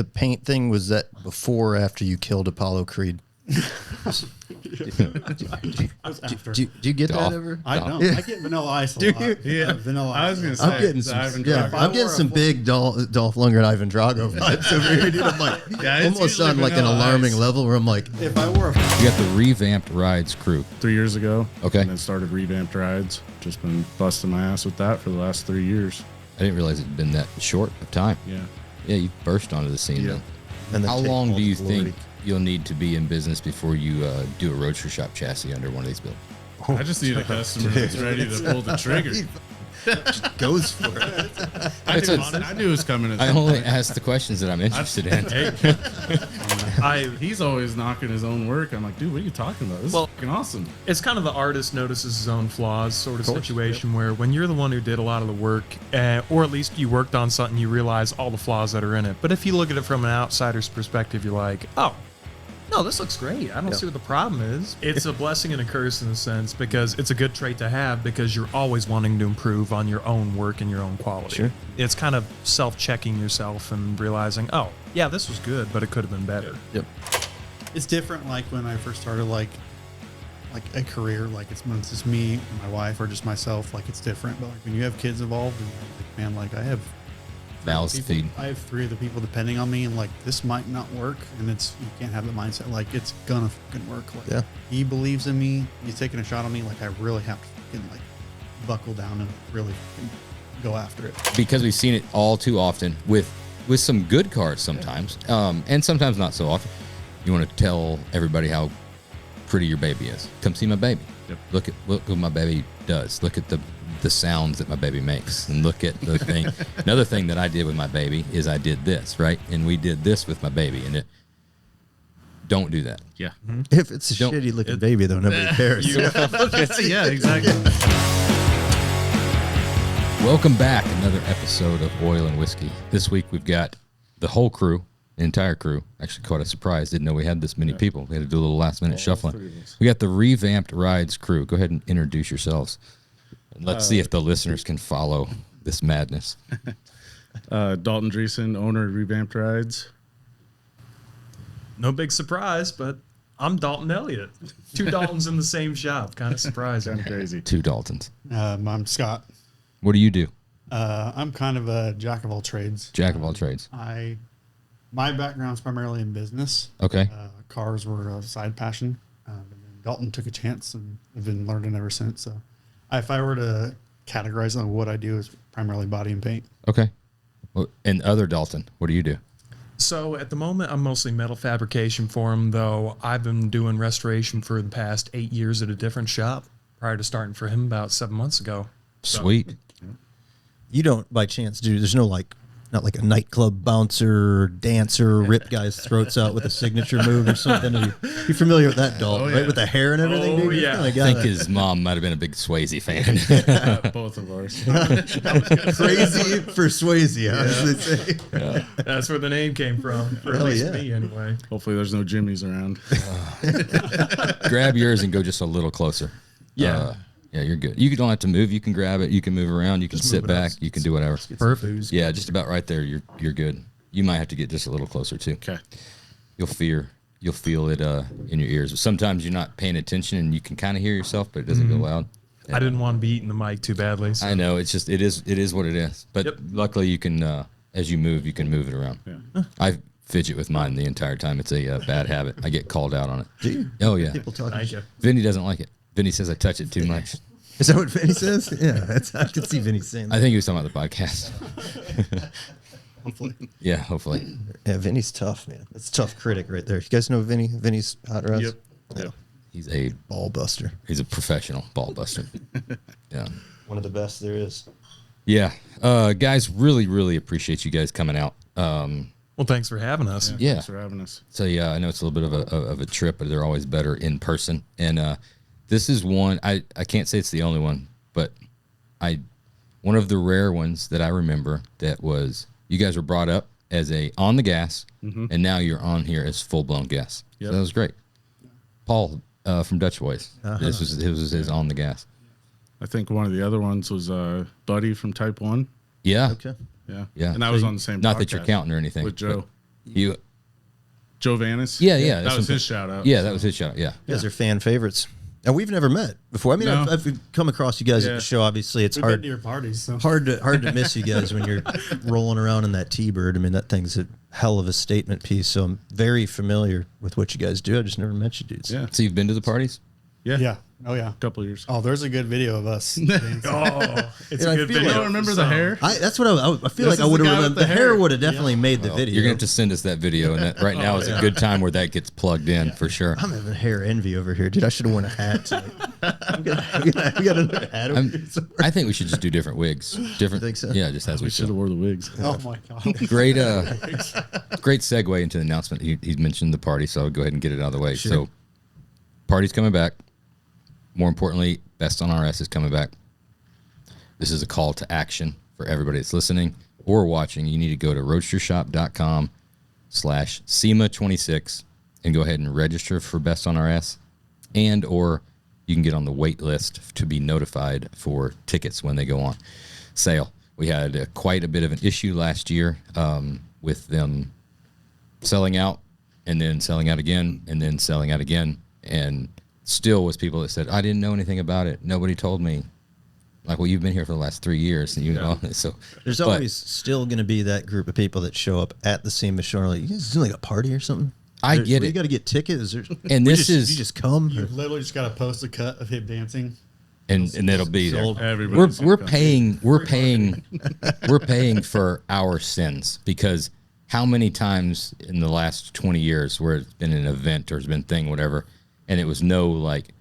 the paint thing, was that before or after you killed Apollo Creed? Do you get that ever? I don't. Yeah. I get Vanilla Ice a lot. Yeah. Vanilla Ice. I was going to say. I'm getting some big Dolph Lundgren, Ivan Drago vibes over here, dude. I'm like, almost on like an alarming level where I'm like, if I were You got the Revamped Rides crew. 3 years ago. Okay. And then started Revamped Rides. Just been busting my ass with that for the last 3 years. I didn't realize it'd been that short of time. Yeah. Yeah, you burst onto the scene then. and then How take long all do the you glory. think you'll need to be in business before you do a Roadster Shop chassis under one of these builds? I just need a customer that's ready to pull the trigger. Goes for it. I knew it was coming. I only ask the questions that I'm interested in. He's always knocking his own work. I'm like, dude, what are you talking about? This is fucking awesome. It's kind of the artist notices his own flaws sort of situation where when you're the one who did a lot of the work, or at least you worked on something, you realize all the flaws that are in it. But if you look at it from an outsider's perspective, you're like, oh, no, this looks great. I don't see what the problem is. It's a blessing and a curse in a sense because it's a good trait to have because you're always wanting to improve on your own work and your own quality. Sure. It's kind of self-checking yourself and realizing, oh, yeah, this was good, but it could have been better. Yep. It's different like when I first started like a career, like it's when it's just me and my wife or just myself, like it's different. But like when you have kids involved and like, man, like I have Mouths to feed. I have 3 of the people depending on me and like this might not work and it's you can't have the mindset like it's gonna fucking work. Like Yeah. he believes in me, he's taking a shot on me, like I really have to fucking like buckle down and really fucking go after it. Because we've seen it all too often with some good cars sometimes, and sometimes not so often. You want to tell everybody how pretty your baby is. Come see my baby. Yep. Look what my baby does. Look at the sounds that my baby makes, and look at the thing. Another thing that I did with my baby is I did this, right? And we did this with my baby, and don't do that. Yeah. If it's a Don't- shitty looking baby, though, nobody cares. Yeah, exactly. Welcome back, another episode of Oil and Whiskey. This week we've got the whole crew, the entire crew. Actually, quite a surprise. Didn't know we had this many people. We had to do a little last minute shuffling. 3 of us. We got the Revamped Rides crew. Go ahead and introduce yourselves. And let's see if the listeners can follow this madness. Dalton Dreesen, owner of Revamped Rides. No big surprise, but I'm Dalton Elliott. 2 Daltons in the same shop. Kind of surprising. Kind of crazy. 2 Daltons. I'm Scott. What do you do? I'm kind of a jack of all trades. Jack of all trades. My background's primarily in business. Okay. Cars were a side passion. And then Dalton took a chance and I've been learning ever since. So if I were to categorize on what I do is primarily body and paint. Okay. Well, and other Dalton, what do you do? So at the moment, I'm mostly metal fabrication for him, though I've been doing restoration for the past 8 years at a different shop prior to starting for him about 7 months ago. Sweet. You don't, by chance, there's no not like a nightclub bouncer, dancer, rip guys' throats out with a signature move or something. You familiar with that, Dalton, right? With the hair and everything? Oh, dude? yeah. Kinda I got think a his mom might have been a big Swayze fan. Both of ours. crazy for Swayze, as they say. That's where the name came from, for at Hell least yeah. me anyway. Hopefully there's no Jimmys around. Grab yours and go just a little closer. Yeah. Yeah, you're good. You don't have to move. You can grab it. You can move around. You can sit back. You can do whatever. Perfect. Yeah, just about right there. You're good. You might have to get just a little closer too. Okay. You'll feel it in your ears. Sometimes you're not paying attention and you can kind of hear yourself, but it doesn't go loud. I didn't want to be eating the mic too badly. So. I know it is what it is. But Yep. luckily you can as you move it around. Yeah. I fidget with mine the entire time. It's a bad habit. I get called out on it. Do you? Oh yeah. People talking Thank shit. you. Vinny doesn't like it. Vinny says I touch it too much. Is that what Vinny says? Yeah, I can see Vinny saying that. I think he was talking about the podcast. Hopefully. Yeah, hopefully. Yeah, Vinny's tough, man. That's a tough critic right there. You guys know Vinny? Vinny's Hot Rods? Yep. Yeah. He's a Ball buster. professional ball buster. Yeah. One of the best there is. Yeah. Guys, really appreciate you guys coming out. Well, thanks for having us. Yeah. Thanks for having us. So yeah, I know it's a little bit of a trip, but they're always better in person. And this is one I can't say it's the only one, but one of the rare ones that I remember that was you guys were brought up as a on the gas, and now you're on here as full blown gas. Yep. So that was great. Paul from Dutch Boys. This was his on the gas. I think one of the other ones was Buddy from Type 1. Yeah. Okay. Yeah. Yeah. And that was on the same Not that you're podcast counting or anything. with Joe. You, Joe Vanis. yeah, yeah. That was his shout out. Yeah, that was his shout. Yeah. You guys are fan favorites. And we've never met before. I mean, No. I've come across you guys at Yeah. the show. Obviously, it's We've been hard to your parties. So. hard to miss you guys when you're rolling around in that T-Bird. I mean, that thing's a hell of a statement piece. So I'm very familiar with what you guys do. I just never met you dudes. Yeah. So you've been to the parties? Yeah. Yeah. Oh yeah. A couple of years. Oh, there's a good video of us. dancing. Oh, it's Yeah, I a good feel video. like- You don't remember the hair? That's what I feel This like I is would the have guy remembered. with The the hair hair. would have definitely made the video. You're going to have to send us that video. And that right now is a good time where that gets plugged in for sure. I'm having hair envy over here, dude. I should have worn a hat. Today. we got another hat over here somewhere. I think we should just do different wigs. Different. think so? Yeah, just as we We should have should. wore the wigs. Oh my god. Great, great segue into the announcement. He mentioned the party, so I'll go ahead and get it out of the way. Sure. So, party's coming back. More importantly, Best on RS is coming back. This is a call to action for everybody that's listening or watching. You need to go to roadstershop.com/SEMA26 and go ahead and register for Best on RS, and or you can get on the wait list to be notified for tickets when they go on sale. We had quite a bit of an issue last year with them selling out and then selling out again and then selling out again, and still was people that said, I didn't know anything about it. Nobody told me. Like, well, you've been here for the last 3 years, and you know. So There's but always still going to be that group of people that show up at the SEMA show. Like, you guys doing like a party or something? I get You it. got to get tickets. And this is- you just come. You literally just got to post a cut of him dancing. and it'll be there. Sold. Everybody's We're gonna come. paying for our sins, because how many times in the last 20 years where it's been an event or it's been thing, whatever, and it was no like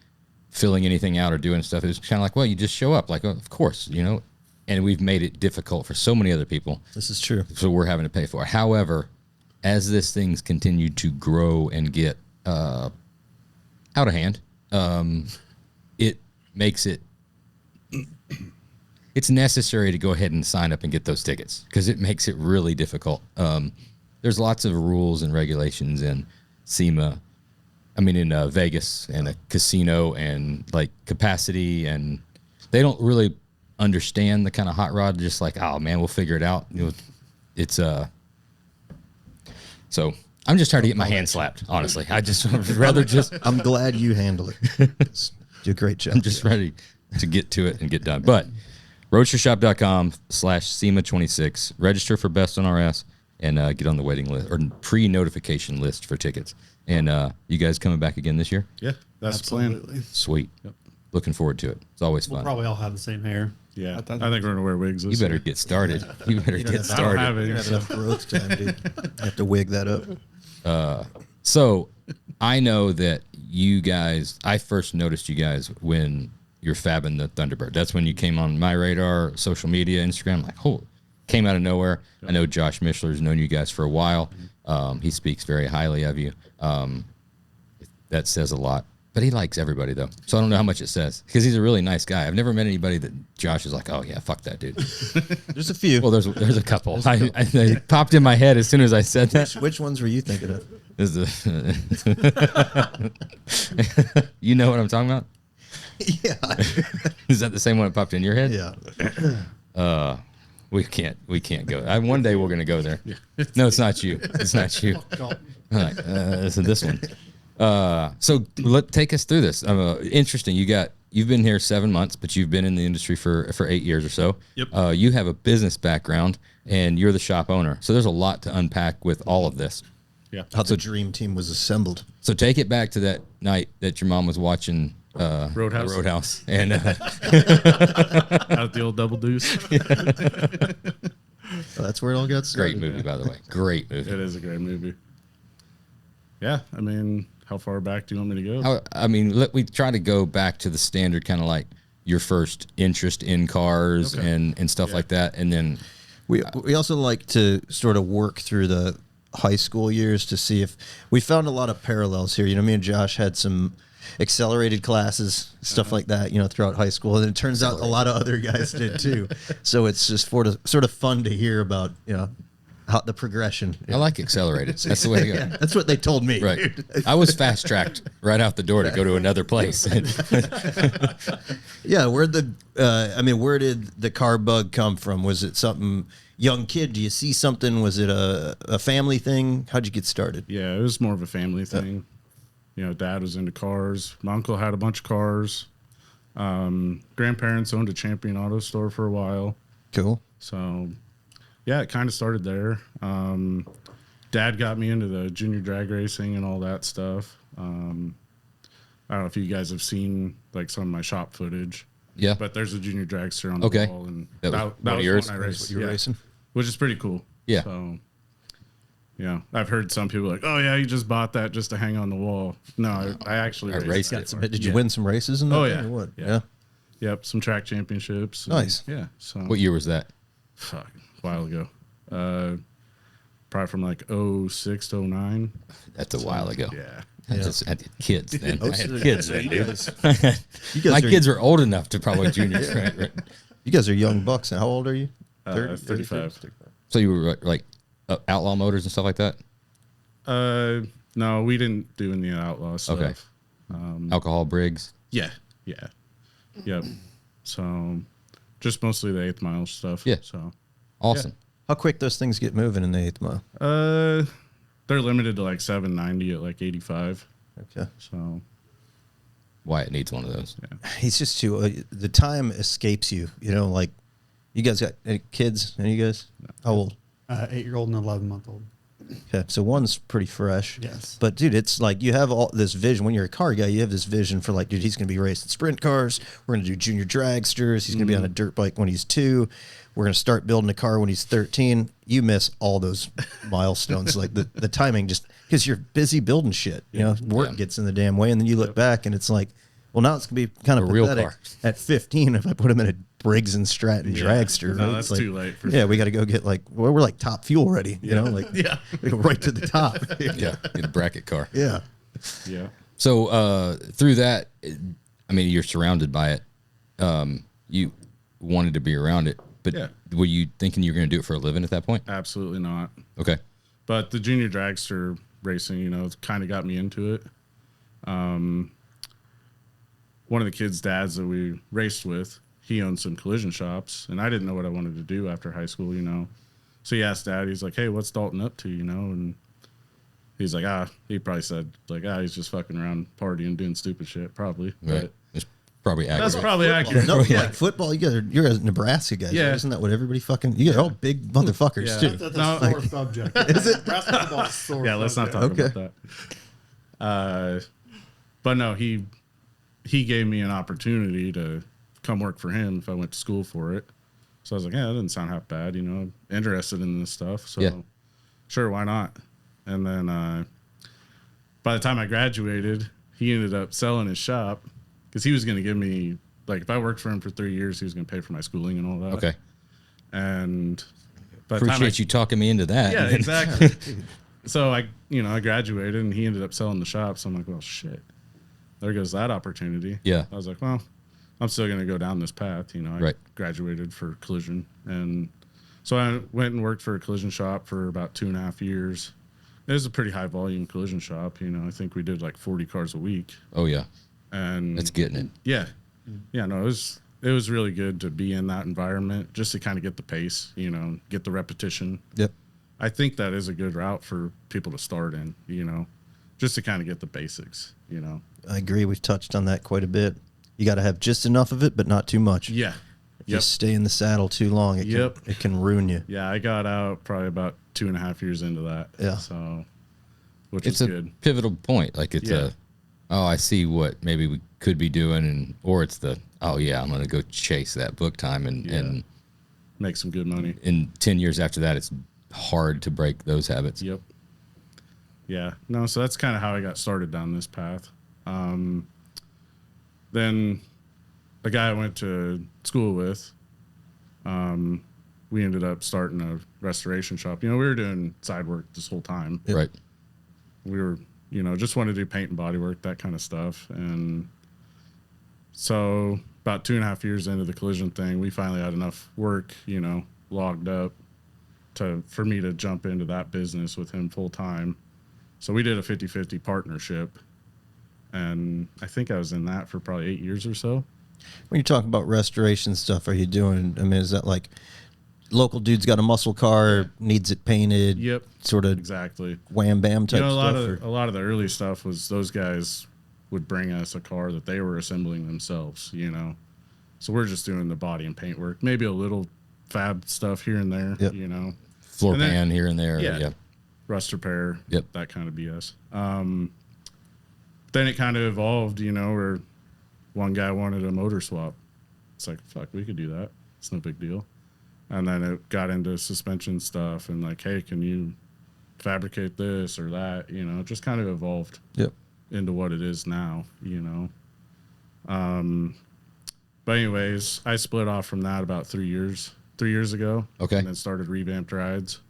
filling anything out or doing stuff. It was kind of like, well, you just show up, like, oh, of course, you know. And we've made it difficult for so many other people, This is true. so we're having to pay for it. However, as this thing's continued to grow and get out of hand, it makes it it's necessary to go ahead and sign up and get those tickets, because it makes it really difficult. There's lots of rules and regulations in SEMA. I mean, in Vegas and a casino and like capacity, and they don't really understand the kind of hot rod. Just like, oh man, we'll figure it out. You know, it's So I'm just tired of getting my hand slapped. Honestly, I just would rather just. I'm glad you handle it. Do a great job. I'm just ready to get to it and get done. But roadstershop.com/SEMA26. Register for Best on RS and get on the waiting list or pre-notification list for tickets. And you guys coming back again this year? Yeah, that's the plan. Absolutely. Sweet. Yep. Looking forward to it. It's always We'll fun. probably all have the same hair. Yeah, I thought- think we're gonna wear wigs. You This better year. get started. You better get I don't started. have it. You have enough growth time, dude. You have to wig that up. So I know that you guys, I first noticed you guys when you're fabbing the Thunderbird. That's when you came on my radar, social media, Instagram. Like, oh, came out of nowhere. I know Josh Mishler's known you guys for a while. He speaks very highly of you. That says a lot. But he likes everybody, though. So I don't know how much it says, because he's a really nice guy. I've never met anybody that Josh is like, oh, yeah, fuck that dude. There's a few. Well, there's a couple. They popped in my head as soon as I said that. Which ones were you thinking of? This is you know what I'm talking about? Yeah. Is that the same one that popped in your head? Yeah. We can't go. One day we're gonna go there. No, it's not you. It's not you. God. I'm like, this one. So take us through this. Interesting. You've been here 7 months, but you've been in the industry for 8 years or so. Yep. You have a business background, and you're the shop owner. So there's a lot to unpack with all of this. Yeah. How the dream team was assembled. So take it back to that night that your mom was watching Roadhouse. and Out at the old Double Deuce. Well, that's where it all got started. great movie, by the way. Great movie. It is a great movie. Yeah, I mean, how far back do you want me to go? I mean, we try to go back to the standard, kind of like your first interest in cars Okay. and stuff like that, and then We also like to sort of work through the high school years to see if we found a lot of parallels here. You know, me and Josh had some accelerated classes, stuff like that, you know, throughout high school. And it turns out a lot of other guys did too. So it's just sort of fun to hear about, you know, how the progression. I like accelerated. That's the way to go. Yeah, that's what they told me. Right. I was fast tracked right out the door to go to another place. Yeah, where did the car bug come from? Was it something young kid, do you see something? Was it a family thing? How'd you get started? Yeah, it was more of a family thing. You know, dad was into cars. My uncle had a bunch of cars. Grandparents owned a Champion Auto store for a while. Cool. So, yeah, it kind of started there. Dad got me into the junior drag racing and all that stuff. I don't know if you guys have seen like some of my shop footage. Yeah. But there's a junior dragster on the Okay. wall, and That was one of was yours? one I That's raced. what you were Yeah. racing? Which is pretty cool. Yeah. So, yeah, I've heard some people like, "Oh yeah, you just bought that just to hang on the wall." No, I actually I raced it. Did you win some races in that? Oh, thing yeah. or what? Yeah. Yep, some track championships. and- Nice. Yeah. So What year was that? fuck, a while ago. Probably from like 06 to 09. That's a while ago. Yeah. I just had kids then. I had so- kids then, You dude. guys My are- kids are old enough to probably juniors, right? You guys are young bucks. Now. How old are you? 35. So you were like outlaw motors and stuff like that? No, we didn't do any outlaw stuff. Okay. Alcohol Briggs? Yeah. Yeah. Yep. So just mostly the 8th mile stuff. Yeah. So Awesome. How quick those things get moving in the 8th mile? they're limited to like 790 at like 85. Okay. So Wyatt needs one of those. He's just too. The time escapes you. You know, like you guys got any kids? Any of you guys? How old? 8-year-old and 11-month-old. Okay, so one's pretty fresh. Yes. But dude, it's like you have all this vision. When you're a car guy, you have this vision for like, dude, he's gonna be racing sprint cars. We're gonna do junior dragsters. He's gonna be on a dirt bike when he's 2. We're gonna start building a car when he's 13. You miss all those milestones. Like the timing, just because you're busy building shit. You know, work gets in the damn way, and then you look back and it's like, well, now it's gonna be kind of A real pathetic car. at 15 if I put him in a Briggs and Stratton dragster. No, right? that's It's like, too late for yeah, we got to go get like, well, we're like top fuel ready. You know, like we go right to the top. Yeah. Get a bracket car. Yeah. yeah. So through that, I mean, you're surrounded by it. You wanted to be around it, but Yeah. were you thinking you were going to do it for a living at that point? Absolutely not. Okay. But the junior dragster racing, you know, kind of got me into it. One of the kids' dads that we raced with, he owned some collision shops, and I didn't know what I wanted to do after high school, you know. So he asked Dad, he's like, "Hey, what's Dalton up to?" You know, and he's like, he probably said like, he's just fucking around partying, doing stupid shit, probably. Right. But It's probably accurate. that's probably accurate. No, like football, you're a Nebraska guy. Yeah. Isn't that what everybody fucking, you guys are all big motherfuckers Yeah. too. That's No, a sore subject. Is it? Basketball's a sore Yeah, let's not subject. talk Okay. about that. But no, he gave me an opportunity to come work for him if I went to school for it. So I was like, yeah, that doesn't sound half bad, you know, I'm interested in this stuff. So Yeah. sure, why not? And then by the time I graduated, he ended up selling his shop because he was going to give me, like, if I worked for him for 3 years, he was going to pay for my schooling and all that. Okay. And by the time Appreciate you talking me into that. yeah, exactly. So I graduated and he ended up selling the shop. So I'm like, well, shit, there goes that opportunity. Yeah. I was like, well, I'm still going to go down this path. You know, I Right. graduated for collision. And so I went and worked for a collision shop for about 2.5 years. It was a pretty high volume collision shop. You know, I think we did like 40 cars a week. Oh, yeah. And That's getting it. yeah. Yeah, no, it was really good to be in that environment just to kind of get the pace, you know, get the repetition. Yep. I think that is a good route for people to start in, you know, just to kind of get the basics, you know. I agree. We've touched on that quite a bit. You got to have just enough of it, but not too much. Yeah. If you stay in the saddle too long, it can ruin you. Yeah, I got out probably about 2.5 years into that. Yeah. So, which It's is a good. pivotal point. Like it's Yeah. I see what maybe we could be doing, or it's I'm going to go chase that book time. And Make some good money. in 10 years after that, it's hard to break those habits. Yep. Yeah. No, so that's kind of how I got started down this path. Then the guy I went to school with, we ended up starting a restoration shop. You know, we were doing side work this whole time. Right. We were, you know, just wanted to do paint and bodywork, that kind of stuff. And so about 2.5 years into the collision thing, we finally had enough work, you know, logged up for me to jump into that business with him full time. So we did a 50-50 partnership. And I think I was in that for probably 8 years or so. When you talk about restoration stuff, are you doing, I mean, is that like local dude's got a muscle car, needs it painted. Yep. Sort of Exactly. wham bam type You know, stuff. a lot of the early stuff was those guys would bring us a car that they were assembling themselves, you know. So we're just doing the body and paint work, maybe a little fab stuff here and there, Yep. you know. Floor And then- pan here and there. Yeah. Rust repair, Yep. that kind of BS. Then it kind of evolved, you know, where one guy wanted a motor swap. It's like, fuck, we could do that. It's no big deal. And then it got into suspension stuff and like, hey, can you fabricate this or that? You know, it just kind of evolved Yep. into what it is now, you know. But anyways, I split off from that about 3 years ago. Okay. And then started Revamped Rides.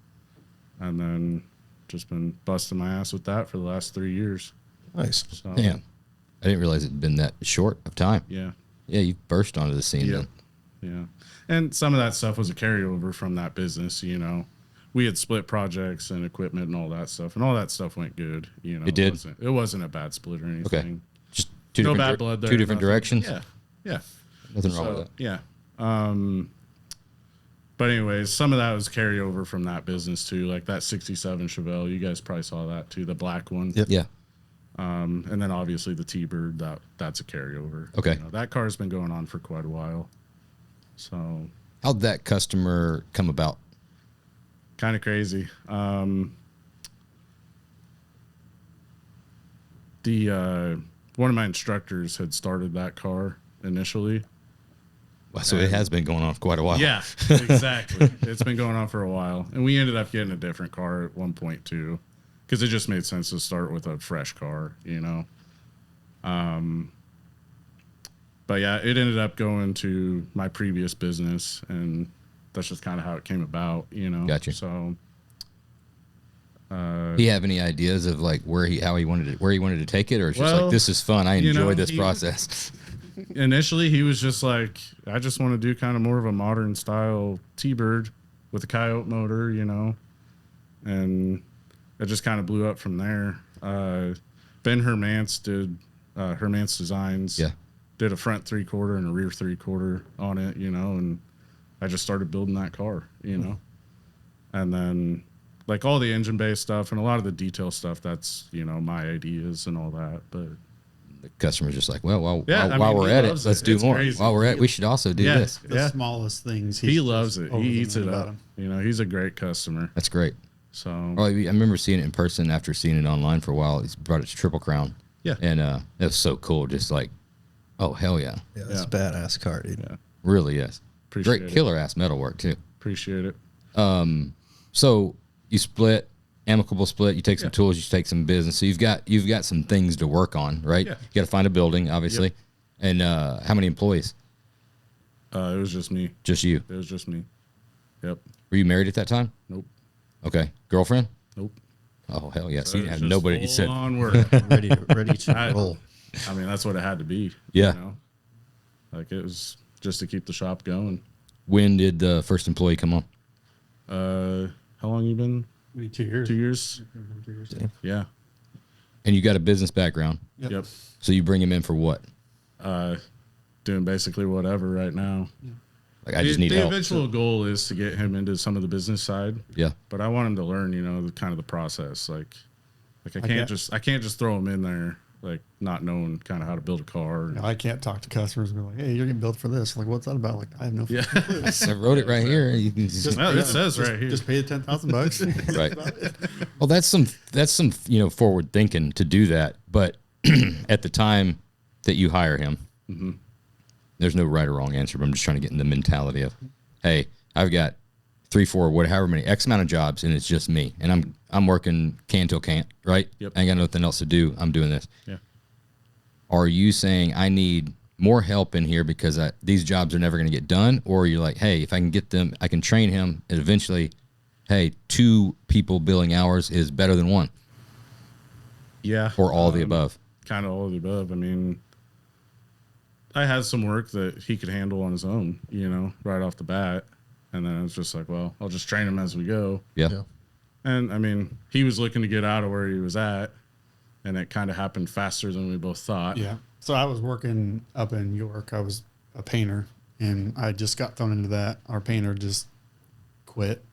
And then just been busting my ass with that for the last 3 years. Nice. So, Damn. I didn't realize it'd been that short of time. Yeah. Yeah, you burst onto the scene Yeah. then. Yeah. And some of that stuff was a carryover from that business, you know. We had split projects and equipment and all that stuff, and all that stuff went good, you know. It did? It wasn't a bad split or anything. Okay. Just two No different bad blood there. two different nothing. directions. Yeah. Yeah. Nothing wrong So, with that. yeah. But anyways, some of that was carryover from that business too, like that 67 Chevelle. You guys probably saw that too, the black one. Yep. Yeah. And then obviously the T-Bird, that's a carryover. Okay. You know, that car's been going on for quite a while. So How'd that customer come about? kind of crazy. One of my instructors had started that car initially. Well, so it has been going on for quite a while. Yeah, exactly. It's been going on for a while, and we ended up getting a different car at one point too, because it just made sense to start with a fresh car, you know. But yeah, it ended up going to my previous business, and that's just kind of how it came about, you know. Gotcha. So He have any ideas of like where he wanted to take it, or it's just Well, like, this is fun, I you enjoy know, this process? initially he was just like, I just want to do kind of more of a modern style T-Bird with a coyote motor, you know. And it just kind of blew up from there. Ben Hermance did Hermance Designs. Yeah. Did a front 3/4 and a rear 3/4 on it, you know, and I just started building that car, you know. And then like all the engine based stuff and a lot of the detail stuff, that's, you know, my ideas and all that. But The customer's just like, well, while Yeah, I while mean, we're he at it, loves let's it. do It's more. crazy. While we're at it, we should also do Yeah. this. The smallest things. he loves it. over He the eats moon it about up. him. You know, he's a great customer. That's great. So Well, I remember seeing it in person after seeing it online for a while. He's brought it to Triple Crown. Yeah. And it was so cool. Just like, oh, hell yeah. Yeah, that's a badass car, dude. yeah, Really is. Appreciate Great it. killer ass metalwork, too. appreciate it. So you split, amicable split. You take some Yeah. tools, you take some business. So you've got some things to work on, right? Yeah. You got to find a building, obviously. Yep. And how many employees? It was just me. Just you. It was just me. Yep. Were you married at that time? Nope. Okay. Girlfriend? Nope. Oh, hell yeah. So you It didn't was have just nobody. You said, full-on work. Ready to roll. I mean, that's what it had to be. Yeah. You know? Like it was just to keep the shop going. when did the first employee come on? How long you been? Maybe 2 years. 2 years. 2 years. Yeah. And you got a business background. Yep. So you bring him in for what? Doing basically whatever right now. Like, I just need the help. eventual goal is to get him into some of the business side. Yeah. But I want him to learn, you know, the kind of the process. Like I can't just throw him in there like not knowing kind of how to build a car. You know, I can't talk to customers and be like, "Hey, you're getting built for this." Like, what's that about? Like, I have no. Yeah. I wrote it right here. You can just, Well, it says right here. Just pay the $10,000. right. Well, that's some forward thinking to do that. But at the time that you hire him, there's no right or wrong answer. But I'm just trying to get in the mentality of, hey, I've got 3, 4, however many X amount of jobs, and it's just me, and I'm working can till can't, right? Yep. I ain't got nothing else to do. I'm doing this. Yeah. Are you saying I need more help in here because these jobs are never going to get done? Or you're like, hey, if I can get them, I can train him, and eventually, hey, 2 people billing hours is better than 1, Yeah. or all the above? Kind of all of the above. I mean, I had some work that he could handle on his own, you know, right off the bat. And then it was just like, well, I'll just train him as we go. Yeah. Yeah. And I mean, he was looking to get out of where he was at, and it kind of happened faster than we both thought. Yeah. So I was working up in York. I was a painter, and I just got thrown into that. Our painter just quit.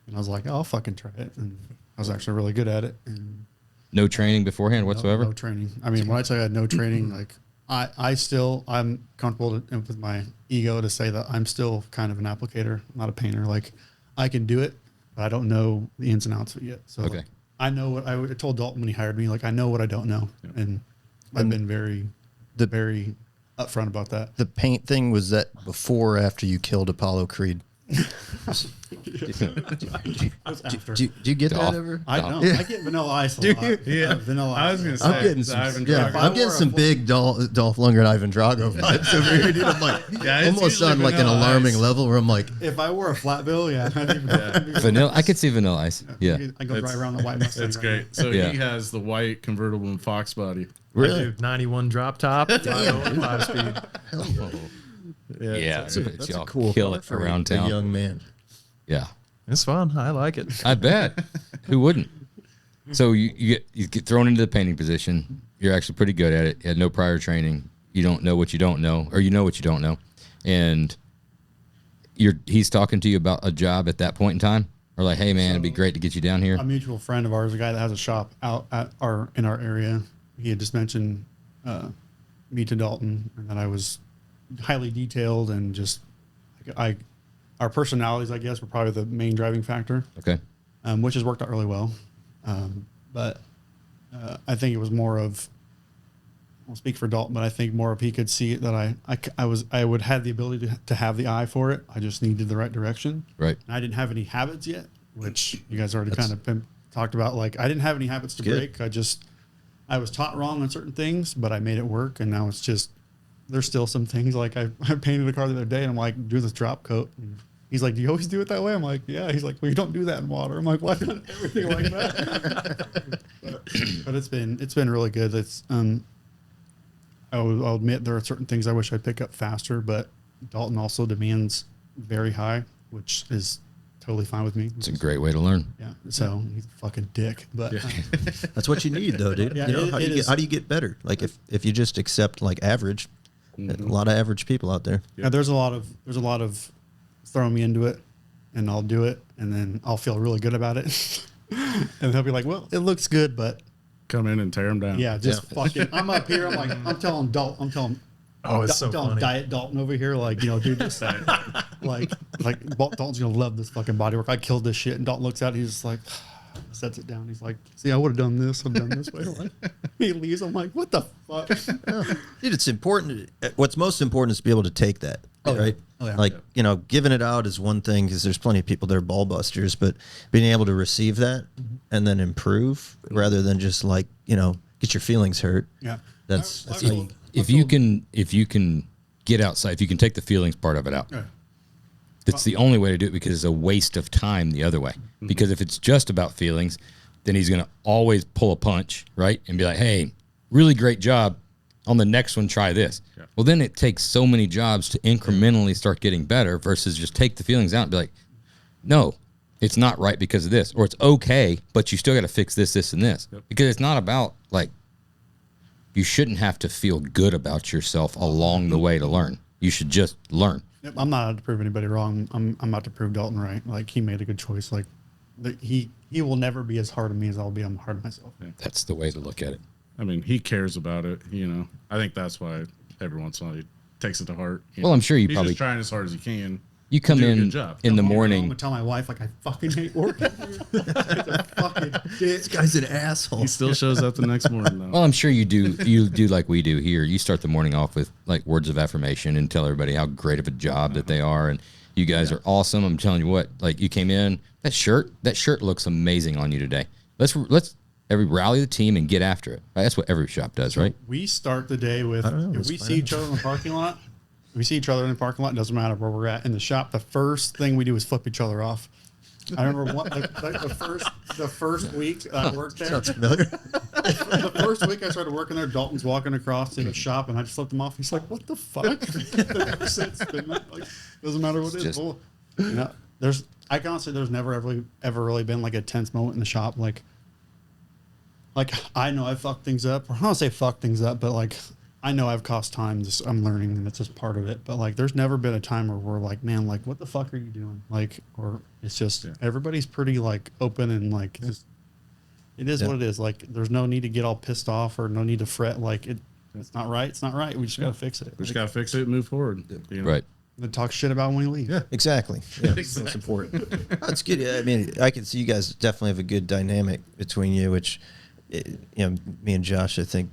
And I was like, oh, I'll fucking try it. And I was actually really good at it. And No training beforehand whatsoever? No training. I mean, when I tell you I had no training, like I'm comfortable with my ego to say that I'm still kind of an applicator, not a painter. Like I can do it, but I don't know the ins and outs of it yet. So Okay. like, I know what I told Dalton when he hired me, like I know what I don't know. Yeah. And I've been very upfront about that. The paint thing, was that before or after you killed Apollo Creed? That's after. Do you get Dolph. that ever? I know. Yeah. I get vanilla ice a Do lot. you? Yeah. Vanilla I was ice. gonna say I'm getting some, Ivan yeah, Drago. I'm getting some big Dolph Lundgren, Ivan Drago vibes over here, dude. I'm like, Yeah, it's almost usually on like an Vanilla alarming Ice. level where I'm like, If I wore a flat bill, yeah. Vanilla. I could see Vanilla Ice. Yeah. I go right around the white Mustang. That's right great. So Yeah. he has the white convertible and Fox body. really? Dude, 91 drop top, 5 speed. Yeah. it's it's That's a y'all cool kill car it for around a town. young man. Yeah. It's fun. I like it. I bet. Who wouldn't? So you get thrown into the painting position. You're actually pretty good at it. You had no prior training. You don't know what you don't know, or you know what you don't know. And he's talking to you about a job at that point in time? Or like, hey man, it'd be great to get you down here. A mutual friend of ours, a guy that has a shop out in our area, he had just mentioned me to Dalton, and that I was highly detailed and just our personalities, I guess, were probably the main driving factor, Okay. which has worked out really well. But I think it was more of, I'll speak for Dalton, but I think more of he could see it that I would have the ability to have the eye for it. I just needed the right direction. Right. And I didn't have any habits yet, which you guys already kind of been talked about. Like I didn't have any habits to Good. break. I was taught wrong on certain things, but I made it work. And now it's just, there's still some things like I painted a car the other day and I'm like, do this drop coat. And he's like, do you always do it that way? I'm like, yeah. He's like, well, you don't do that in water. I'm like, well, I've done everything like that. but it's been really good. I'll admit there are certain things I wish I'd pick up faster, but Dalton also demands very high, which is totally fine with me. It's a great way to learn. Yeah. So he's a fucking dick, but That's what you need, though, dude. Yeah, you know, it how do you get better? Like if you just accept like average, a lot of average people out there. yeah, there's a lot of throwing me into it, and I'll do it, and then I'll feel really good about it, and he'll be like, well, it looks good, but Come in and tear him down. yeah, just fucking. I'm up here. I'm like, I'm telling Oh, it's so telling funny. Diet Dalton over here, like, you know, dude, just like Dalton's gonna love this fucking bodywork. I killed this shit, and Dalton looks at it, he's just like, sets it down. He's like, see, I would have done this. I've done this way. He leaves. I'm like, what the fuck? Dude, it's important. What's most important is to be able to take that, right? Oh, yeah. Like, you know, giving it out is one thing because there's plenty of people that are ball busters, but being able to receive that and then improve rather than just like, you know, get your feelings hurt. Yeah, That's I how you, If you can get outside, if you can take the feelings part of it out, Yeah. that's the only way to do it because it's a waste of time the other way. Because if it's just about feelings, then he's going to always pull a punch, right? And be like, hey, really great job. On the next one, try this. Yeah. Well, then it takes so many jobs to incrementally start getting better versus just take the feelings out and be like, no, it's not right because of this. Or it's okay, but you still got to fix this, this, and this. Yep. Because it's not about like, you shouldn't have to feel good about yourself along the way to learn. You should just learn. Yep, I'm not out to prove anybody wrong. I'm out to prove Dalton right. Like he made a good choice. Like he will never be as hard on me as I'll be on hard on myself. That's the way to look at it. I mean, he cares about it, you know. I think that's why every once in a while he takes it to heart. Well, I'm sure you he's probably- just trying as hard as he can. You come do a in good job. in the I'm morning. gonna tell my wife like I fucking hate working here. It's a fucking dick. this guy's an asshole. He still shows up the next morning, though. Well, I'm sure you do. You do like we do here. You start the morning off with like words of affirmation and tell everybody how great of a job that they are, and you guys are awesome. I'm telling you what. Like you came in, that shirt looks amazing on you today. Let's rally the team and get after it. Right? That's what every shop does, right? We start the day with don't know, if let's we find see out. each other in the parking lot. We see each other in the parking lot. Doesn't matter where we're at in the shop. The first thing we do is flip each other off. I remember the first week I worked there. Sounds familiar. The first week I started working there, Dalton's walking across to the shop, and I just flipped him off. He's like, "What the fuck?" Ever since then, like, doesn't matter what it is. Just- Well, you know, I can honestly, there's never ever really been like a tense moment in the shop. Like I know I fucked things up, or I don't say fuck things up, but like I know I've cost time. I'm learning, and it's just part of it. But like, there's never been a time where we're like, man, like, what the fuck are you doing? Like, or it's just everybody's pretty like open and like, just, it is what it is. Like, there's no need to get all pissed off or no need to fret. Like, it's not right. It's not right. We just gotta fix it. We just gotta fix it and move forward. You know? Right. And talk shit about when you leave. Yeah, exactly. Yeah, that's important. That's good. I mean, I can see you guys definitely have a good dynamic between you, which, me and Josh, I think,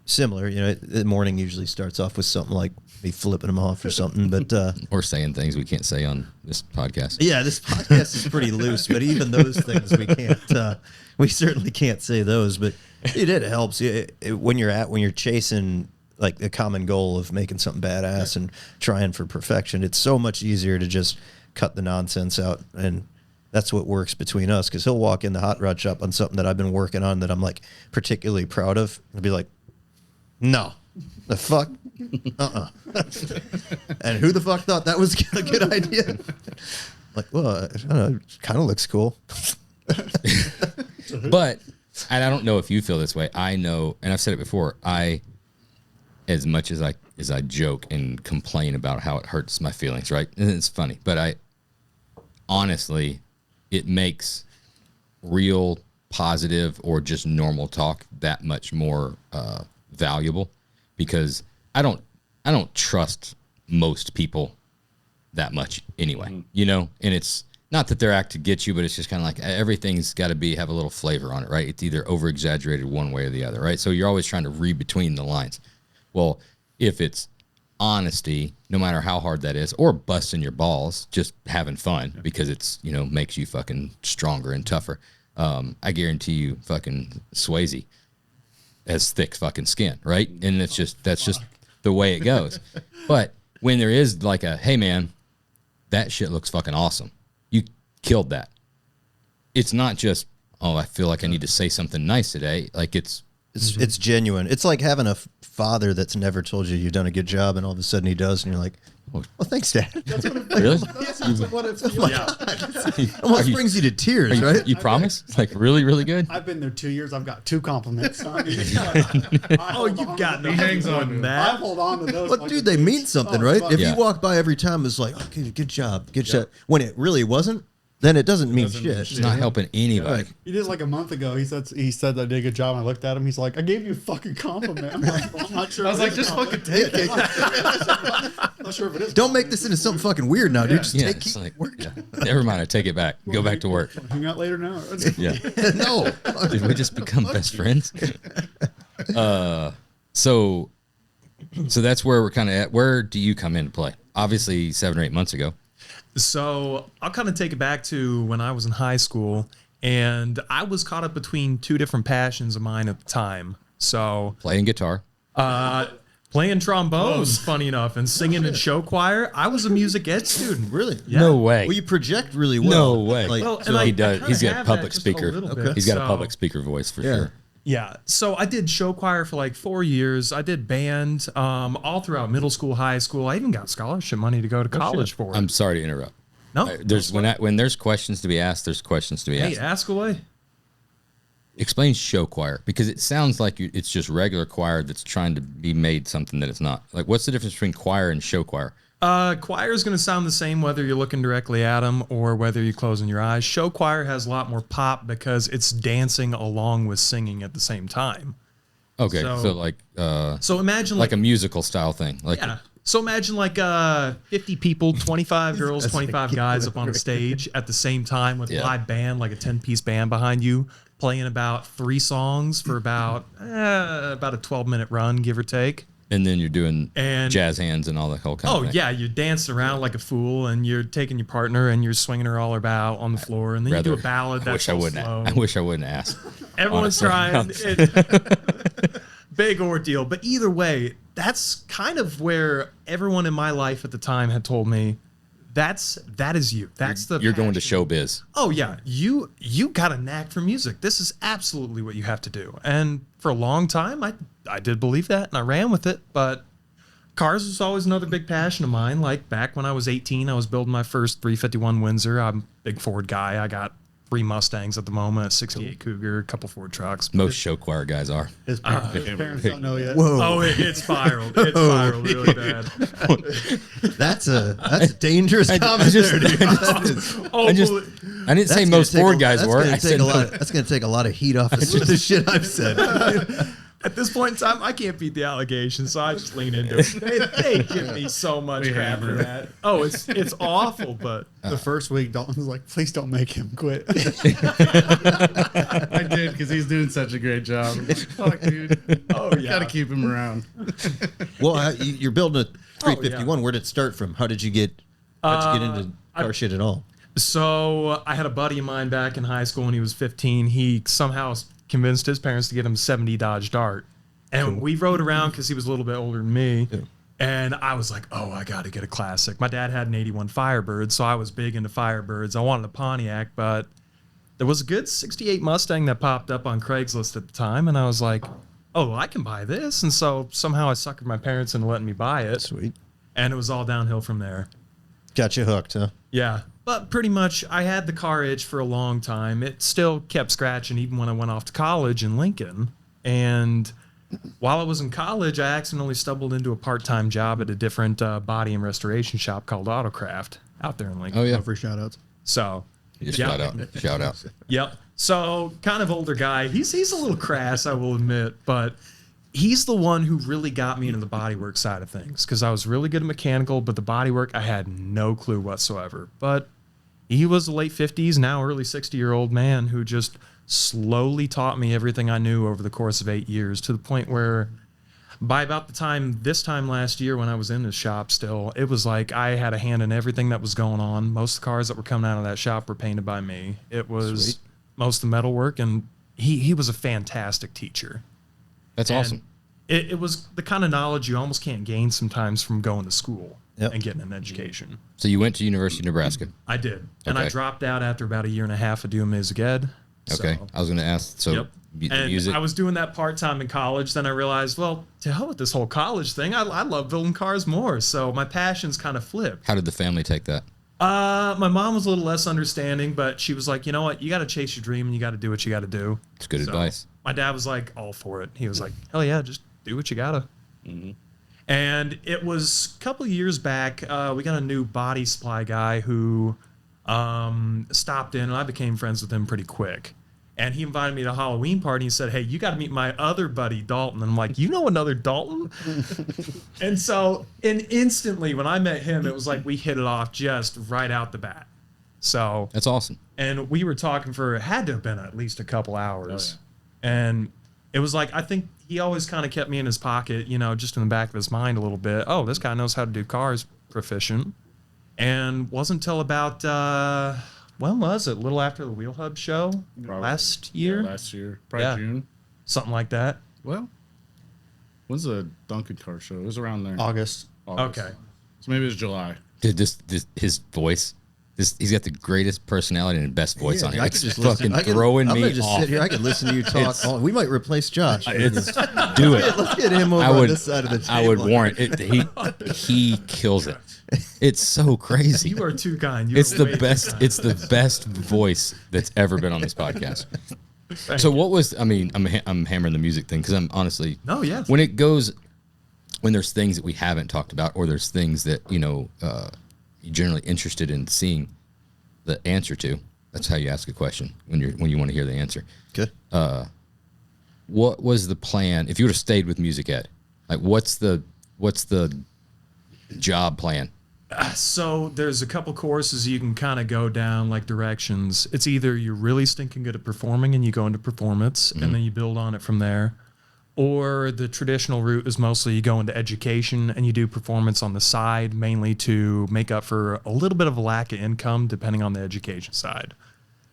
similar. The morning usually starts off with something like me flipping them off or something, but Or saying things we can't say on this podcast. yeah, this podcast is pretty loose, but even those things we can't. We certainly can't say those, but it helps. When you're chasing like the common goal of making something badass and trying for perfection, it's so much easier to just cut the nonsense out. And that's what works between us, because he'll walk in the hot rod shop on something that I've been working on that I'm like particularly proud of. I'll be like, no, the fuck? And who the fuck thought that was a good idea? Like, well, I don't know, it kind of looks cool. But, and I don't know if you feel this way. I know, and I've said it before, as much as I joke and complain about how it hurts my feelings, right? And it's funny, but honestly, it makes real positive or just normal talk that much more valuable, because I don't trust most people that much anyway, and it's not that they're out to get you, but it's just kind of like everything's got to have a little flavor on it, right? It's either over exaggerated one way or the other, right? So you're always trying to read between the lines. Well, if it's honesty, no matter how hard that is, or busting your balls, just having fun because it's, makes you fucking stronger and tougher. I guarantee you fucking Swayze has thick fucking skin, right? And that's just the way it goes. But when there is like hey man, that shit looks fucking awesome. You killed that. It's not just, oh, I feel like I need to say something nice today. Like it's genuine. It's like having a father that's never told you you've done a good job, and all of a sudden he does, and you're like, well, thanks, Dad. That's what it Really? That's what it feels like. Almost brings you to tears, right? You promise? Like really, really good? I've been there 2 years. I've got 2 compliments. Oh, you've got no hangs on I that. hold on to those. But dude, they mean something, right? If Yeah. you walk by every time, it's like, okay, good job. When it really wasn't, then it doesn't mean shit. It's not helping anybody. He did like a month ago. He said I did a good job. And I looked at him. He's like, I gave you a fucking compliment. I'm like, well, I'm not sure. I was like, just fucking take it. I'm not sure if it is. Don't make this into something fucking weird now, dude. Just Yeah, take it's it. like, never mind. I take it back. Go back to work. Hang out later now. Yeah. No. Did we just become best friends? So that's where we're kind of at. Where do you come into play? Obviously, 7 or 8 months ago. So I'll kind of take it back to when I was in high school, and I was caught up between 2 different passions of mine at the time. So Playing guitar. playing trombone, funny enough, and singing in show choir. I was a music ed student. Really? Yeah. No way. Well, you project really well. No way. Like, Well, and So I- he does. kinda He's got a have public that just a speaker. little bit. He's got a So- public speaker voice for Yeah. sure. Yeah. So I did show choir for like 4 years. I did band all throughout middle school, high school. I even got scholarship money to go to college for it. I'm sorry to interrupt. No, There's when there's questions to be asked, there's questions to be hey, asked. ask away. Explain show choir, because it sounds like it's just regular choir that's trying to be made something that it's not. Like, what's the difference between choir and show choir? Choir is going to sound the same whether you're looking directly at them or whether you're closing your eyes. Show choir has a lot more pop because it's dancing along with singing at the same time. Okay, So- so like So imagine like a musical style thing. Like yeah. So imagine like 50 people, 25 girls, 25 guys up on a stage at the same time with a Yeah. live band, like a 10-piece band behind you, playing about 3 songs for about a 12-minute run, give or take. and then you're doing And- jazz hands and all that whole kind Oh of thing. yeah, you're dancing around like a fool, and you're taking your partner and you're swinging her all about on the floor, and then you do a ballad that's I so wouldn't. slow. I wish I wouldn't ask. Everyone's honestly. trying. Big ordeal. But either way, that's kind of where everyone in my life at the time had told me, that is you. That's You're going to passion. showbiz. Oh yeah, you got a knack for music. This is absolutely what you have to do. And for a long time, I did believe that, and I ran with it. But cars was always another big passion of mine. Like back when I was 18, I was building my first 351 Windsor. I'm a big Ford guy. I got 3 Mustangs at the moment, 68 Cougar, a couple Ford trucks. Most show choir guys are. His parents don't know yet. Whoa. Oh, it spiraled. It spiraled really bad. That's a dangerous comment there, dude. I didn't say most Ford guys were. I said that's going to take a lot of heat off of the shit I've said. At this point in time, I can't beat the allegations, so I just lean into it. They give me so much crap for that. Oh, it's awful, but The first week, Dalton was like, please don't make him quit. I did because he's doing such a great job. I'm like, fuck, dude. oh yeah. Got to keep him around. Well, you're building a 351. Where did it start from? How'd you get into car shit at all? So I had a buddy of mine back in high school when he was 15. He somehow convinced his parents to get him 70 Dodge Dart. And we rode around because he was a little bit older than me. Yeah. And I was like, oh, I got to get a classic. My dad had an 81 Firebird, so I was big into Firebirds. I wanted a Pontiac, but there was a good 68 Mustang that popped up on Craigslist at the time. And I was like, oh, I can buy this. And so somehow I suckered my parents into letting me buy it. Sweet. And it was all downhill from there. Got you hooked, huh? Yeah. But pretty much, I had the car itch for a long time. It still kept scratching even when I went off to college in Lincoln. And while I was in college, I accidentally stumbled into a part-time job at a different body and restoration shop called Autocraft out there in Lincoln. Oh, yeah. Free shout outs. So, Shout out. Yep. So, kind of older guy. He's a little crass, I will admit, but he's the one who really got me into the bodywork side of things because I was really good at mechanical, but the bodywork, I had no clue whatsoever. But he was a late 50s, now early 60-year-old man who just slowly taught me everything I knew over the course of 8 years to the point where by about this time last year when I was in his shop still, it was like I had a hand in everything that was going on. Most of the cars that were coming out of that shop were painted by me. It was most of the metalwork, and he was a fantastic teacher. That's awesome. It was the kind of knowledge you almost can't gain sometimes from going to school and getting an education. So you went to University of Nebraska. I did. And Okay. I dropped out after about a year and a half of doing music ed. Okay. So, I was going to ask. So yep. And music. I was doing that part-time in college. Then I realized, well, to hell with this whole college thing. I love building cars more. So my passions kind of flipped. How did the family take that? My mom was a little less understanding, but she was like, you know what? You got to chase your dream and you got to do what you got to do. It's good advice. My dad was like all for it. He was like, hell yeah, just do what you got to. Mm-hmm. And it was a couple of years back, we got a new body supply guy who stopped in, and I became friends with him pretty quick. And he invited me to a Halloween party. He said, hey, you got to meet my other buddy, Dalton. And I'm like, you know another Dalton? And so instantly when I met him, it was like we hit it off just right out the bat. So That's awesome. and we were talking for, it had to have been at least a couple hours. And it was like, I think he always kind of kept me in his pocket, you know, just in the back of his mind a little bit. Oh, this guy knows how to do cars proficient. And wasn't until about, when was it? A little after the Wheel Hub show? Probably. Last year? Last year. Probably Yeah. June. Something like that. Well, when's the Duncan car show? It was around there. August. Okay. So maybe it was July. Dude, this his voice. He's got the greatest personality and best voice on here. I It's could just fucking listen. throwing I'm me gonna just off. sit here. I could listen to you talk. We might replace Josh. Do it. Let's get him over on this side of the table. I would warrant it. He kills it. It's so crazy. You are too kind. It's the best. It's the best voice that's ever been on this podcast. So what was? I mean, I'm hammering the music thing because I'm honestly. No, yeah. When it goes, when there's things that we haven't talked about, or there's things that you're generally interested in seeing the answer to. That's how you ask a question when you want to hear the answer. Okay. What was the plan if you would have stayed with music ed? Like, what's the job plan? So there's a couple courses you can kind of go down, like directions. It's either you're really stinking good at performing and you go into performance and then you build on it from there. Or the traditional route is mostly you go into education and you do performance on the side, mainly to make up for a little bit of a lack of income, depending on the education side.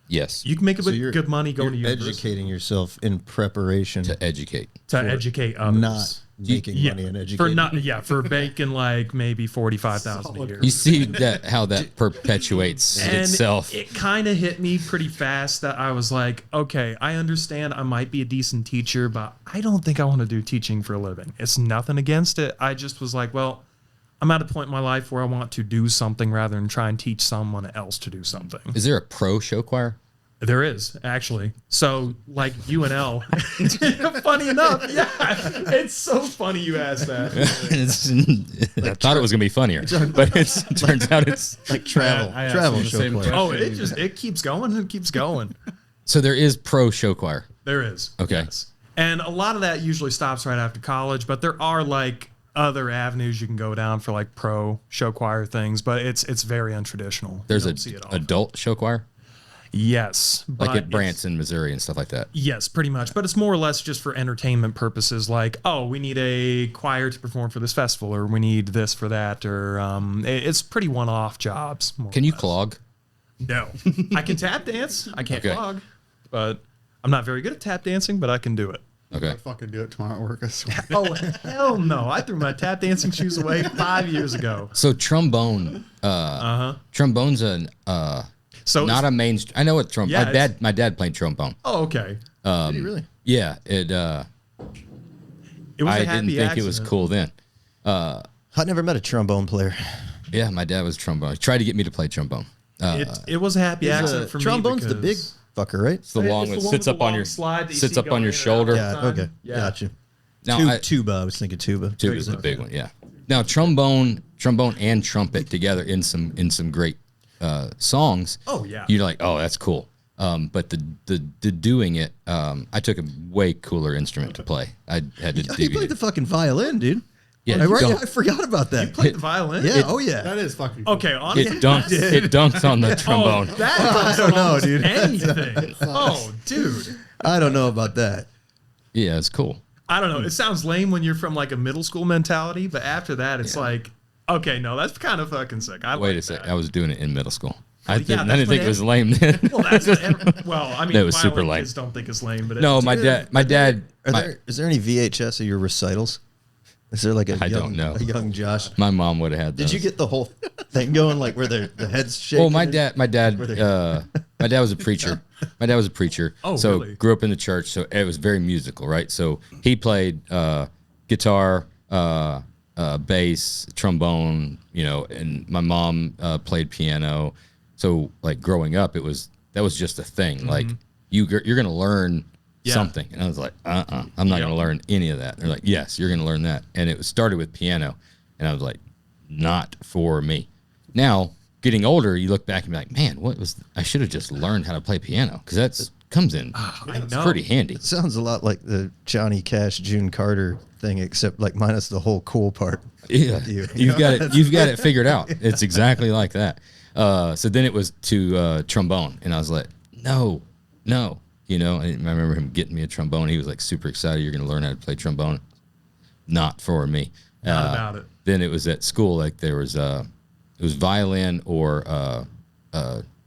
Yes. You can make a So bit you're- good money going to You're university educating yourself in preparation To educate. to educate others. not making money in education. For making like maybe $45,000 a year. You see how that perpetuates And itself. it kind of hit me pretty fast that I was like, okay, I understand I might be a decent teacher, but I don't think I want to do teaching for a living. It's nothing against it. I just was like, well, I'm at a point in my life where I want to do something rather than try and teach someone else to do something. Is there a pro show choir? There is, actually. So, like UNL, funny enough, yeah, it's so funny you asked that. I thought it was gonna be funnier, but it turns out it's Like travel, I asked travel him the show same choir. question. It keeps going and keeps going. so there is pro show choir. There is. Okay. Yes. And a lot of that usually stops right after college, but there are like other avenues you can go down for like pro show choir things, but it's very untraditional. There's You a don't see it often. adult show choir, Yes. like but at Branson, Missouri, and stuff like that. Yes, pretty much. But it's more or less just for entertainment purposes. Like, oh, we need a choir to perform for this festival, or we need this for that, or it's pretty one-off jobs. more Can or you less. clog? No, I can tap dance. I can't Okay. clog, but I'm not very good at tap dancing. But I can do it. Okay. I'd fucking do it tomorrow at work. I swear. Oh hell no! I threw my tap dancing shoes away 5 years ago. So trombone, trombone's So not a main. I know what trombone. Yeah, My dad played trombone. Oh, okay. Did he really? Yeah, it. It was I a happy didn't think it was accident. cool then. I never met a trombone player. Yeah, my dad was trombone. He tried to get me to play trombone. It was a happy accident for me. Trombone's the big because- fucker, right? It's the long It's one the one sits with up the on long your slide that you sits see up on going your in and out. shoulder. Yeah. time. Okay. Yeah. Got you. Now, Tuba. I was thinking tuba. Tuba is the big one, yeah. Now trombone and trumpet together in some great songs. Oh, yeah. You're like, oh, that's cool. But the doing it, I took a way cooler instrument to play. I had to He deviate. played the fucking violin, dude. Yeah, I forgot about that. Played the violin. Yeah. Oh yeah. That is fucking. Okay. Honestly, it dunked on the trombone. Oh, that I don't know, dude. anything. Oh, dude. I don't know about that. Yeah, it's cool. I don't know. It sounds lame when you're from like a middle school mentality, but after that, it's like, okay, no, that's kind of fucking sick. I Wait like a sec. that. I was doing it in middle school. I yeah, didn't that's think what it was lame then. Well, that's what well, I mean, That was super violin lame. kids don't think it's lame, but No, it's, my dad. Is there any VHS of your recitals? Is there like a I young, don't know. a young Josh? My mom would have had those. Did you get the whole thing going, like where the head's shaking? Well, my dad was a preacher. My dad was a preacher. Oh, so really? grew up in the church. So it was very musical, right? So he played guitar, bass, trombone, and my mom played piano. So like growing up, that was just a thing. Like you're going to learn Yeah. something. And I was like, I'm not going to learn any of that. They're like, yes, you're going to learn that. And it started with piano. And I was like, not for me. Now, getting older, you look back and be like, man, I should have just learned how to play piano. Because that comes in I know. pretty handy. It sounds a lot like the Johnny Cash, June Carter thing, except like minus the whole cool part. Yeah, You. you've got it figured out. It's exactly like that. So then it was to trombone, and I was like, no. And I remember him getting me a trombone. He was like super excited. You're going to learn how to play trombone. Not for me. Not about it. Then it was at school. Like there was it was violin or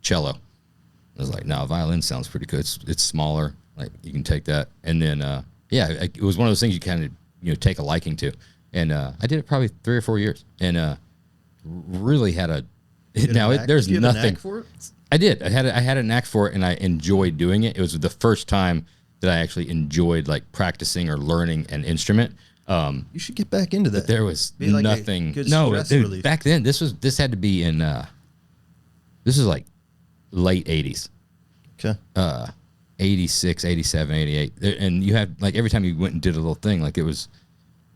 cello. I was like, no, violin sounds pretty good. It's smaller. Like you can take that. And then it was one of those things you kind of take a liking to. And I did it probably 3 or 4 years, and really had a. There's Do you have a nothing knack for it? I did. I had a knack for it, and I enjoyed doing it. It was the first time that I actually enjoyed like practicing or learning an instrument. You should get back into that. There was Be like a nothing. good No, stress dude, relief. back then this had to be in. This is like late '80s, Okay. 86, 87, 88, and you had like every time you went and did a little thing, like it was,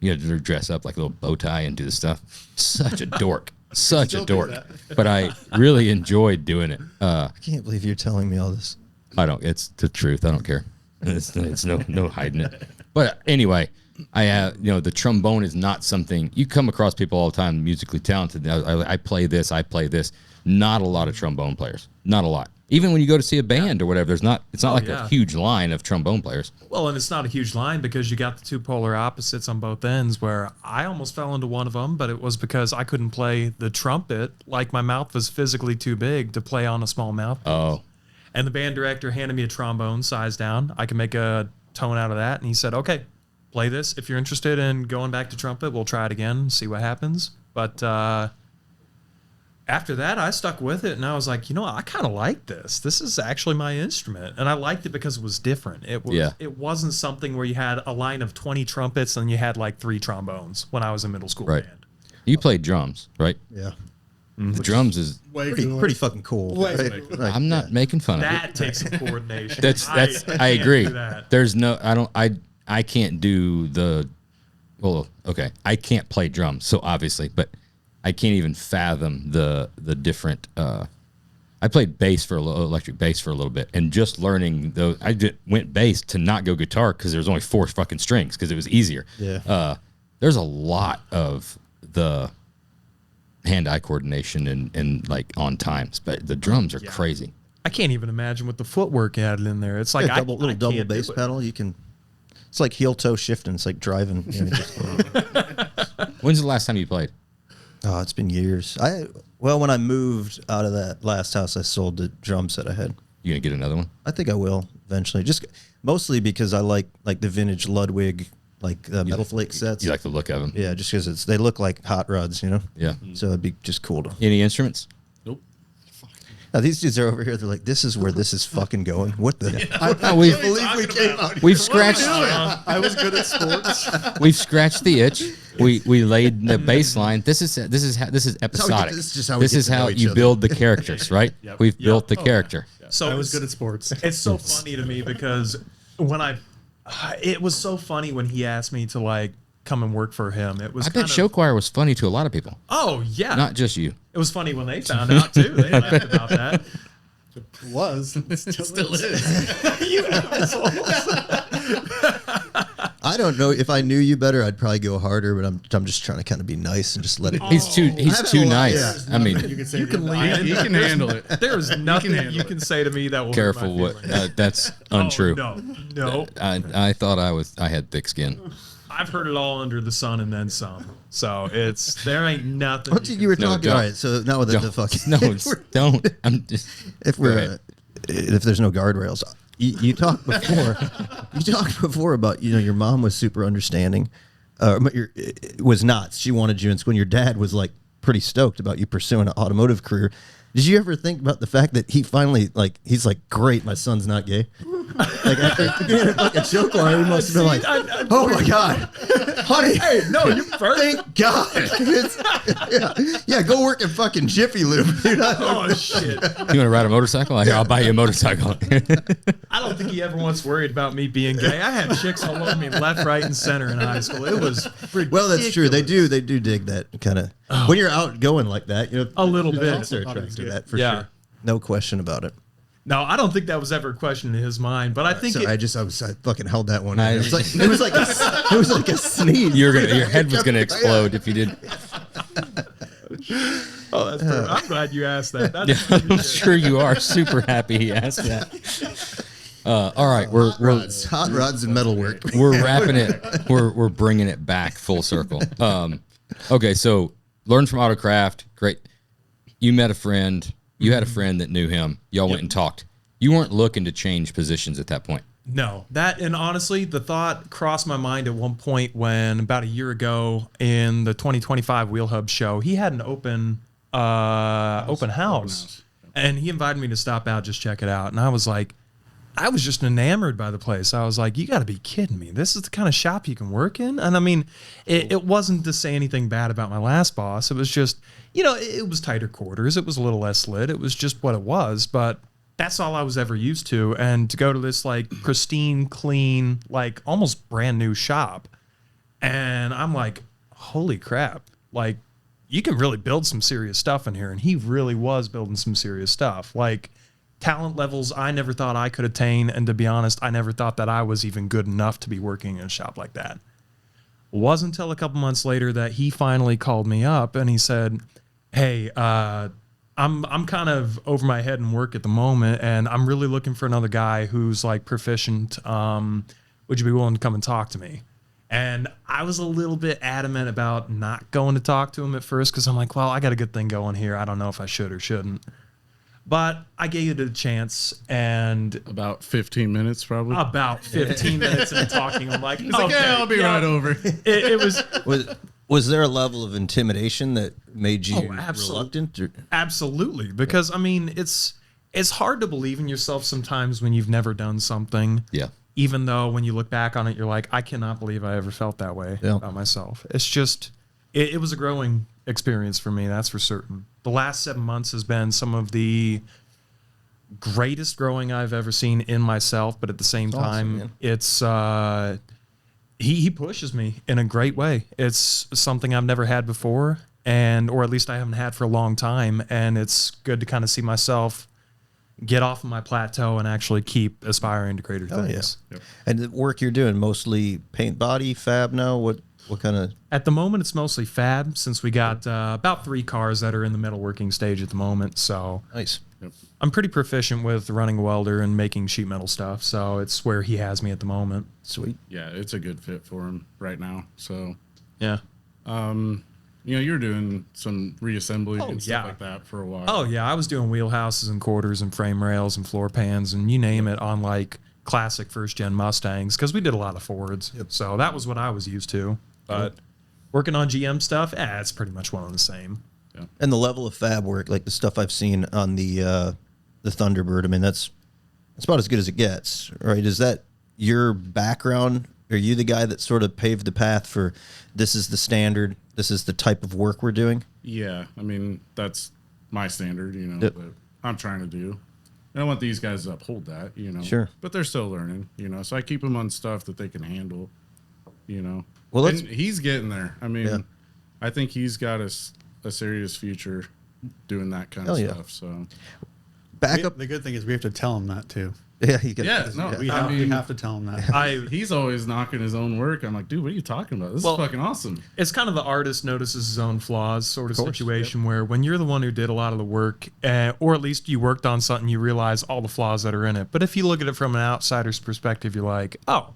you had to dress up like a little bow tie and do the stuff. Such a dork. Such a Still do dork. that. But I really enjoyed doing it. I can't believe you're telling me all this. I don't. It's the truth. I don't care. It's no hiding it. But anyway, I have the trombone is not something you come across people all the time musically talented. I play this. I play this. Not a lot of trombone players. Not a lot. Even when you go to see a band or whatever, it's not like yeah. a huge line of trombone players. Well, and it's not a huge line because you got the two polar opposites on both ends where I almost fell into one of them, but it was because I couldn't play the trumpet. Like my mouth was physically too big to play on a small mouth. Oh, And the band director handed me a trombone size down. I can make a tone out of that. And he said, okay, play this. If you're interested in going back to trumpet, we'll try it again, see what happens. But after that, I stuck with it. And I was like, I kind of like this. This is actually my instrument. And I liked it because it was different. It wasn't something where you had a line of 20 trumpets and you had like 3 trombones when I was in middle school right. band. You played drums, right? Yeah. The drums is. Way Pretty fucking cool. Way right? cooler. Like, I'm not making fun of it. That takes some coordination. That's I can't agree. do that. There's no I can't do the okay. I can't play drums, so obviously, but I can't even fathom the different I played bass for electric bass for a little bit, and just learning those, went bass to not go guitar because there was only 4 fucking strings because it was easier. Yeah. There's a lot of the hand-eye coordination and like on times, but the drums are crazy. I can't even imagine what the footwork added in there. It's like Yeah, double can't do bass it. pedal. You can. It's like heel toe shifting. It's like driving. When's the last time you played? Oh, it's been years. When I moved out of that last house, I sold the drum set I had. You gonna get another one? I think I will eventually. Just mostly because I like the vintage Ludwig, like metal flake sets. You like the look of them? Yeah, just because they look like hot rods, you know. Yeah. So it'd be just cool to. Any instruments? Nope. Now, these dudes are over here. They're like, "This is where this is fucking going." What the? We've scratched. I was good at sports. We've scratched the itch. We laid the baseline. This is episodic. This is just how we get to know each you other. build the characters, right? We've built the character. So I was good at sports. It's so funny to me because it was so funny when he asked me to like come and work for him. It was I bet show choir was funny to a lot of people, Oh yeah, not just you. it was funny when they found out too. They laughed about that. Was. Still is. You assholes. I don't know. If I knew you better, I'd probably go harder. But I'm just trying to kind of be nice and just let it. He's too nice. I mean, You can say You can that. leave. He can handle it. There is nothing handle you can say to me that will careful hurt my what feelings. that's Oh, untrue. No. I thought I had thick skin. I've heard it all under the sun and then some. So there ain't nothing. What did you were No, talking? don't. All right. So now with the fucking No, don't. I'm just. if Go ahead. if there's no guardrails, you talked before. You talked before about your mom was super understanding, but was not. She wanted you in school. And your dad was like pretty stoked about you pursuing an automotive career. Did you ever think about the fact that he finally he's like, great, my son's not gay? Like after being like a joke line, he must have been like, oh my god, honey, Hey, no, you first. thank God. yeah, go work at fucking Jiffy Lube, dude. Oh shit! You want to ride a motorcycle? I'll buy you a motorcycle. I don't think he ever once worried about me being gay. I had chicks all over me, left, right, and center in high school. It was ridiculous. Well, that's true. They do dig that kind of when you're outgoing like that. A little bit. Girls are attracted to that for Yeah. sure. No question about it. No, I don't think that was ever a question in his mind. But I think So I fucking held that one. I- It was like a sneeze. Your head was gonna explode if you did. Oh, that's perfect. I'm glad you asked that. Yeah, That's I'm sure you are super happy he asked that. All right, we're hot rods and metalwork. we're wrapping it. We're bringing it back full circle. Okay, so learn from Autocraft. Great. You met a friend. You had a friend that knew him. Y'all went and talked. You weren't looking to change positions at that point. No, and honestly, the thought crossed my mind at one point when about a year ago in the 2025 Wheel Hub show, he had an open house, and he invited me to stop out, just check it out. And I was like, I was just enamored by the place. I was like, you got to be kidding me. This is the kind of shop you can work in. And I mean, it wasn't to say anything bad about my last boss. It was just, it was tighter quarters. It was a little less lit. It was just what it was. But that's all I was ever used to. And to go to this like pristine, clean, like almost brand new shop. And I'm like, holy crap. Like, you can really build some serious stuff in here. And he really was building some serious stuff. Like, talent levels I never thought I could attain. And to be honest, I never thought that I was even good enough to be working in a shop like that. It wasn't until a couple months later that he finally called me up and he said, hey, I'm kind of over my head in work at the moment, and I'm really looking for another guy who's like proficient. Would you be willing to come and talk to me? And I was a little bit adamant about not going to talk to him at first because I'm like, well, I got a good thing going here. I don't know if I should or shouldn't. But I gave it a chance, and About 15 minutes, probably. about 15 minutes into talking, I'm like, He's like, yeah, I'll be right over. It was Was there a level of intimidation that made you reluctant? Or? absolutely, because I mean, it's hard to believe in yourself sometimes when you've never done something. Yeah. Even though when you look back on it, you're like, I cannot believe I ever felt that way about myself. It's just, it was a growing experience for me, that's for certain. The last 7 months has been some of the greatest growing I've ever seen in myself, but at the same time, it's he pushes me in a great way. It's something I've never had before, or at least I haven't had for a long time, and it's good to kind of see myself get off of my plateau and actually keep aspiring to greater things. Yeah. Yep. And the work you're doing, mostly paint body, fab now? What kind of... At the moment, it's mostly fab, since we got about 3 cars that are in the metalworking stage at the moment. So nice. Yep. I'm pretty proficient with running a welder and making sheet metal stuff, so it's where he has me at the moment. Sweet. Yeah, it's a good fit for him right now. So yeah. You're doing some reassembly and stuff yeah. like that for a while. Oh yeah, I was doing wheelhouses and quarters and frame rails and floor pans and you name it on like classic first gen Mustangs, because we did a lot of Fords. Yep. So that was what I was used to. But working on GM stuff, it's pretty much one and the same. Yeah. And the level of fab work, like the stuff I've seen on the Thunderbird, I mean, that's about as good as it gets, right? Is that your background? Are you the guy that sort of paved the path for this is the standard, this is the type of work we're doing? Yeah, I mean, that's my standard, Yep. that I'm trying to do. And I want these guys to uphold that, Sure. But they're still learning, so I keep them on stuff that they can handle, Well, and he's getting there. I mean, Yeah. I think he's got a serious future doing that kind of stuff. So Back up. The good thing is we have to tell him that too. Yeah, you got We have to tell him that. he's always knocking his own work. I'm like, dude, what are you talking about? This is fucking awesome. It's kind of the artist notices his own flaws sort of situation where when you're the one who did a lot of the work, or at least you worked on something, you realize all the flaws that are in it. But if you look at it from an outsider's perspective, you're like, oh,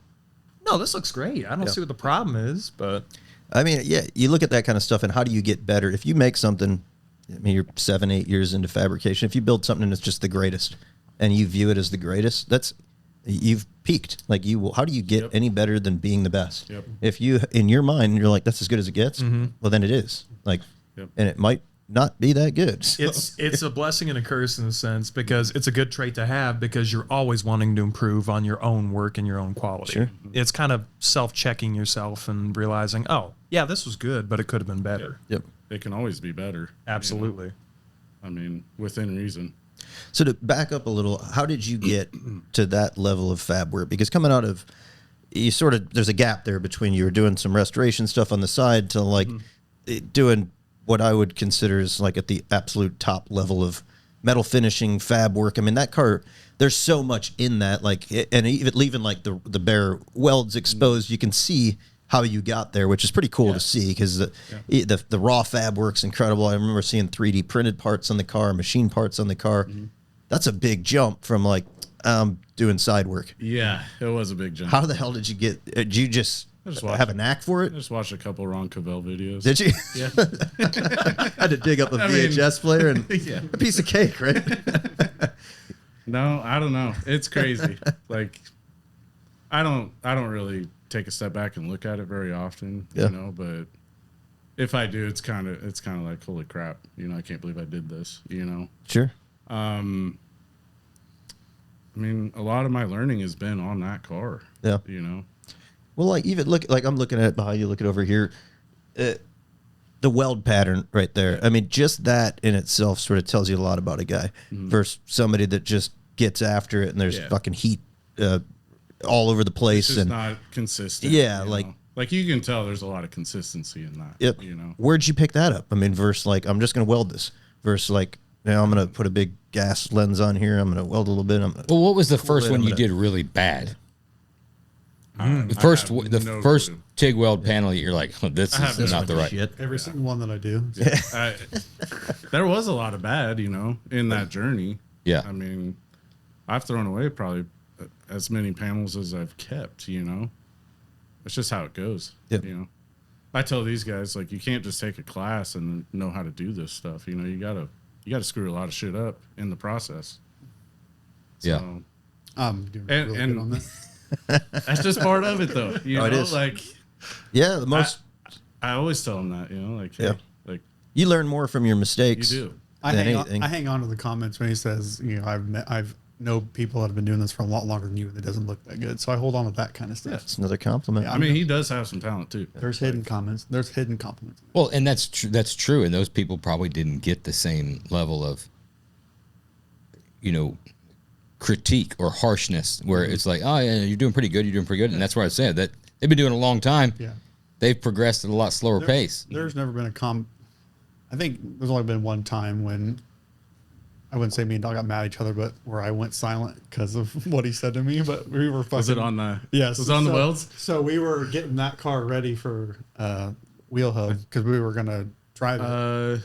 no, this looks great. I don't see what the problem is. But I mean, yeah, you look at that kind of stuff and how do you get better? If you make something, I mean, you're 7-8 years into fabrication. If you build something that's just the greatest and you view it as the greatest, you've peaked. Like how do you get any better than being the best? Yep. If you, in your mind, you're like, that's as good as it gets, well, then it is. Like, and it might not be that good. So. It's a blessing and a curse in a sense, because it's a good trait to have because you're always wanting to improve on your own work and your own quality. Sure. It's kind of self-checking yourself and realizing, oh, yeah, this was good, but it could have been better. Yep. It can always be better. Absolutely. I mean, within reason. So to back up a little, how did you get to that level of fab work? Because coming out of, there's a gap there between you were doing some restoration stuff on the side to like doing what I would consider is like at the absolute top level of metal finishing fab work. I mean, that car, there's so much in that, like, and even like the bare welds exposed, you can see how you got there, which is pretty cool to see because the raw fab work's incredible. I remember seeing 3D printed parts on the car, machine parts on the car. That's a big jump from like doing side work. Yeah, it was a big jump. How the hell did you get? Did you just have a knack for it? I just watched a couple Ron Cavell videos. Did you? Yeah. I had to dig up a VHS player and a piece of cake, right? No, I don't know. It's crazy. Like, I don't really take a step back and look at it very often, but if I do, it's kind of like, holy crap, I can't believe I did this, Sure. I mean, a lot of my learning has been on that car. Yeah. Well, like even I'm looking at it behind you, look it over here, the weld pattern right there. I mean, just that in itself sort of tells you a lot about a guy versus somebody that just gets after it and there's fucking heat all over the place. It's just and not consistent. Yeah, like you can tell there's a lot of consistency in that. Yep. Where'd you pick that up? I mean, versus like I'm just gonna weld this versus like now I'm gonna put a big gas lens on here. I'm gonna weld a little bit. Well, what was the first one you did really bad? The first TIG weld panel, you're like, oh, this is not the right. Shit. Every single one that I do. There was a lot of bad, in that journey. Yeah. I mean, I've thrown away probably as many panels as I've kept, It's just how it goes, Yep. I tell these guys, like, you can't just take a class and know how to do this stuff. You gotta screw a lot of shit up in the process. Yeah. So, I'm doing really good on that. that's just part of it, though. It is. Like, Yeah, the most. I always tell them that, like, hey, like, You learn more from your mistakes. you do. I than hang, anything. I hang on to the comments when he says, I've know people that have been doing this for a lot longer than you, and it doesn't look that good. So I hold on to that kind of stuff. It's another compliment. Yeah, I mean, he does have some talent too. There's hidden comments. There's hidden compliments. Well, and that's true. And those people probably didn't get the same level of, critique or harshness where it's like, oh yeah, you're doing pretty good. You're doing pretty good. And that's where I said that they've been doing it a long time. Yeah. They've progressed at a lot slower pace. There's never been I think there's only been one time when I wouldn't say me and Doc got mad at each other, but where I went silent because of what he said to me. But we were fucking. Was it on the? Yes. Was it on the welds? So we were getting that car ready for wheel hub because we were gonna drive it.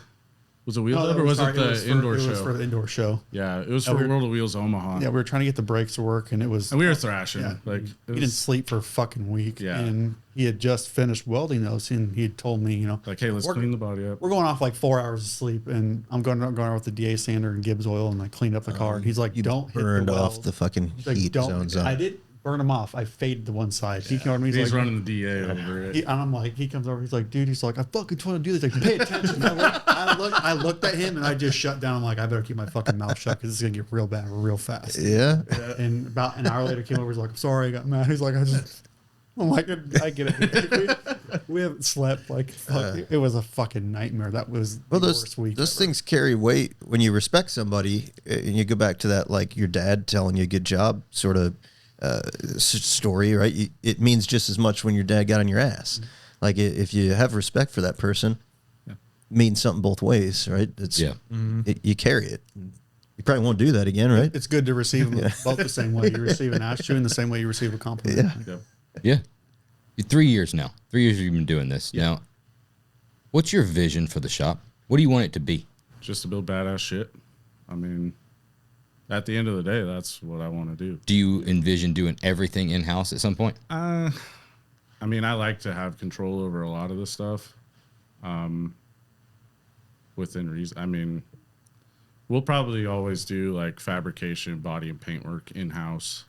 Was it wheel hub or was it the indoor show? It was for the indoor show. Yeah, it was for World of Wheels Omaha. Yeah, we were trying to get the brakes to work, and it was. And we were thrashing. Yeah, Like he didn't sleep for a fucking week. Yeah. And he had just finished welding those, and he had told me, like, hey, let's clean the body up. we're going off like 4 hours of sleep, and I'm going out with the DA sander and Gibbs oil, and I cleaned up the car. And he's like, don't hit the Burned weld. off the fucking Like, heat zones up. I did burn him off. I faded to one side. He came over to me. He's like, running the DA over it. and I'm like, he comes over. He's like, dude. He's like, I fucking trying to do this. Like, pay attention. I looked at him and I just shut down. I'm like, I better keep my fucking mouth shut because this is gonna get real bad real fast. Yeah. And about an hour later, came over. He's like, I'm sorry, I got mad. He's like, I'm like, I get it. We haven't slept. Like, fuck, it was a fucking nightmare. That was the worst week. Those ever. things carry weight when you respect somebody, and you go back to that, like your dad telling you good job sort of story, right? It means just as much when your dad got on your ass. Mm-hmm. Like if you have respect for that person, it means something both ways, right? It's you carry it. You probably won't do that again, right? It's good to receive them both the same way. You receive an ash chew in the same way you receive a compliment. Yeah. Yeah. 3 years now. 3 years you've been doing this. Now, what's your vision for the shop? What do you want it to be? Just to build badass shit. I mean, at the end of the day, that's what I want to do. Do you envision doing everything in-house at some point? I mean, I like to have control over a lot of this stuff. Within reason. I mean, we'll probably always do like fabrication, body and paint work in-house.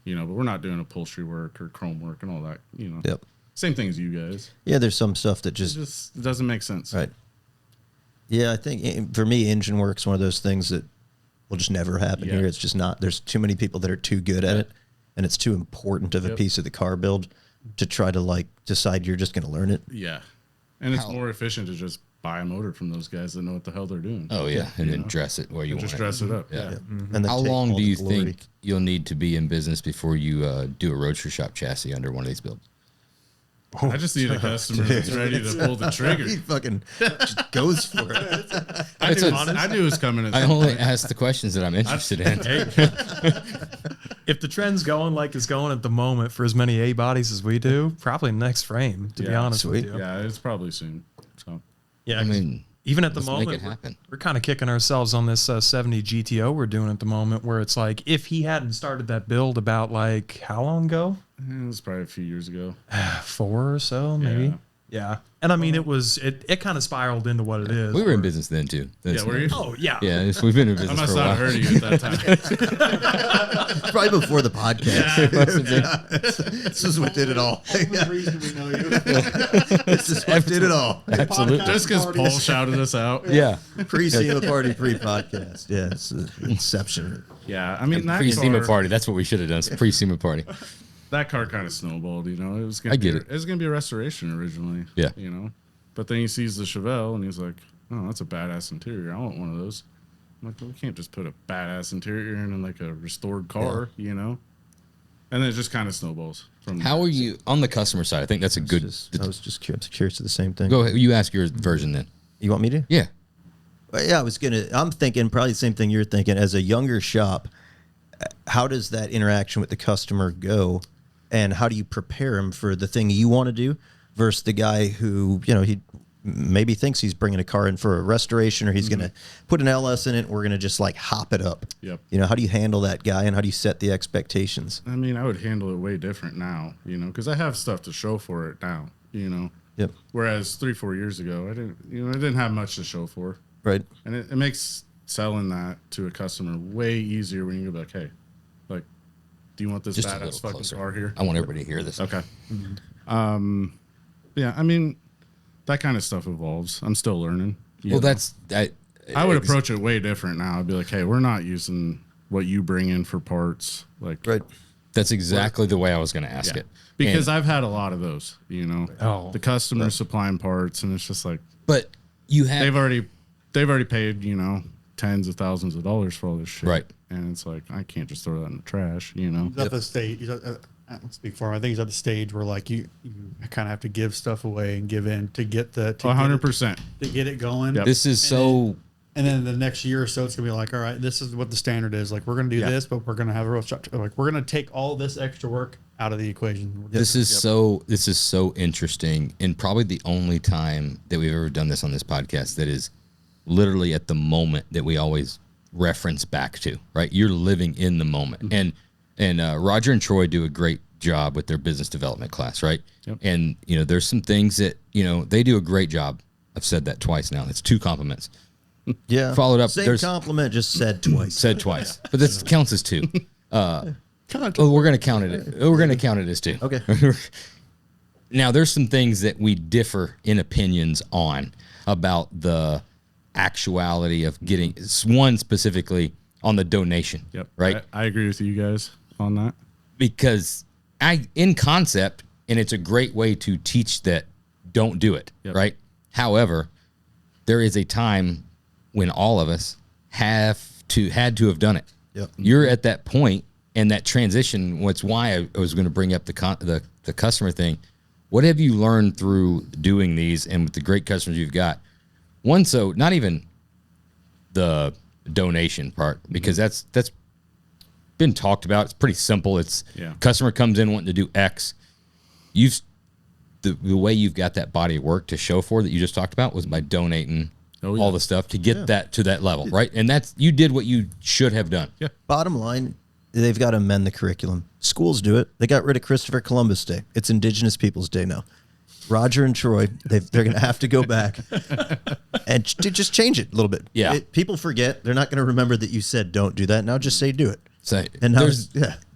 But we're not doing upholstery work or chrome work and all that, Yep. Same thing as you guys. Yeah, there's some stuff that It just just doesn't make sense. right. Yeah, I think for me, engine work's one of those things that will just never happen Yeah. here. It's just not. There's too many people that are too good at it, and it's too important of a piece of the car build to try to like decide you're just going to learn it. Yeah. And it's more efficient to just buy a motor from those guys that know what the hell they're doing. Oh, yeah. And then dress it where you want Just it. dress it up. Yeah. Yeah. And then How take long all do the you glory. think you'll need to be in business before you do a Roadster Shop chassis under one of these builds? I just need a customer that's ready to pull the trigger. He fucking just goes for it. I knew it was coming. At I some only point. ask the questions that I'm interested in. If the trend's going like it's going at the moment for as many A bodies as we do, probably next frame, to be Yeah, honest sweet. with you. Yeah, it's probably soon. So Yeah, I mean, even at the let's make moment, it happen. we're kind of kicking ourselves on this 70 GTO we're doing at the moment, where it's like, if he hadn't started that build about like, how long ago? it was probably a few years ago. 4 or so, maybe. Yeah. Yeah. And I mean, it kind of spiraled into what it is. We were in business then, too. That's Were you? Oh, yeah. Yeah, we've been in I business must for a not while. have heard of you at that time. Probably before the podcast. This is what did it all. The reason we know you. This is what did it all. Absolutely. Just because Paul shouted us out. Yeah. Pre-SEMA party, pre-podcast. Yeah, it's inception. Yeah, I mean, that Pre-SEMA car, party. That's what we should have done. It's pre-SEMA party. that car kind of snowballed, It was gonna I get it. It was going to be a restoration originally. Yeah. But then he sees the Chevelle and he's like, oh, that's a badass interior. I want one of those. I'm like, well, we can't just put a badass interior in like a restored car, And then it just kind of snowballs from How are you on the customer side? I think that's a good. I was just curious to the same thing. Go ahead. You ask your version then. You want me to? Yeah. Well, yeah, I'm thinking probably the same thing you're thinking. As a younger shop, how does that interaction with the customer go, and how do you prepare him for the thing you want to do versus the guy who he maybe thinks he's bringing a car in for a restoration, or he's going to put an LS in it. And we're going to just like hop it up. Yep. How do you handle that guy, and how do you set the expectations? I mean, I would handle it way different now, because I have stuff to show for it now, Yep. Whereas 3-4 years ago, I didn't have much to show for. Right. And it makes selling that to a customer way easier when you go back, hey, like, do you want this Just a badass little fucking closer. car here? I want everybody to hear this. Okay. Yeah, I mean, that kind of stuff evolves. I'm still learning. Well, that's that. I would approach it way different now. I'd be like, hey, we're not using what you bring in for parts, like Right. That's exactly the way I was going to ask it. Because And- I've had a lot of those, you know, the customers supplying parts, and it's just like, but you have they've already paid, you know, tens of thousands of dollars for all this shit, Right. And it's like, I can't just throw that in the trash, you know. He's at the stage. I don't speak for him. I think he's at the stage where like you kind of have to give stuff away and give in to get the 100%. to get it going. Yep. this is so. And then the next year or so, it's gonna be like, all right, this is what the standard is. Like, we're gonna do this, but we're gonna have a real shop. Like, we're gonna take all this extra work out of the equation. This is so interesting, and probably the only time that we've ever done this on this podcast that is literally at the moment that we always reference back to. Right, you're living in the moment, and Roger and Troy do a great job with their business development class, right? Yep. And you know, there's some things that they do a great job. I've said that twice now. It's 2 compliments. Yeah. Followed up, Same there's- compliment, just said twice. Said twice, but this counts as 2. We're gonna count it. We're gonna count it as 2. Okay. Now, there's some things that we differ in opinions on about the actuality of getting one specifically on the donation. Yep. Right. I agree with you guys on that. Because in concept, and it's a great way to teach that don't do it. Yep. Right. However, there is a time when all of us had to have done it. Yep. You're at that point and that transition. What's why I was going to bring up the customer thing. What have you learned through doing these and with the great customers you've got? One, so not even the donation part, because that's been talked about. It's pretty simple. It's customer comes in wanting to do X. The way you've got that body of work to show for that you just talked about was by donating all the stuff to get that to that level, right? And you did what you should have done. Yeah. Bottom line, they've got to amend the curriculum. Schools do it. They got rid of Christopher Columbus Day. It's Indigenous Peoples Day now. Roger and Troy, they're going to have to go back and just change it a little bit. Yeah. People forget. They're not going to remember that you said don't do that. Now just say do it. So And now,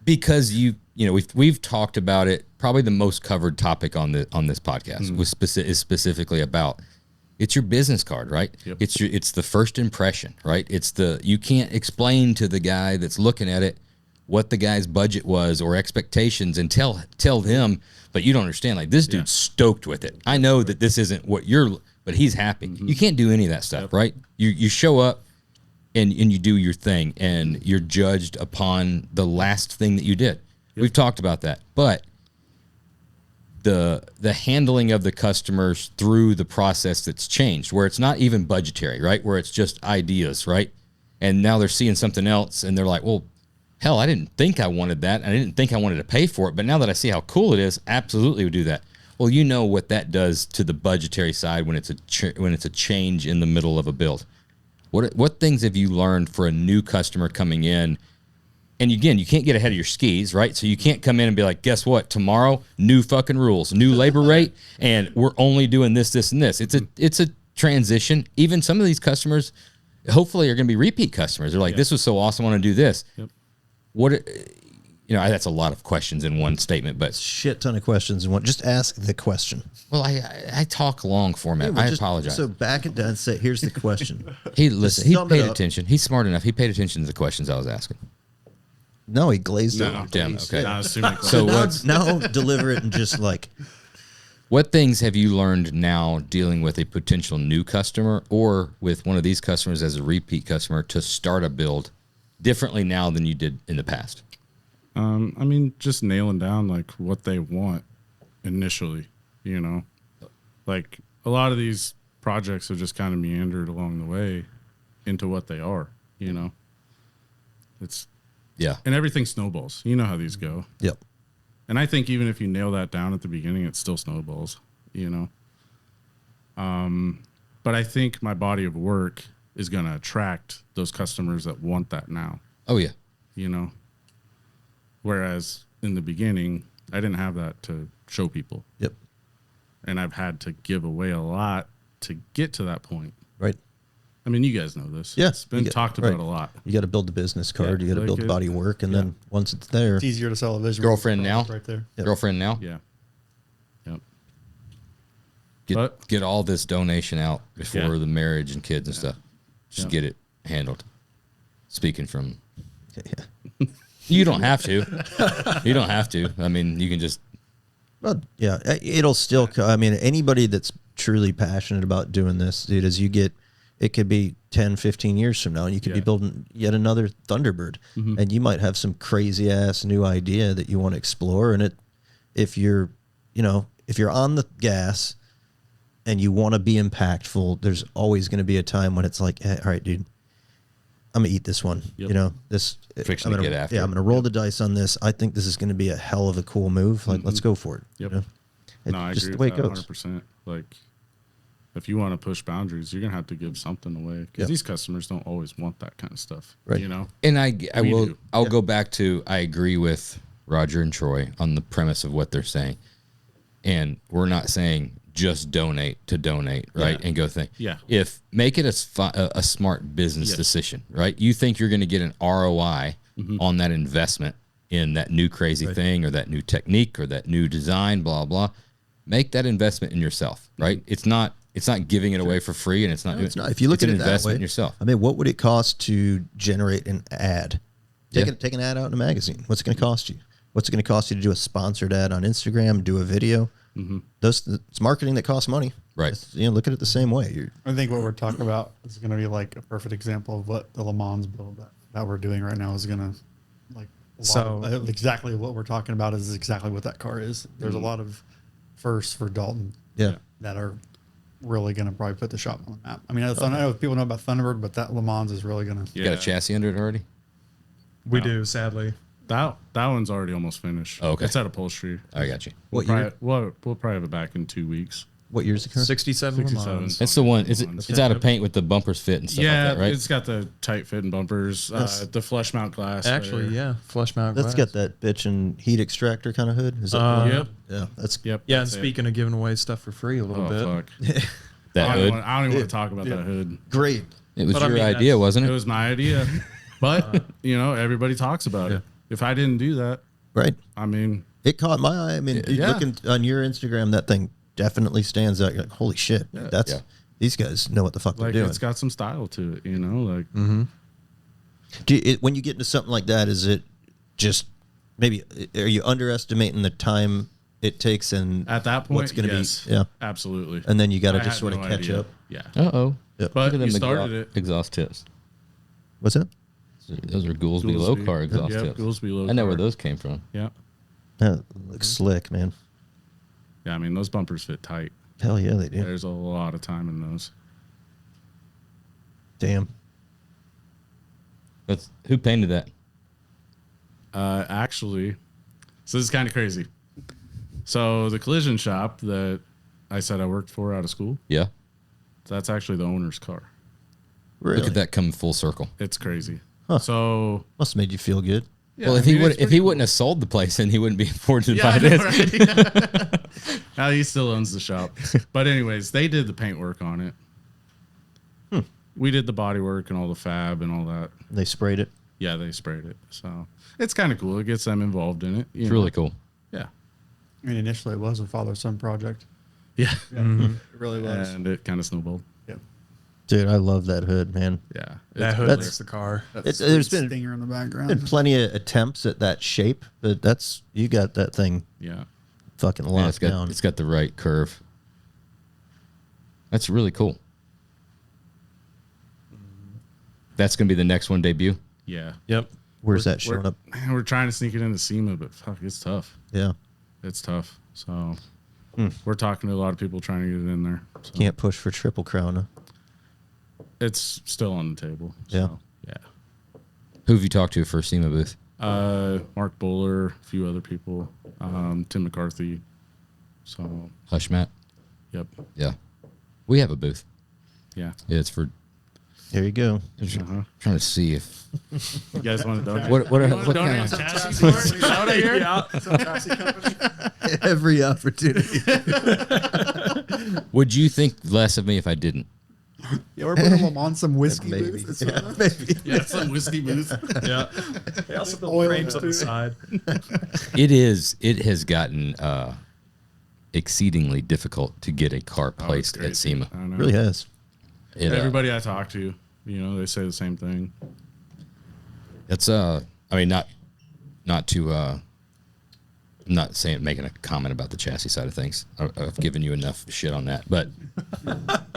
because we've talked about it. Probably the most covered topic on this podcast is specifically about it's your business card, right? Yep. It's the first impression, right? You can't explain to the guy that's looking at it what the guy's budget was or expectations and tell him, but you don't understand. Like, this dude's stoked with it. I know that this isn't what but he's happy. You can't do any of that stuff, right? You show up and you do your thing, and you're judged upon the last thing that you did. We've talked about that, but the handling of the customers through the process that's changed, where it's not even budgetary, right? Where it's just ideas, right? And now they're seeing something else, and they're like, well, hell, I didn't think I wanted that. I didn't think I wanted to pay for it. But now that I see how cool it is, absolutely would do that. Well, you know what that does to the budgetary side when it's a change in the middle of a build. What things have you learned for a new customer coming in? And again, you can't get ahead of your skis, right? So you can't come in and be like, guess what? Tomorrow, new fucking rules, new labor rate, and we're only doing this, this, and this. It's a transition. Even some of these customers, hopefully, are going to be repeat customers. They're like, this was so awesome, I want to do this. Yep. That's a lot of questions in one statement, but shit ton of questions in one. Just ask the question. Well, I talk long format. I apologize. So back it down and say, here's the question. He sum it paid up. attention. He's smart enough. He paid attention to the questions I was asking. No, he glazed No, over. Damn. Okay. Not assuming So now deliver it and just like, what things have you learned now dealing with a potential new customer or with one of these customers as a repeat customer to start a build differently now than you did in the past? I mean, just nailing down like what they want initially, like a lot of these projects have just kind of meandered along the way into what they are, it's, and everything snowballs. You know how these go. yep. And I think even if you nail that down at the beginning, it still snowballs, But I think my body of work is going to attract those customers that want that now. Oh, yeah. Whereas in the beginning, I didn't have that to show people. Yep. And I've had to give away a lot to get to that point. Right. I mean, you guys know this. Yeah. It's been talked about a lot. You got to build the business card. Yeah, You got to like build the it- body work. And then once it's there, It's easier to sell a vision. Girlfriend now? Right there. Yep. Girlfriend now? Yeah. Yep. Get all this donation out before Yeah. the marriage and kids and stuff. Just Yeah. get it handled. Speaking from You don't have to. You don't have to. I mean, you can just. Well, yeah, it'll still. I mean, anybody that's truly passionate about doing this, dude, as you get, it could be 10, 15 years from now, and you could be building yet another Thunderbird, and you might have some crazy ass new idea that you want to explore. And if you're on the gas and you want to be impactful, there's always going to be a time when it's like, hey, all right, dude, I'm gonna eat this one. Yep. You know, this. Friction to get after. Yeah, I'm gonna roll the dice on this. I think this is gonna be a hell of a cool move. Like, let's go for it. Yep. You know? No, I just agree the way with it that goes. 100%. Like, if you want to push boundaries, you're gonna have to give something away because Yep. these customers don't always want that kind of stuff. Right. You know. And We will. do. I'll go back to. I agree with Roger and Troy on the premise of what they're saying, and we're not saying just donate to donate, right? Yeah. And go think. Yeah. If make it a smart business Yes. decision, right? You think you're going to get an ROI on that investment in that new crazy thing or that new technique or that new design, blah blah. Make that investment in yourself, right? It's not giving it away for free, and it's not. It's not. If you look it's at an it that investment way, in yourself. I mean, what would it cost to generate an ad? Take an ad out in a magazine. What's it going to cost you? What's it going to cost you to do a sponsored ad on Instagram? Do a video? It's marketing that costs money. Right. Look at it the same way. I think what we're talking about is going to be like a perfect example of what the Le Mans build that we're doing right now is going to like. Exactly what we're talking about is exactly what that car is. There's a lot of firsts for Dalton. Yeah. That are really going to probably put the shop on the map. I mean, I know people know about Thunderbird, but that Le Mans is really going to. You got a chassis under it already? We do, sadly. That one's already almost finished. Oh, okay. It's at upholstery. I got you. We'll What year? probably have it back in 2 weeks. What year is it? 67 Le 67. Mans. That's the one. It's out of paint with the bumpers fit and stuff Yeah, like that, right? it's got the tight fitting bumpers, the flush mount glass. Actually, there. yeah, flush mount That's glass. got that bitch and heat extractor kind of hood. Is that the one? Yep. Yeah. That's Yep. Yeah, and that's it. speaking of giving away stuff for free a little Oh bit. fuck! that I hood. don't even want to talk about that hood. great. It was But I your mean, idea, that's- wasn't It it? was my idea, but everybody talks about it. If I didn't do that, Right. I mean, It caught my eye. I mean, Yeah. looking on your Instagram, that thing definitely stands out. You're like, holy shit, that's Yeah. these guys know what the fuck like they're doing. it's got some style to it. Like When you get into something like that, is it just maybe are you underestimating the time it takes and at that point, what's going to yes, be? Yeah, absolutely. and then you got to I just had sort of no catch idea. up. Yeah, Uh-oh. Yep. But Look at them you started it. exhaust tips. What's that? Those are Goolsby low car exhaust Yep, tips. Goolsby low I know where car. those came from. Yeah, That looks slick, man. yeah. I mean, those bumpers fit tight. Hell yeah, they do. There's a lot of time in those. Damn. Who painted that? Actually, so this is kind of crazy. So the collision shop that I said I worked for out of school, Yeah. that's actually the owner's car. Really? Look at that come full circle. It's crazy. Huh. So Must have made you feel good. yeah, well, I if he mean, would, it's if pretty he cool. wouldn't have sold the place, then he wouldn't be afforded to Yeah, buy I know, this. right? Now he still owns the shop. But anyways, they did the paint work on it. We did the body work and all the fab and all that. They sprayed it. Yeah, they sprayed it. So it's kind of cool. It gets them involved in it. It's really cool. Yeah. I mean, initially it was a father-son project. Yeah. It really was. And it kind of snowballed. Yep. Dude, I love that hood, man. Yeah. That It's- hood That's- lifts the car. There's been stinger in the background. plenty of attempts at that shape, but you got that thing Yeah. fucking Yeah, locked down. it's got the right curve. That's really cool. That's going to be the next one debut. Yeah. Yep. Where's that showing up? Man, we're trying to sneak it into SEMA, but fuck, it's tough. Yeah, It's tough. So we're talking to a lot of people trying to get it in there. So can't push for Triple Crown. Huh? it's still on the table. Yeah. So, yeah. Who have you talked to for SEMA booth? Mark Bowler, a few other people, Tim McCarthy. So, Hush Matt? yep. Yeah. We have a booth. Yeah. Yeah, it's for There you go. Uh-huh. trying to see if You guys want to donate? what kind of Every opportunity. would you think less of me if I didn't? Yeah, we're putting them on some whiskey Maybe. booth. Yeah, maybe. Yeah, some whiskey booth. Yeah. They also build Oil frames on the too. side. It has gotten exceedingly difficult to get a car Oh, it's placed at crazy. SEMA. I know. Really has. It, Everybody I talk to, they say the same thing. It's I mean, not to I'm not saying making a comment about the chassis side of things. I've given you enough shit on that, but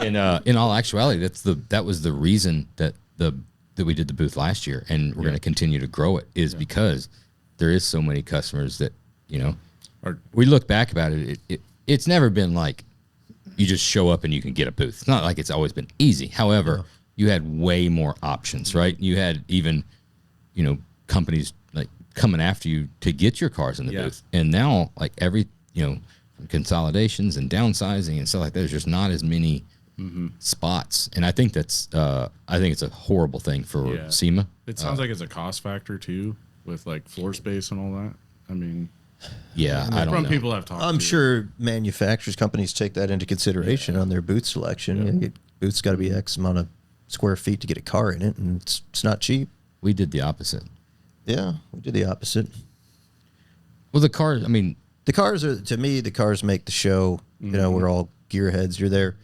in all actuality, that was the reason that we did the booth last year, and we're going to continue to grow it is because there is so many customers that we look back about it's never been like you just show up and you can get a booth. It's not like it's always been easy. However, you had way more options, right? You had even companies like coming after you to get your cars in the booth. And now like every, consolidations and downsizing and stuff like that, there's just not as many spots. And I think it's a horrible thing for SEMA. It sounds like it's a cost factor too with like floor space and all that. I mean, I don't know. People have talked I'm sure manufacturers, companies take that into consideration on their booth selection. Booth's got to be X amount of square feet to get a car in it, and it's not cheap. We did the opposite. Yeah, we did the opposite. Well, the cars, I mean... The cars are, to me, the cars make the show. We're all gearheads. You're there.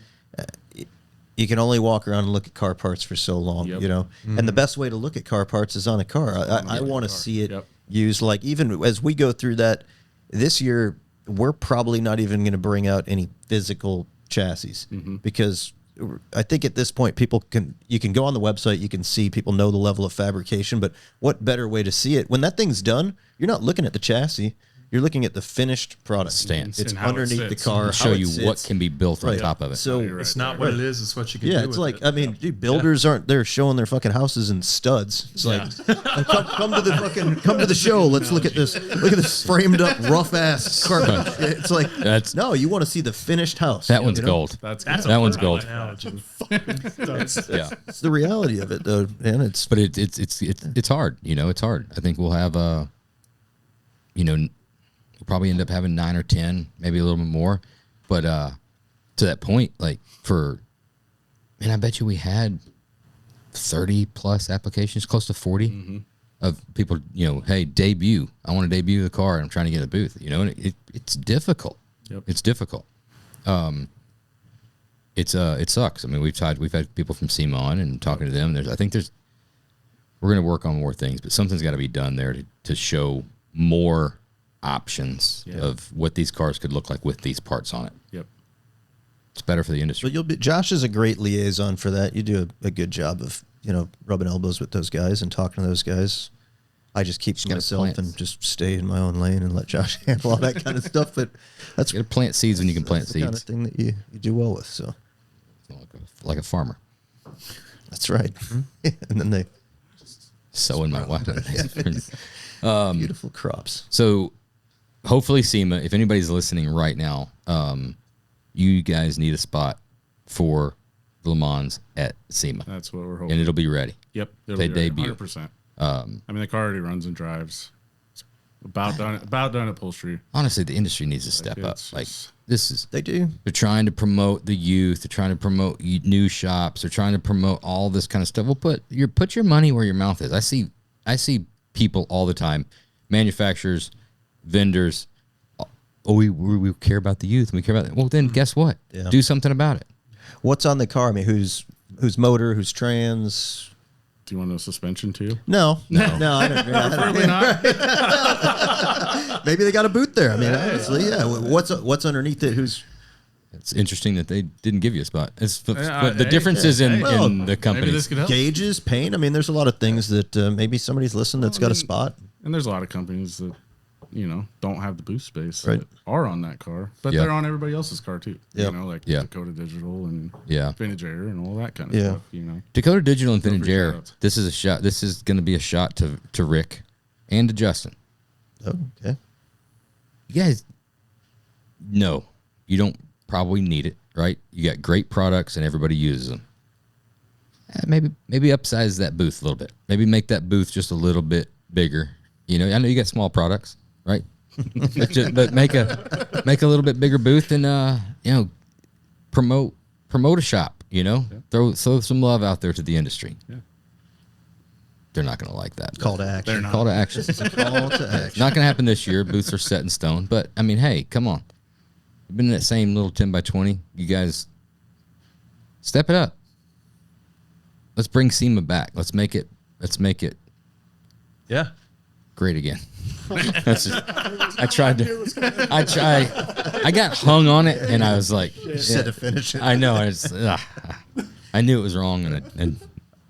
You can only walk around and look at car parts for so long, And the best way to look at car parts is on a car. I want to see it used. Like, even as we go through that, this year, we're probably not even going to bring out any physical chassis because... I think at this point, you can go on the website, you can see people know the level of fabrication, but what better way to see it? When that thing's done, you're not looking at the chassis. You're looking at the finished product. Stance. It's And how it underneath the sits. car. show how it you sits. what can be built on top of it. So It's not what it is, it's what you can do. it's with like, it. I mean, dude, builders aren't there showing their fucking houses in studs. It's like, come to the show. Let's look at this. Look at this framed up rough ass car. It's like, no, you want to see the finished house. That one's gold. That's that one's gold. Analogy. It's the reality of it, though, man. But it's hard. It's hard. I think we'll have we'll probably end up having 9 or 10, maybe a little bit more. But to that point, like I bet you we had 30 plus applications, close to 40 of people, hey, debut. I want to debut the car. And I'm trying to get a booth, and it's difficult. Yep. It's difficult. It sucks. I mean, we've had people from SEMA on and talking to them. We're going to work on more things, but something's got to be done there to show more options of what these cars could look like with these parts on it. Yep. It's better for the industry. But Josh is a great liaison for that. You do a good job of, rubbing elbows with those guys and talking to those guys. I just keep to myself and just stay in my own lane and let Josh handle all that kind of stuff. But that's you got to plant seeds when you can plant the kind of seeds. thing that you do well with. So Like a farmer. that's right. And then they Sowing my wife. beautiful crops. So hopefully SEMA, if anybody's listening right now, you guys need a spot for Le Mans at SEMA. That's what we're hoping. And it'll be ready. Yep. They debut. 100%. I mean, the car already runs and drives. It's about done at upholstery. Honestly, the industry needs to step up. it's Like just- this is They do. they're trying to promote the youth. They're trying to promote new shops. They're trying to promote all this kind of stuff. Well, put your money where your mouth is. I see people all the time, manufacturers, vendors. Oh, we care about the youth. We care about that. Well, then guess what? Yeah. Do something about it. What's on the car? I mean, who's motor? Who's trans? Do you want no suspension too? No. I don't. Probably not. Maybe they got a boot there. I mean, honestly, yeah. What's underneath it? Who's It's interesting that they didn't give you a spot. Yeah, but the hey, difference is in Well, the company. Maybe this could help. gauges, paint? I mean, there's a lot of things that maybe somebody's listening that's got a spot. And there's a lot of companies that, don't have the booth space Right. that are on that car, but Yeah. they're on everybody else's car too. Yep. Like Yeah. Dakota Digital and Yeah. Vintage Air and all that kind of Yeah. stuff. Dakota Digital and Feel Vintage free to Air. shout out. This is a shot. This is going to be a shot to Rick and to Justin. Oh, okay. You guys, no, you don't probably need it, right? You got great products and everybody uses them. Maybe upsize that booth a little bit. Maybe make that booth just a little bit bigger. I know you got small products, right? but make a little bit bigger booth and promote a shop. Throw some love out there to the industry. Yeah. They're not going to like that. Call to action. They're not. Call to action. Call to action. Not going to happen this year. Booths are set in stone. But, I mean, hey, come on. You've been in that same little 10 by 20. You guys, step it up. Let's bring SEMA back. Let's make it Yeah. Great again. I tried to. I got hung on it, and I was like, Said to finish it. I know. I knew it was wrong, and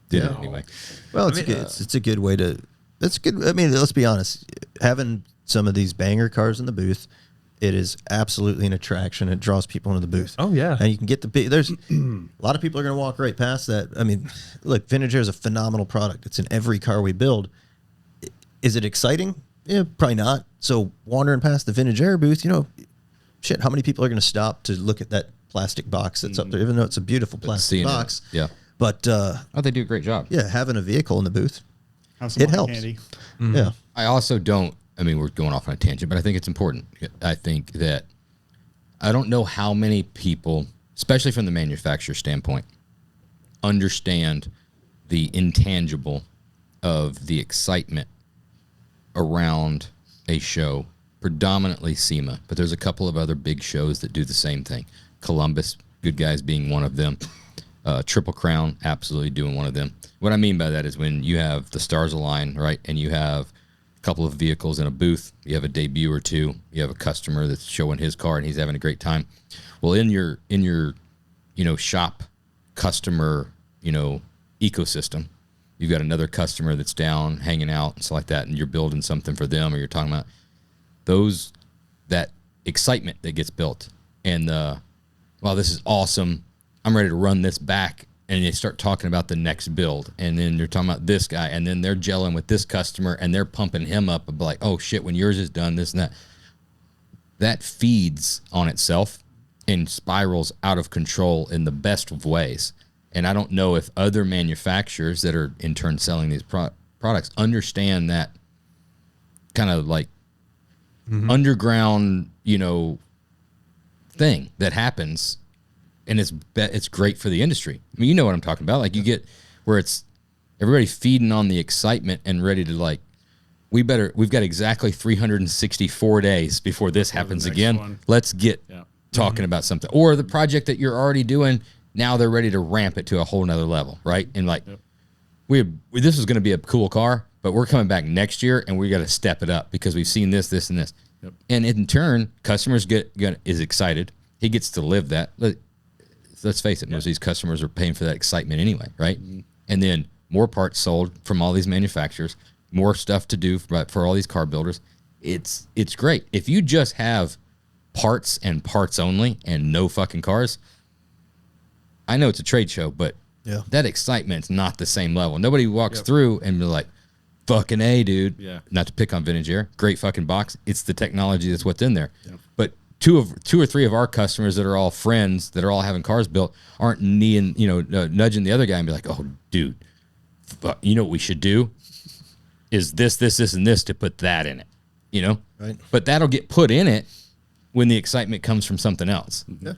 did it anyway. Well, it's a good way to. That's good. I mean, let's be honest. Having some of these banger cars in the booth, it is absolutely an attraction. It draws people into the booth. Oh, yeah. And you can get there's a lot of people are going to walk right past that. I mean, look, Vintage Air is a phenomenal product. It's in every car we build. Is it exciting? Yeah, probably not. So wandering past the Vintage Air booth, shit, how many people are going to stop to look at that plastic box that's up there, even though it's a beautiful plastic box? Yeah. But they do a great job. yeah, having a vehicle in the booth, Have some it eye helps. candy. Yeah. I also don't. I mean, we're going off on a tangent, but I think it's important. I think that I don't know how many people, especially from the manufacturer standpoint, understand the intangible of the excitement around a show, predominantly SEMA, but there's a couple of other big shows that do the same thing. Columbus, Good Guys being one of them. Triple Crown, absolutely doing one of them. What I mean by that is when you have the stars align, right, and you have a couple of vehicles in a booth, you have a debut or two, you have a customer that's showing his car and he's having a great time. Well, in your shop customer, ecosystem, you've got another customer that's down hanging out and stuff like that, and you're building something for them, or you're talking about that excitement that gets built. And wow, this is awesome. I'm ready to run this back. And they start talking about the next build. And then they're talking about this guy. And then they're gelling with this customer and they're pumping him up and be like, oh shit, when yours is done, this and that. That feeds on itself and spirals out of control in the best of ways. And I don't know if other manufacturers that are in turn selling these products understand that kind of like underground, thing that happens. And it's great for the industry. I mean, you know what I'm talking about. Like you get where it's everybody feeding on the excitement and ready to we've got exactly 364 days before this happens again. One. Let's get talking about something. Or the project that you're already doing, now they're ready to ramp it to a whole nother level, right? And this is going to be a cool car, but we're coming back next year and we got to step it up because we've seen this, this, and this. Yep. And in turn, customers is excited. He gets to live that. Let's face it, most of these customers are paying for that excitement anyway, right? Mm-hmm. And then more parts sold from all these manufacturers, more stuff to do for all these car builders. It's great. If you just have parts and parts only and no fucking cars, I know it's a trade show, but that excitement's not the same level. Nobody walks through and be like, fucking A, dude. Yeah. Not to pick on Vintage Air. Great fucking box. It's the technology that's what's in there. Yeah. But two or three of our customers that are all friends that are all having cars built aren't nudging the other guy and be like, oh, dude, you know what we should do is this, and this to put that in it, Right. But that'll get put in it when the excitement comes from something else. Yeah.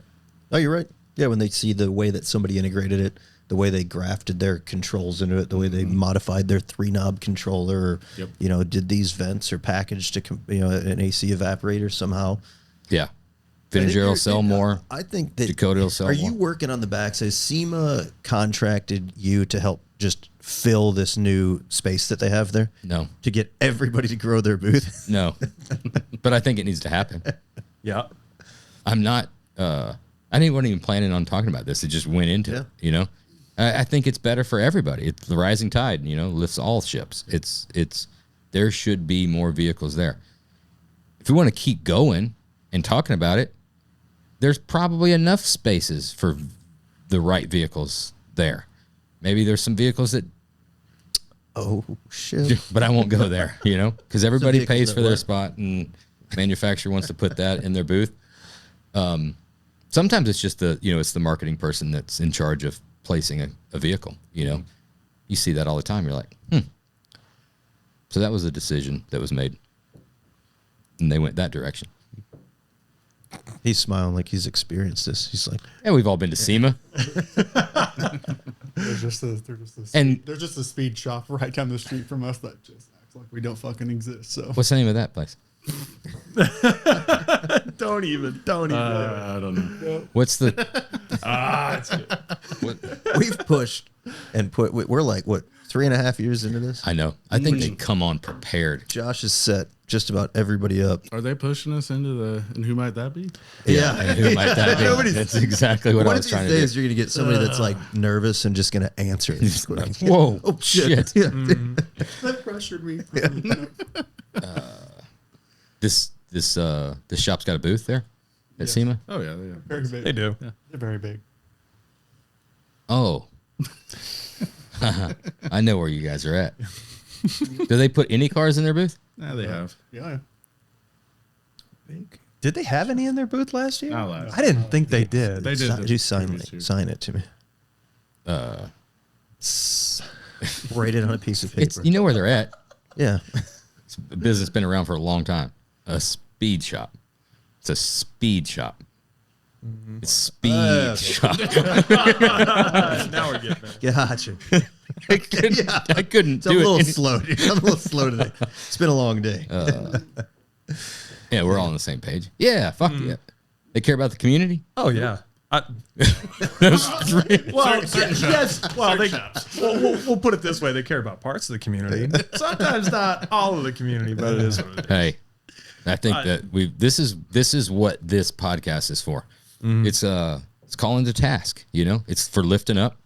Oh, you're right. Yeah, when they see the way that somebody integrated it, the way they grafted their controls into it, the way they modified their 3-knob controller, or, did these vents or packaged to, an AC evaporator somehow. Yeah. Vintage Air will sell more. I think that Dakota will sell more. Are you working on the backs? Has SEMA contracted you to help just fill this new space that they have there? No. To get everybody to grow their booth? No. But I think it needs to happen. Yeah. I'm not, I wasn't even planning on talking about this. It just went into it, I think it's better for everybody. It's the rising tide, lifts all ships. There should be more vehicles there. If we want to keep going and talking about it, there's probably enough spaces for the right vehicles there. Maybe there's some vehicles that... Oh, shit. But I won't go there, because everybody pays for their spot and manufacturer wants to put that in their booth. Sometimes it's just it's the marketing person that's in charge of placing a vehicle, You see that all the time. You're like, So that was a decision that was made. And they went that direction. He's smiling like he's experienced this. He's like, yeah, we've all been to SEMA. There's just a speed shop right down the street from us that just acts like we don't fucking exist. So what's the name of that place? Don't even. I don't know. What's the? It's good. we've pushed and we're like, what, 3.5 years into this. I know. I think they come on prepared. Josh has set just about everybody up. Are they pushing us into the? And who might that be? Yeah. And who might that be? That's exactly what I One was of trying these to days, do. you're gonna get somebody that's like nervous and just gonna answer it. Whoa, Oh shit! shit. Yeah. That pressured me. This shop's got a booth there at SEMA. Oh yeah, yeah. Very big. They do. They're very big. Oh, I know where you guys are at. Do they put any cars in their booth? Yeah, they have. Yeah. Did they have any in their booth last year? Not last I didn't think they did. They did. Do sign it to me. Write it on a piece of paper. You know where they're at. Yeah. It's a business been around for a long time. A speed shop. It's a speed shop. It's speed shop. Now we're getting there. Gotcha. I couldn't It's a do little it. slow. Dude. I'm a little slow today. It's been a long day. Yeah, we're all on the same page. Yeah, fuck yeah. They care about the community. Oh yeah. That was three. Well, yes. Well, we'll put it this way: they care about parts of the community. Sometimes not all of the community, but it is what it is. Hey, I think that this is what this podcast is for. It's calling to task. You know, it's for lifting up.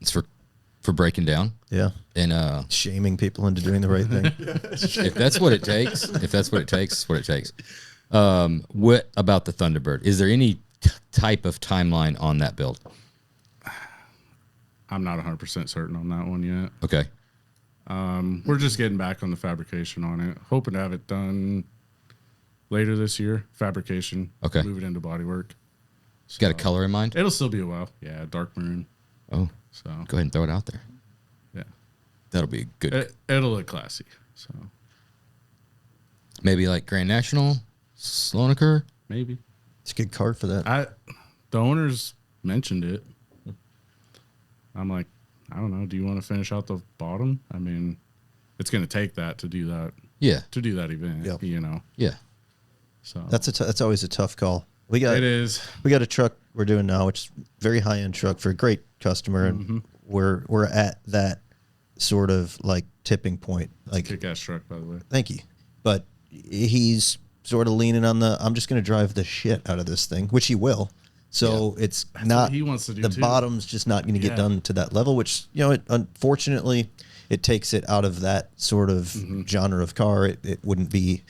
It's for breaking down. Yeah. And Shaming people into doing the right thing. if that's what it takes, it's what it takes. What about the Thunderbird? Is there any type of timeline on that build? I'm not 100% certain on that one yet. Okay. We're just getting back on the fabrication on it. Hoping to have it done later this year. Fabrication. Okay. Move it into bodywork. So Got a color in mind? it'll still be a while. Yeah, dark maroon. Oh, So go ahead and throw it out there. yeah, That'll be good. it'll look classy. So Maybe like Grand National, Sloanaker. maybe It's a good card for that. the owners mentioned it. I'm like, I don't know. Do you want to finish out the bottom? I mean, it's going to take that to do that. Yeah. To do that event. Yep. You know. Yeah. So That's always a tough call. We got it is. We got a truck we're doing now, which is a very high end truck for a great customer, and we're at that sort of like tipping point. Like, Kick-ass truck, by the way. thank you, but he's sort of leaning on the I'm just going to drive the shit out of this thing, which he will. So it's not what he wants to do, the too. bottom's just not going to get Yeah. done to that level, which unfortunately it takes it out of that sort of genre of car. It wouldn't be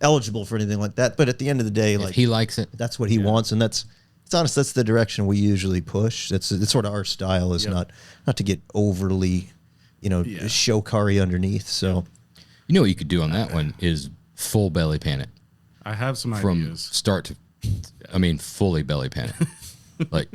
eligible for anything like that. But at the end of the day, If like he likes it. that's what he wants, and it's honest. That's the direction we usually push. It's sort of our style is Yep. not to get overly, show car-y underneath. So You know what you could do on that one is full belly pan it I have some from ideas. start to, fully belly pan it. Like,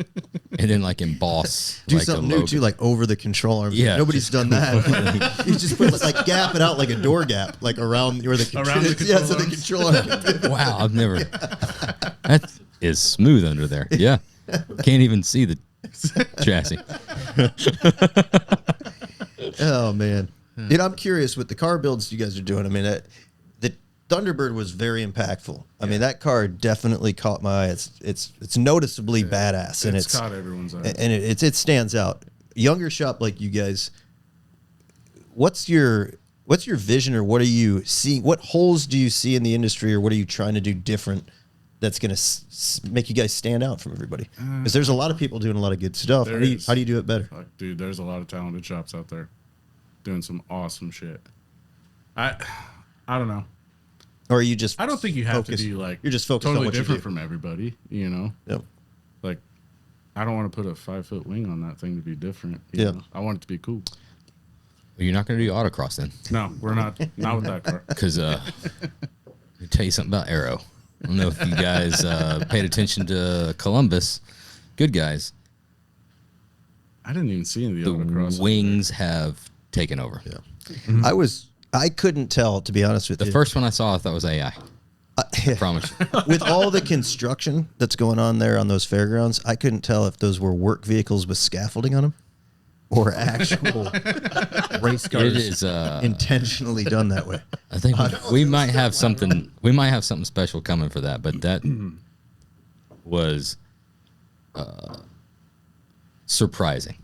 and then like emboss. do like something a new logo. too, like over the control arm. Yeah, Nobody's done that. You just put like gap it out like a door gap, like around where the Around the yeah, control so the arms. control arm. Can Wow, I've never. That is smooth under there. Yeah, can't even see the chassis. Oh man, I'm curious with the car builds you guys are doing. I mean, the Thunderbird was very impactful. I mean, that car definitely caught my eye. It's noticeably badass, and It's caught everyone's eye. and it stands out. Younger shop like you guys, what's your vision, or what are you seeing? What holes do you see in the industry, or what are you trying to do different that's going to make you guys stand out from everybody? Because there's a lot of people doing a lot of good stuff. How There do you, is. how do you do it better? Fuck, dude, there's a lot of talented shops out there doing some awesome shit. I don't know. Or are you just I don't think you have focused- to be like you're just focused on totally what you different do. from everybody, you know? Yep. Like I don't want to put a 5-foot wing on that thing to be different. Yeah. Know? I want it to be cool. Well, you're not going to do autocross then, No, we're not with that car. because let me tell you something about Aero. I don't know if you guys paid attention to Columbus. Good guys. I didn't even see any of The the autocross. wings have taken over. Yeah. I couldn't tell, to be honest with The you. first one I saw, I thought was AI. I promise you. With all the construction that's going on there on those fairgrounds, I couldn't tell if those were work vehicles with scaffolding on them or actual race It cars is. intentionally done that way. I think we might have something. We might have something special coming for that. But that was surprising.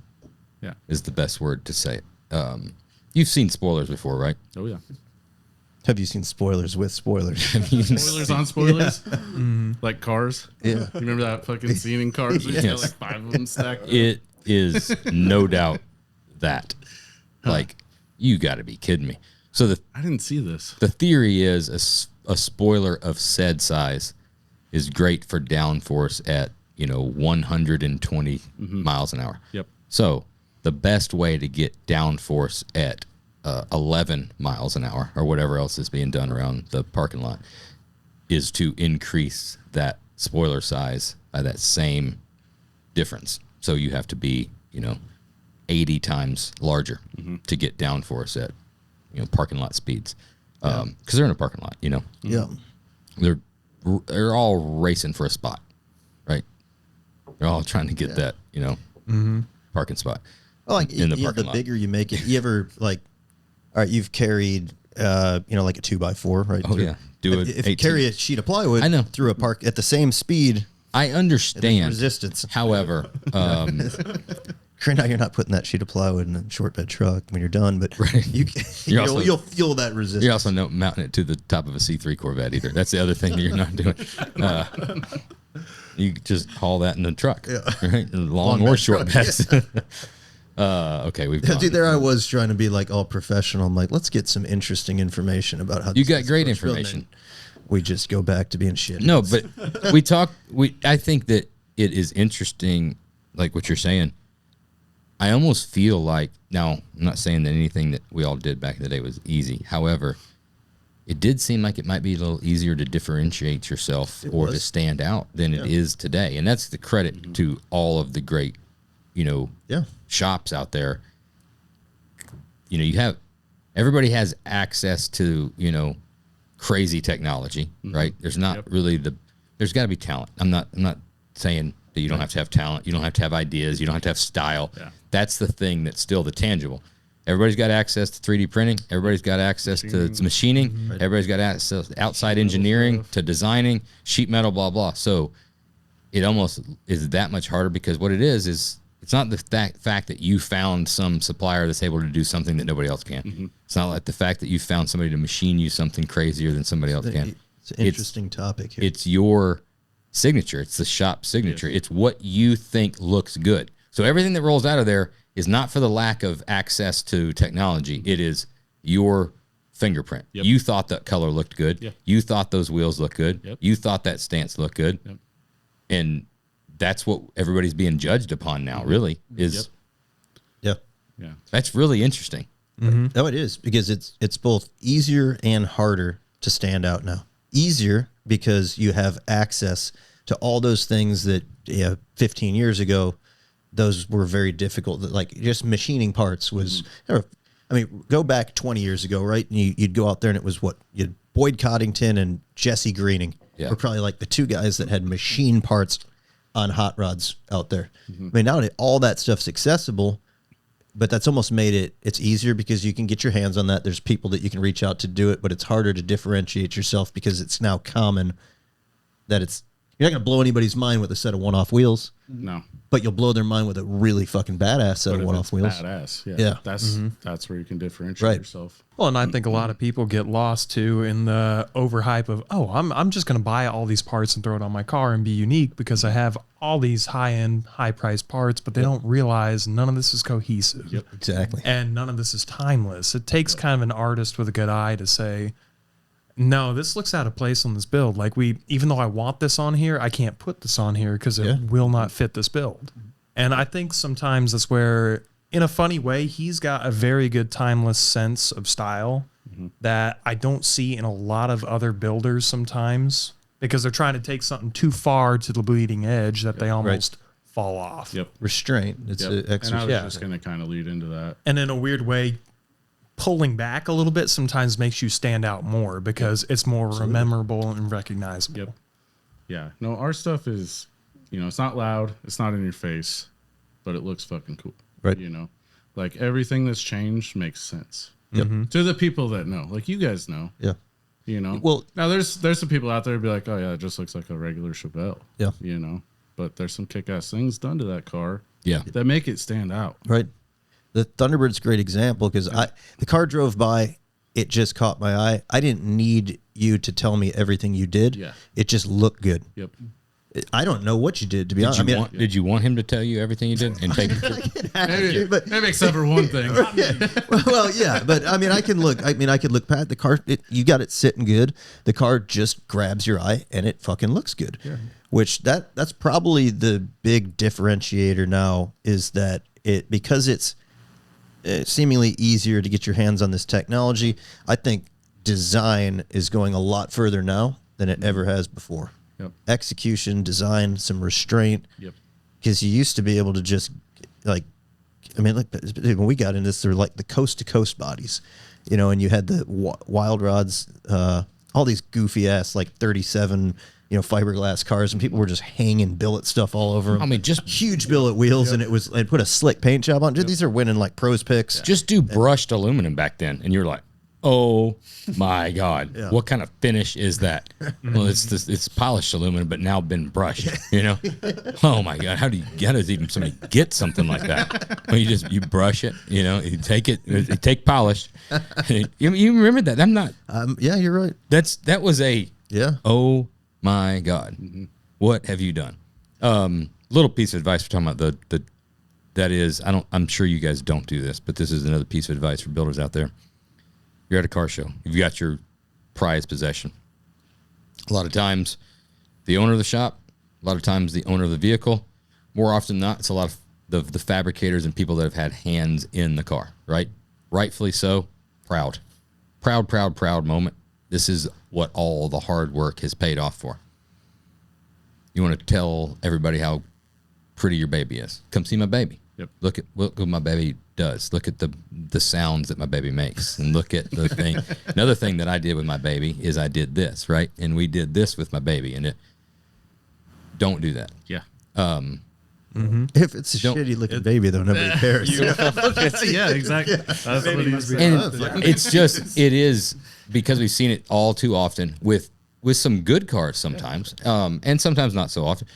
Yeah. is the best word to say it. You've seen spoilers before, right? Oh yeah. Have you seen spoilers with spoilers? Spoilers on spoilers, like Cars. Yeah. You remember that fucking scene in Cars? Where you got Yes. like 5 of them stacked. It is no doubt that. Like, you got to be kidding me. So I didn't see this. the theory is a spoiler of said size is great for downforce at 120 miles an hour. Yep. So the best way to get downforce at 11 miles an hour or whatever else is being done around the parking lot is to increase that spoiler size by that same difference. So you have to be, 80 times larger to get downforce at, parking lot speeds. Because they're in a parking lot, Yeah. They're all racing for a spot, right? They're all trying to get that, parking spot. Well, like in the the parking lot. bigger you make it, you ever like, all right, you've carried, like a 2x4, right? Oh, yeah. Do it. If you carry a sheet of plywood, I know. through a park at the same speed, I understand. resistance. However, Now you're not putting that sheet of plywood in a short bed truck when you're done, but you'll feel that resistance. you're also not mounting it to the top of a C3 Corvette either. That's the other thing that you're not doing. You just haul that in the truck, right? Long or bed short truck, beds. Okay, we've Dude, there I was trying to be like all professional. I'm like, let's get some interesting information about how You this got is great supposed to run, information. and we just go back to being shit. No, but I think that it is interesting, like what you're saying. I almost feel like, now, I'm not saying that anything that we all did back in the day was easy. However, it did seem like it might be a little easier to differentiate yourself or to stand out than it is today. And that's the credit to all of the great, shops out there. Everybody has access to, crazy technology, right? There's not really there's got to be talent. I'm not saying that you don't have to have talent. You don't have to have ideas. You don't have to have style. Yeah. That's the thing that's still the tangible. Everybody's got access to 3D printing. Everybody's got access to machining. Everybody's got access to outside engineering, to designing, sheet metal, blah, blah. So it almost is that much harder because what it is it's not the fact that you found some supplier that's able to do something that nobody else can. It's not like the fact that you found somebody to machine you something crazier than somebody else can. It's an interesting topic here. It's your signature. It's the shop signature. It's what you think looks good. So everything that rolls out of there is not for the lack of access to technology. It is your fingerprint. Yep. You thought that color looked good. Yep. You thought those wheels looked good. Yep. You thought that stance looked good. Yep. And that's what everybody's being judged upon now, really, is yeah. that's really interesting. No, it is because it's both easier and harder to stand out now. Easier because you have access to all those things that 15 years ago, those were very difficult. Like just machining parts was, go back 20 years ago, right? And you'd go out there and it was you had Boyd Coddington and Jesse Greening were probably like the two guys that had machine parts on hot rods out there. I mean, now all that stuff's accessible, but that's almost made it's easier because you can get your hands on that. There's people that you can reach out to do it, but it's harder to differentiate yourself because it's now common that you're not going to blow anybody's mind with a set of one-off wheels. No. But you'll blow their mind with a really fucking badass set But of if one-off it's wheels. badass. Yeah. That's where you can differentiate Right. yourself. Well, and I think a lot of people get lost too in the overhype of, I'm just going to buy all these parts and throw it on my car and be unique because I have all these high-end, high-priced parts, but they don't realize none of this is cohesive. Yep. Exactly. And none of this is timeless. It takes kind of an artist with a good eye to say, no, this looks out of place on this build. Like even though I want this on here, I can't put this on here because it will not fit this build. And I think sometimes that's where, in a funny way, he's got a very good timeless sense of style that I don't see in a lot of other builders sometimes because they're trying to take something too far to the bleeding edge that they almost fall off. Yep. Restraint. It's Yep. an And I exercise. was just going to kind of lead into that. And in a weird way, pulling back a little bit sometimes makes you stand out more because it's more memorable and recognizable. Yep. Yeah. No, our stuff is, it's not loud. It's not in your face, but it looks fucking cool. Right. Like everything that's changed makes sense. Yep. To the people that know, like you guys know, Yeah. Well, now there's some people out there who be like, oh yeah, it just looks like a regular Chevelle. Yeah. But there's some kick-ass things done to that car. Yeah. That make it stand out. Right. The Thunderbird's a great example because the car drove by, it just caught my eye. I didn't need you to tell me everything you did. Yeah. It just looked good. Yep. I don't know what you did, to be honest. Did you want him to tell you everything you did and take it? Maybe except for one thing. Well, yeah, but I mean, I can look past the car. You got it sitting good. The car just grabs your eye, and it fucking looks good. Yeah. Which that's probably the big differentiator now is that because it's seemingly easier to get your hands on this technology. I think design is going a lot further now than it ever has before. Yep. Execution, design, some restraint. Yep. Because you used to be able to just when we got into this, they were like the coast to coast bodies, and you had the wild rods, all these goofy ass like 37, fiberglass cars, and people were just hanging billet stuff all over them. I mean, just huge billet wheels, and it put a slick paint job on. Dude, these are winning like pros picks. Just do brushed aluminum back then, and you're like, oh my God, what kind of finish is that? Well, it's polished aluminum, but now been brushed. Oh my God, how does even somebody get something like that? Well, you brush it, you take polish. You remember that? I'm not. Yeah, you're right. That was a oh my God, what have you done? Little piece of advice we're talking about I'm sure you guys don't do this, but this is another piece of advice for builders out there. You're at a car show. You've got your prized possession. A lot of times, the owner of the shop, a lot of times the owner of the vehicle, more often than not, it's a lot of the fabricators and people that have had hands in the car, right? Rightfully so. Proud moment. This is what all the hard work has paid off for. You want to tell everybody how pretty your baby is. Come see my baby. Yep. Look what my baby does. Look at the sounds that my baby makes, and look at the thing. Another thing that I did with my baby is I did this, right? And we did this with my baby, and don't do that. Yeah. If it's a shitty looking baby, though, nobody cares. Yeah, exactly. That's what he's And it is because we've seen it all too often with some good cars sometimes, and sometimes not so often,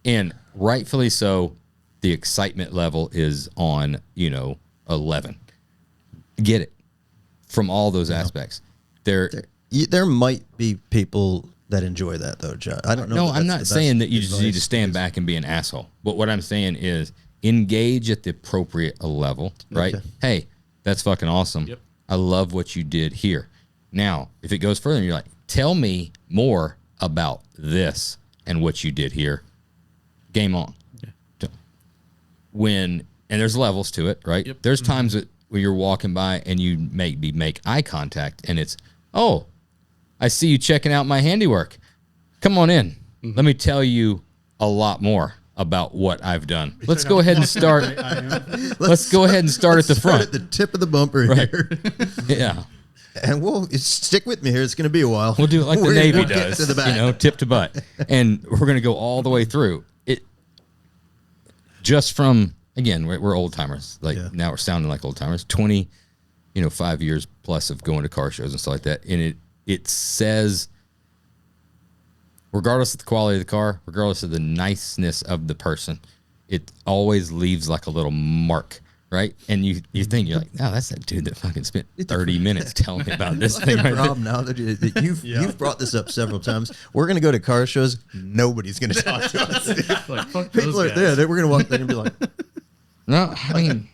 and rightfully so. The excitement level is on, 11. Get it from all those aspects. There might be people that enjoy that though, John. I don't know. No, I'm not saying that you just need to stand back and be an asshole. But what I'm saying is engage at the appropriate level, right? Okay. Hey, that's fucking awesome. Yep. I love what you did here. Now, if it goes further and you're like, tell me more about this and what you did here, game on. And there's levels to it, right? Yep. There's times where you're walking by and you make eye contact, and it's, oh, I see you checking out my handiwork. Come on in. Let me tell you a lot more about what I've done. Let's go ahead and start. Let's go ahead and start at the front. At the tip of the bumper here. Yeah. And we'll stick with me here. It's going to be a while. We'll do it like the Navy does, to the back. Tip to butt, and we're going to go all the way through it. Just from, again, we're old timers. Now we're sounding like old timers. 5 years plus of going to car shows and stuff like that. And it says, regardless of the quality of the car, regardless of the niceness of the person, it always leaves like a little mark, right? And you think, you're like, oh, that's that dude that fucking spent 30 minutes telling me about this thing. The problem now that you've brought this up several times. We're going to go to car shows. Nobody's going to talk to us. Like, fuck people are there. We're going to walk there and be like, no, I mean,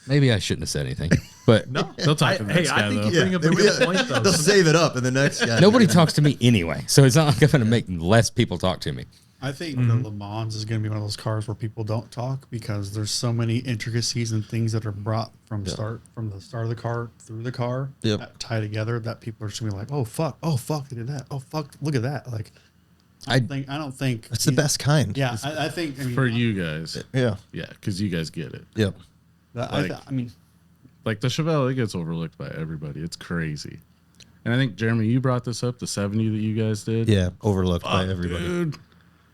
maybe I shouldn't have said anything. But no, they'll talk to the next guy, I think though. you bring up a good point, though. They'll save it up, and the next guy. Nobody talks to me anyway, so it's not like I'm going to make less people talk to me. I think the Le Mans is going to be one of those cars where people don't talk because there's so many intricacies and things that are brought from the start of the car through the car that tie together that people are just going to be like, oh fuck, they did that. Oh fuck, look at that. Like, I don't think it's the best kind. Yeah, I think for you guys. Yeah, because you guys get it. Yep. I mean, like the Chevelle, it gets overlooked by everybody. It's crazy. And I think Jeremy, you brought this up, the 70 that you guys did. Yeah, overlooked by everybody. Dude.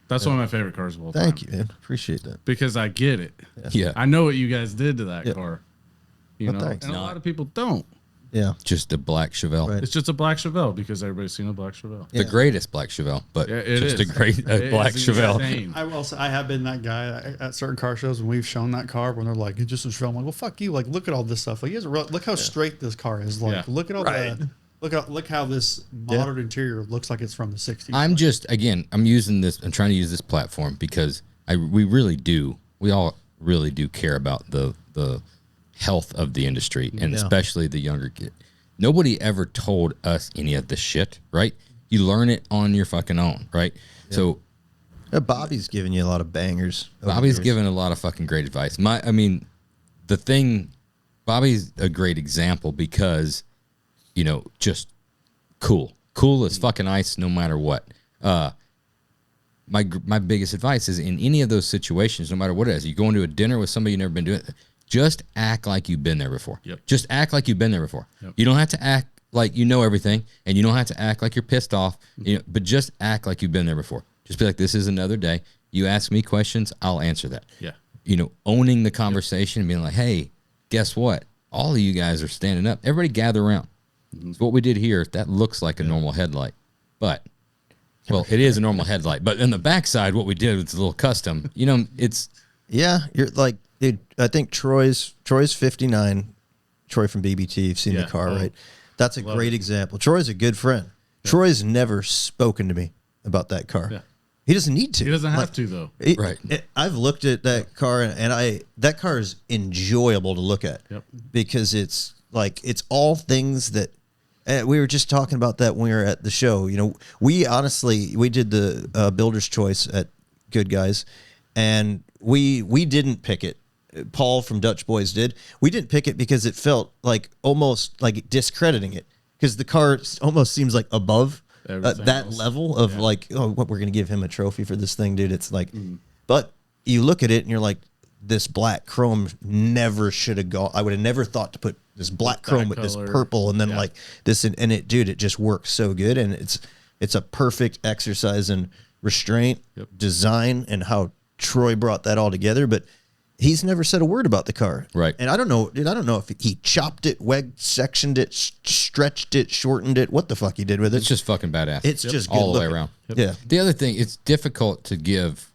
That's one of my favorite cars of all time. Thank you, man. Appreciate that. Because I get it. Yeah. I know what you guys did to that car. You know, thanks. and a lot of people don't. Yeah. Just a black Chevelle. Right. It's just a black Chevelle because everybody's seen a black Chevelle. The greatest black Chevelle, but Yeah, it just is. a great It black is Chevelle. insane. I will say I have been that guy at certain car shows when we've shown that car when they're like, it's just a Chevelle. I'm like, well, fuck you. Like, look at all this stuff. Like, look how straight this car is. Like, Yeah. look at all Right. the look how this modern interior looks like it's from the 60s. I'm just I'm trying to use this platform because we all really do care about the health of the industry and especially the younger kid. Nobody ever told us any of this shit, right? You learn it on your fucking own, right? Yeah. So Bobby's giving you a lot of bangers. Bobby's given a lot of fucking great advice. Bobby's a great example because, just cool as fucking ice, no matter what. My biggest advice is in any of those situations, no matter what it is, you go into a dinner with somebody you've never been doing, just act like you've been there before. Yep. Just act like you've been there before. Yep. You don't have to act like you know everything, and you don't have to act like you're pissed off. But just act like you've been there before. Just be like, this is another day. You ask me questions, I'll answer that. Yeah. Owning the conversation and being like, hey, guess what? All of you guys are standing up. Everybody gather around. So what we did here, that looks like a normal headlight, but it is a normal headlight. But on the backside, what we did was a little custom. It's You're like, dude. I think Troy's 59. Troy from BBT. You've seen the car, right? That's a great example. Troy's a good friend. Yeah. Troy's never spoken to me about that car. Yeah. He doesn't need to. He doesn't have to though. Right. I've looked at that car and that car is enjoyable to look at because it's all things that we were just talking about that when we were at the show. We did the builder's choice at Good Guys, and we didn't pick it. Paul from Dutch Boys did. We didn't pick it because it felt like almost like discrediting it because the car almost seems like above that level of what we're going to give him a trophy for this thing, dude. It's like, but you look at it and you're like, this black chrome never should have gone. I would have never thought to put this black chrome with this purple and then like this and it just works so good, and it's a perfect exercise in restraint, design, and how Troy brought that all together. But he's never said a word about the car, right? And I don't know if he chopped it, sectioned it, stretched it, shortened it. What the fuck he did with it? It's just fucking badass. It's just all good the way around. Yeah. The other thing, it's difficult to give.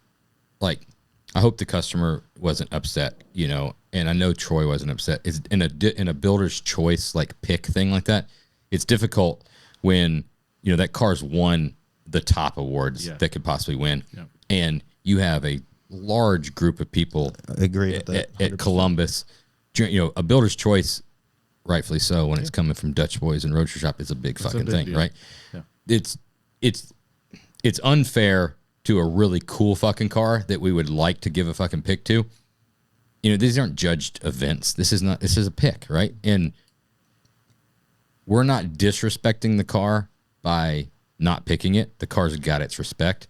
I hope the customer wasn't upset, and I know Troy wasn't upset. It's in a builder's choice pick thing like that. It's difficult when that car's won the top awards that could possibly win, and you have a large group of people agree with that, at Columbus. A builder's choice, rightfully so, when it's coming from Dutch Boys and Roadster Shop, is a big fucking thing, deal. Right? Yeah. It's unfair to a really cool fucking car that we would like to give a fucking pick to. These aren't judged events. This is a pick, right? And we're not disrespecting the car by not picking it. The car's got its respect.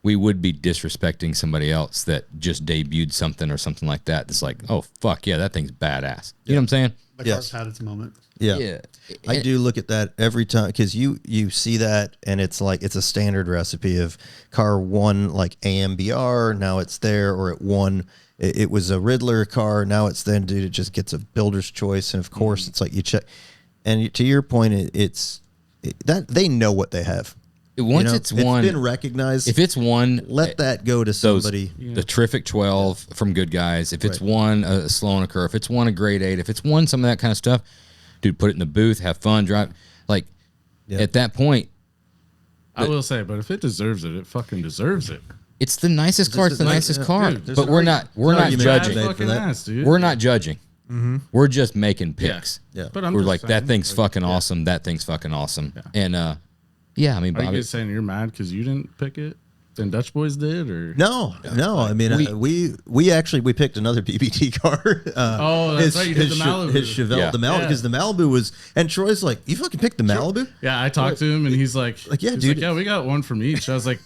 We would be disrespecting somebody else that just debuted something or something like that. That's like, oh fuck yeah, that thing's badass. You know what I'm saying? The car's had its moment. Yeah. I do look at that every time because you see that and it's like it's a standard recipe of car won like AMBR, now it's there, or it won. It was a Riddler car, now it's then, dude. It just gets a builder's choice, and of course it's like you check. And to your point, that they know what they have. Once it's won, been recognized. If it's won, let that go to somebody. The terrific 12 from Good Guys. If it's won a slow and a curve, if it's won a grade 8, if it's won some of that kind of stuff, dude, put it in the booth, have fun, drive. At that point, I will say, but if it deserves it, it fucking deserves it. It's the nicest car. It's the nicest car. Dude, but we're not judging. We're not judging. Mm-hmm. We're just making picks. Yeah. But I'm we're just like, saying, that thing's fucking awesome. That thing's fucking awesome. Yeah. And Are Bobby, you guys saying you're mad because you didn't pick it? Then Dutch Boys did, or no? I mean, we picked another BBT car. That's right. You did the Malibu. His Chevelle, the Malibu, because the Malibu was. And Troy's like, "You fucking picked the Malibu?" Yeah, I talked to him, and he's like, yeah, dude. yeah, we got one from each. I was like,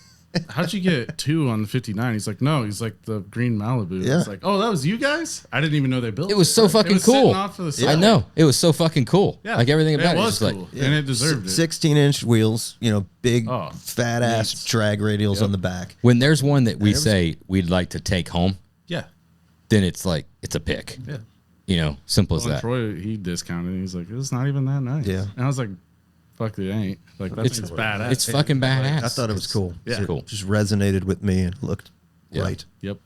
how'd you get 2 on the 59? He's like, no, he's like the green Malibu. Yeah. It's like, oh, that was you guys? I didn't even know they built it. It was so fucking it was cool. Off to the side. I know. It was so fucking cool. Yeah. Like everything about it it was was cool. like, And it deserved it. 16-inch wheels, big, fat ass neat. drag radials on the back. when there's one that we say we'd like to take home, Yeah. then it's like, it's a pick. Yeah. You know, simple as Well, that. Troy, he discounted it. He's like, it's not even that nice. Yeah. And I was like, fuck, it ain't. Like, that thing's badass. It's fucking badass. I thought it was cool. Yeah. It's cool. Just resonated with me and looked Yeah. right. Yep.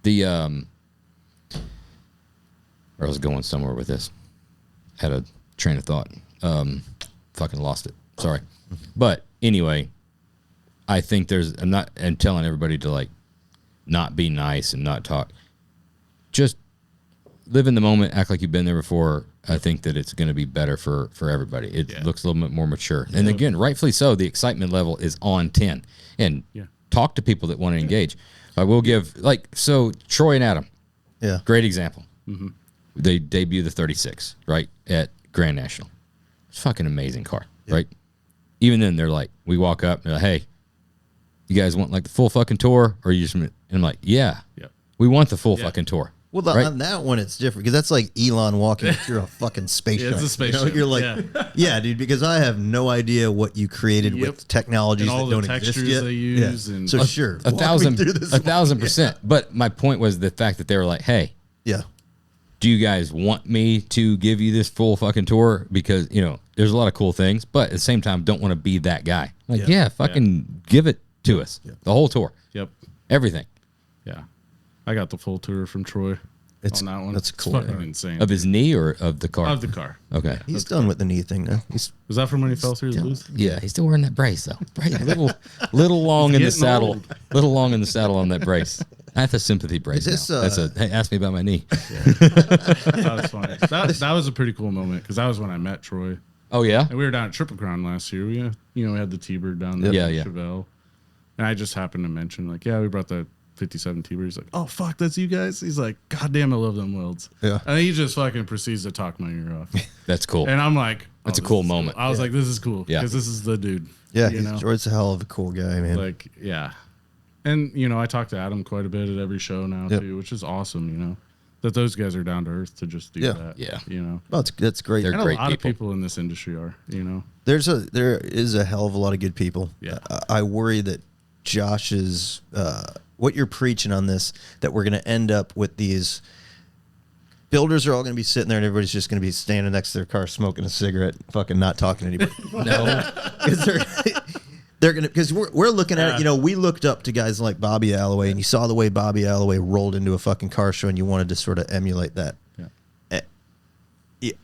The I was going somewhere with this. Had a train of thought. Fucking lost it. Sorry. But anyway, I think I'm telling everybody to like not be nice and not talk. Just live in the moment, act like you've been there before. I think that it's going to be better for everybody. It looks a little bit more mature. And again, rightfully so, the excitement level is on 10. And talk to people that want to engage. I will give, like, so Troy and Adam. Yeah. Great example. They debut the 36, right, at Grand National. It's a fucking amazing car, right? Even then, they're like, we walk up, and they're like, hey, you guys want like the full fucking tour? Or you just, and I'm like, yeah, we want the full fucking tour. Well, right? on that one, it's different because that's like Elon walking through a fucking spaceship. It's a spaceship. You know? You're like, yeah, dude, because I have no idea what you created with technologies And all that the don't exist textures yet. they use and- So sure, A walk me through this one. 1,000%. But my point was the fact that they were like, hey, Yeah. do you guys want me to give you this full fucking tour? Because, you know, there's a lot of cool things, but at the same time, don't want to be that guy. Like, fucking give it to us. The whole tour. Yep. Everything. Yeah. I got the full tour from Troy on that one. That's It's cool. fucking insane. Of his knee or of the car? Of the car. Okay. He's done with the knee thing now. He's Was that from when he fell through his booth? Yeah, he's still wearing that brace though. Right, little long in the getting saddle. old. Little long in the saddle on that brace. I have a sympathy brace. Is this, now. That's hey, ask me about my knee. That was funny. That was a pretty cool moment because that was when I met Troy. Oh yeah. And we were down at Triple Crown last year. We had the T-Bird down there. Yeah, with yeah. Chevelle. And I just happened to mention, like, we brought the 57 T-Bird. He's like, oh, fuck, that's you guys? He's like, God damn, I love them welds. Yeah. And he just fucking proceeds to talk my ear off. That's cool. And I'm like, That's a this cool is moment. I was like, this is cool. Yeah. Because this is the dude. yeah. You know? George's a hell of a cool guy, man. Like, yeah. And, I talk to Adam quite a bit at every show now, too, which is awesome, that those guys are down to earth to just do that. Yeah. well, that's great. They're And great a lot of people. people in this industry are, There is a hell of a lot of good people. Yeah. I worry that Josh's what you're preaching on this, that we're going to end up with these builders are all going to be sitting there and everybody's just going to be standing next to their car smoking a cigarette, fucking not talking to anybody. No. They're going to, because we're looking at it, we looked up to guys like Bobby Alloway, and you saw the way Bobby Alloway rolled into a fucking car show, and you wanted to sort of emulate that.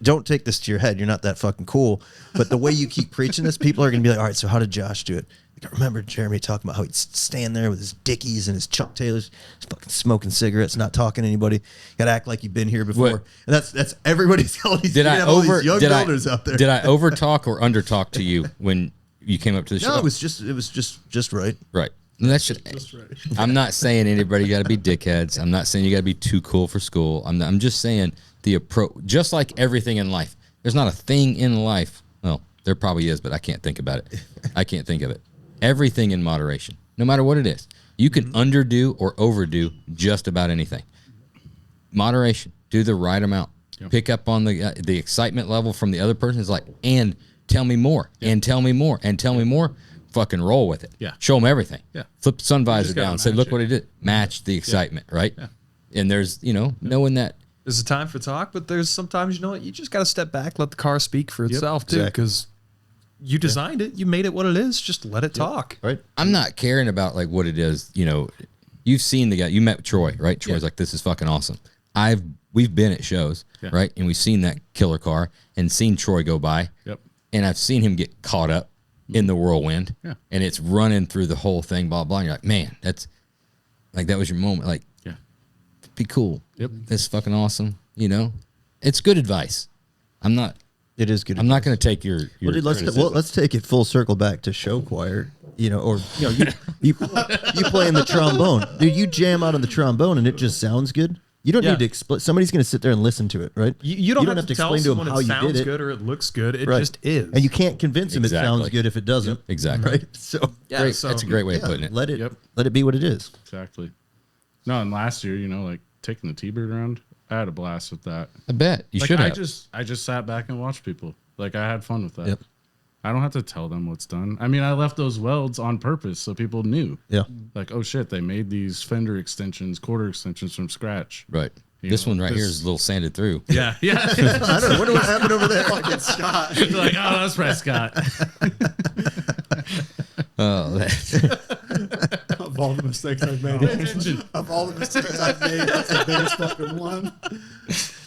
Don't take this to your head. You're not that fucking cool. But the way you keep preaching this, people are going to be like, all right, so how did Josh do it? Like, I remember Jeremy talking about how he'd stand there with his Dickies and his Chuck Taylors, just fucking smoking cigarettes, not talking to anybody. Got to act like you've been here before. What? And that's everybody's all these, Did I have all over these young did I, builders out there. did I over talk or under talk to you when you came up to the show? No, it was just right. Right. And that's just right. I'm not saying anybody got to be dickheads. I'm not saying you got to be too cool for school. I'm just saying the approach, just like everything in life. There's not a thing in life. Well, there probably is, but I can't think about it. I can't think of it. Everything in moderation, no matter what it is. You can underdo or overdo just about anything. Moderation. Do the right amount. Yep. Pick up on the excitement level from the other person. Is like, and tell me more, and tell me more, and tell me more. Fucking roll with it. Yeah. Show them everything. Yeah. Flip the sun visor gotta down. Say, match look it. what he did. Match the excitement, right? Yeah. And there's, knowing that. There's a time for talk, but there's sometimes, you just got to step back, let the car speak for itself, too, exactly. because you designed it, you made it what it is, just let it talk. Right. I'm not caring about like what it is. You've seen the guy. You met Troy, right? Troy's like, this is fucking awesome. We've been at shows, right? And we've seen that killer car and seen Troy go by. Yep. And I've seen him get caught up in the whirlwind. Yeah. And it's running through the whole thing, blah, blah. And you're like, man, that's like, that was your moment. Like, be cool. Yep. That's fucking awesome. It's good advice. It is good. I'm not going to take your Well, dude, criticism. let's take it full circle back to show choir. You play in the trombone, dude. You jam out on the trombone, and it just sounds good. You don't need to explain. Somebody's going to sit there and listen to it, right? You don't have to tell explain to them someone how it you sounds did it. good or it looks good. It Right. just is. And you can't convince them it sounds Exactly. good if it doesn't. Exactly. Right. So yeah, Great. so That's a great way of putting it. let it be what it is. Exactly. No, and last year, like taking the T-Bird around, I had a blast with that. I bet. You Like, should have. I just sat back and watched people. Like, I had fun with that. Yep. I don't have to tell them what's done. I mean, I left those welds on purpose so people knew. Yeah. Like, oh shit, they made these fender extensions, quarter extensions from scratch. Right. This one right here is a little sanded through. Yeah, yeah. I don't know. What happened over there? Fucking Scott. You're like, oh, that's right, Scott. Oh, Of all the mistakes I've made, of all the mistakes I've made, that's the biggest fucking one.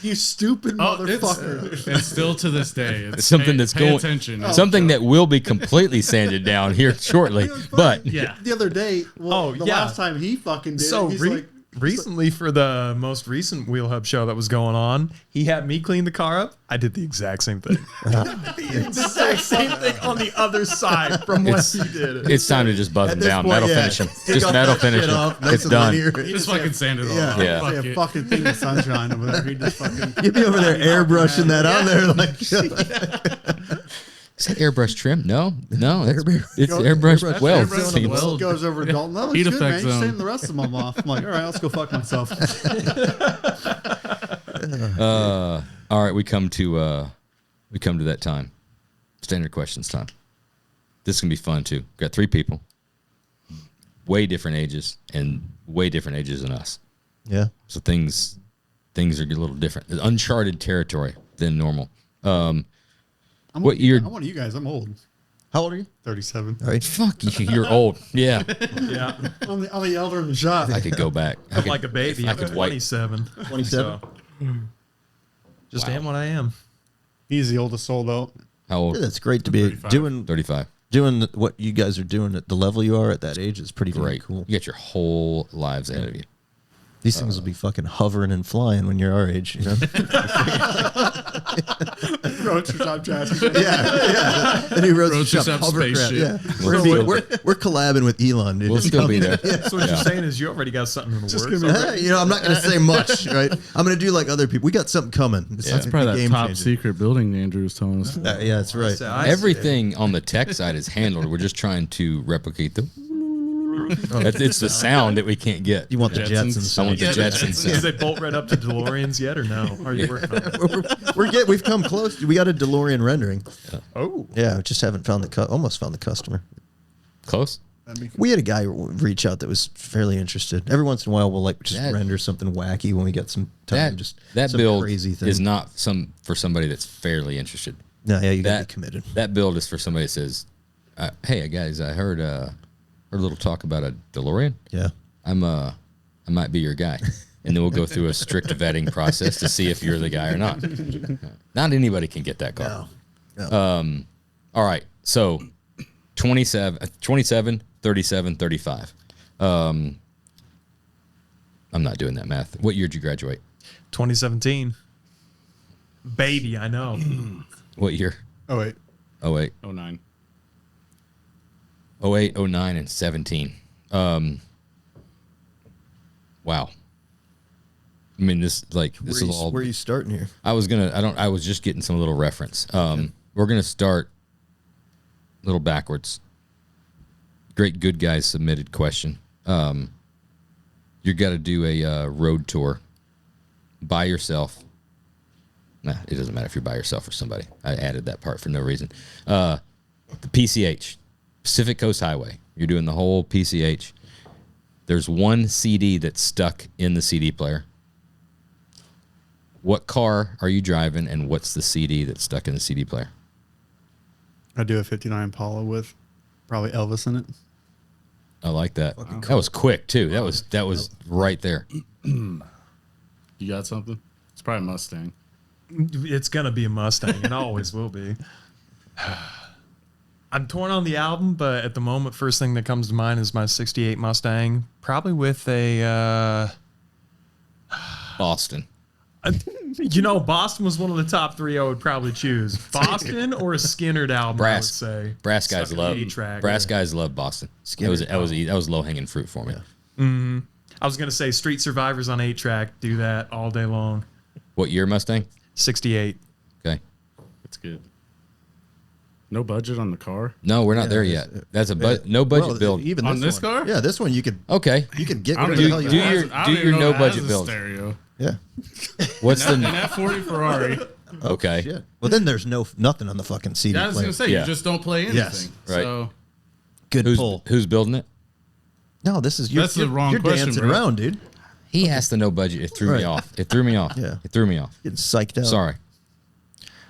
You stupid motherfucker. And still to this day, it's something that's pay going, attention. something that will be completely sanded down here shortly. But Yeah. The other day, the last time he fucking did So it, he's like, recently, for the most recent Wheel Hub show that was going on, he had me clean the car up. I did the exact same thing. The exact same thing on the other side from what he did. it's time to just buzz him this down. point, Metal yeah. finish him. Take Just off metal that finish shit him. off, nice It's and done. linear. He just fucking sanded it all yeah, off. Yeah. like a fucking thing of sunshine over there. He just fucking. You'd be over there airbrushing that on there. Like, Is that airbrush trim? No, it's Go- airbrush airbrush weld. airbrush See, weld. Goes over to Dalton. No, Heat it's good, man. effect You're zone. saving the rest of them off. I'm like, all right, let's go fuck myself. all right, we come to that time. Standard questions time. This can be fun too. Got 3 people, way different ages than us. yeah. So things are a little different. Uncharted territory than normal. What year? I'm one of you guys. I'm old. How old are you? 37. All right. Fuck you. You're old. Yeah, Yeah, I'm the elder in the shop. I could go back. I'm like a baby. I I'm could wipe. 27. 27. So, just am what I am. He's the oldest soul, though. How old? Yeah, that's great to be 35. doing 35. what you guys are doing at the level you are at that age is pretty Great. cool. You got your whole lives ahead of you. These things will be fucking hovering and flying when you're our age, you know? Roadster Shop chassis. yeah. The new Roadster Roadster Shop Shop hovercraft. spaceship. Yeah. We'll We're collabing with Elon, dude. We'll Just still come- be there. So what you're saying is you already got something in the works. You know, I'm not going to say much, right? I'm going to do like other people. We got something coming. It's That's a probably that game top changer. secret building Andrew was telling us. Yeah, that's right. So I see Everything on the tech side is handled. We're just trying to replicate the. It's the sound that we can't get. You want the Jetsons. Jetsons? I want the Yeah, Jetsons. Did they bolt right up to DeLoreans yet or no? Are you working on it? We've come close. We got a DeLorean rendering. Oh, Yeah, we just haven't found almost found the customer. Close. We had a guy reach out that was fairly interested. Every once in a while, we'll like just That- render something wacky when we get some time. That some build crazy thing. is not for somebody that's fairly interested. No, yeah, you got to That be committed. That build is for somebody that says, "Hey guys, I heard a little talk about a DeLorean. Yeah. I might be your guy." And then we'll go through a strict vetting process to see if you're the guy or not. Not anybody can get that car. No. All right. So 27, 37, 35. I'm not doing that math. What year did you graduate? 2017. Baby, I know. What year? Oh, wait. 08. 09. 08, 09, and 17. Wow. I mean, this is all. Where are you starting here? I was just getting some little reference. We're gonna start a little backwards. Great good guys submitted question. You got to do a road tour by yourself. Nah, it doesn't matter if you're by yourself or somebody. I added that part for no reason. The PCH, Pacific Coast Highway. You're doing the whole PCH. There's one CD that's stuck in the CD player. What car are you driving, and what's the CD that's stuck in the CD player? I do a 59 Impala with probably Elvis in it. I like that. That was quick too. That was right there. You got something? It's probably a Mustang. It's gonna be a Mustang. It always will be. I'm torn on the album, but at the moment, first thing that comes to mind is my '68 Mustang, probably with a. Boston. Boston was one of the top 3 I would probably choose. Boston or a Skinnerd album, Brass. I would say. Brass guys Stuck in love. the 8-track. Brass guys love Boston. That was low hanging fruit for me. I was gonna say Street Survivors on 8-track. Do that all day long. What year Mustang? 68. Okay. That's good. No budget on the car? No, we're not there yet. That's no budget build. Even On this one. car? Yeah, this one you could Okay. get I don't whatever the hell even you know want. that has- I do don't your even know no that has budget a build. Stereo. Yeah. What's An the F40 Ferrari. okay? Shit. Well, then there's nothing on the fucking CD Yeah, I was player. going to say, Yeah. you just don't play anything. Yes. Right. So, Good pull. Who's building it? No, this is That's the wrong you're question, dancing bro. around, dude. He asked the no budget. It threw me off. It threw me off. Yeah. It threw me off. Getting psyched out. Sorry.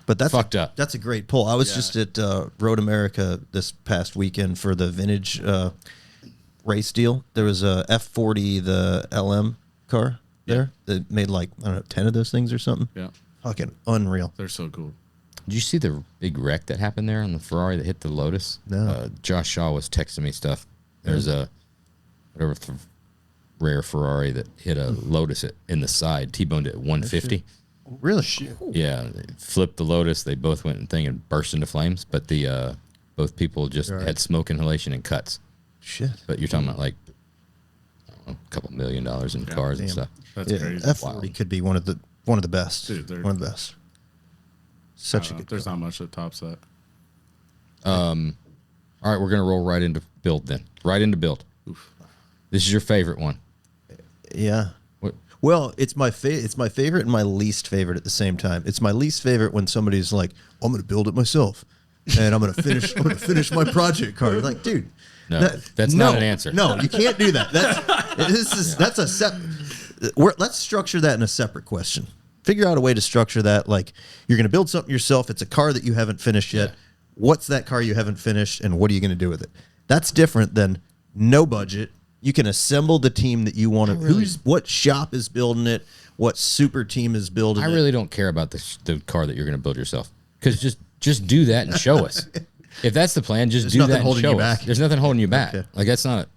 But that's Fucked up. That's a great pull. I was just at Road America this past weekend for the vintage race deal. There was a F40, the LM car there that made like, I don't know, 10 of those things or something. Yeah. Fucking unreal. They're so cool. Did you see the big wreck that happened there on the Ferrari that hit the Lotus? No. Josh Shaw was texting me stuff. There's a rare Ferrari that hit a Lotus in the side, T-boned it at 150. Really? Yeah, they flipped the Lotus. They both went and burst into flames, but the both people just had smoke inhalation and cuts. Shit. But you're talking about like I don't know, a couple $1 million in cars and stuff. That's crazy. F40 could be one of the best. Dude, one of the best. Such a good. There's not much that tops that. All right, we're gonna roll right into build then. Right into build. Oof. This is your favorite one. Yeah. What? Well, it's my favorite and my least favorite at the same time. It's my least favorite when somebody's like, "I'm going to build it myself, and I'm going to finish my project car." You're like, dude, No, that's not an answer. No, you can't do that. That's let's structure that in a separate question. Figure out a way to structure that. Like, you're going to build something yourself. It's a car that you haven't finished yet. Yeah. What's that car you haven't finished, and what are you going to do with it? That's different than no budget. You can assemble the team that you want to. What shop is building it? What super team is building it? I really don't care about the car that you're going to build yourself, because just do that and show us. If that's the plan, just do that and show us. There's nothing holding you back. Okay. Like, that's not.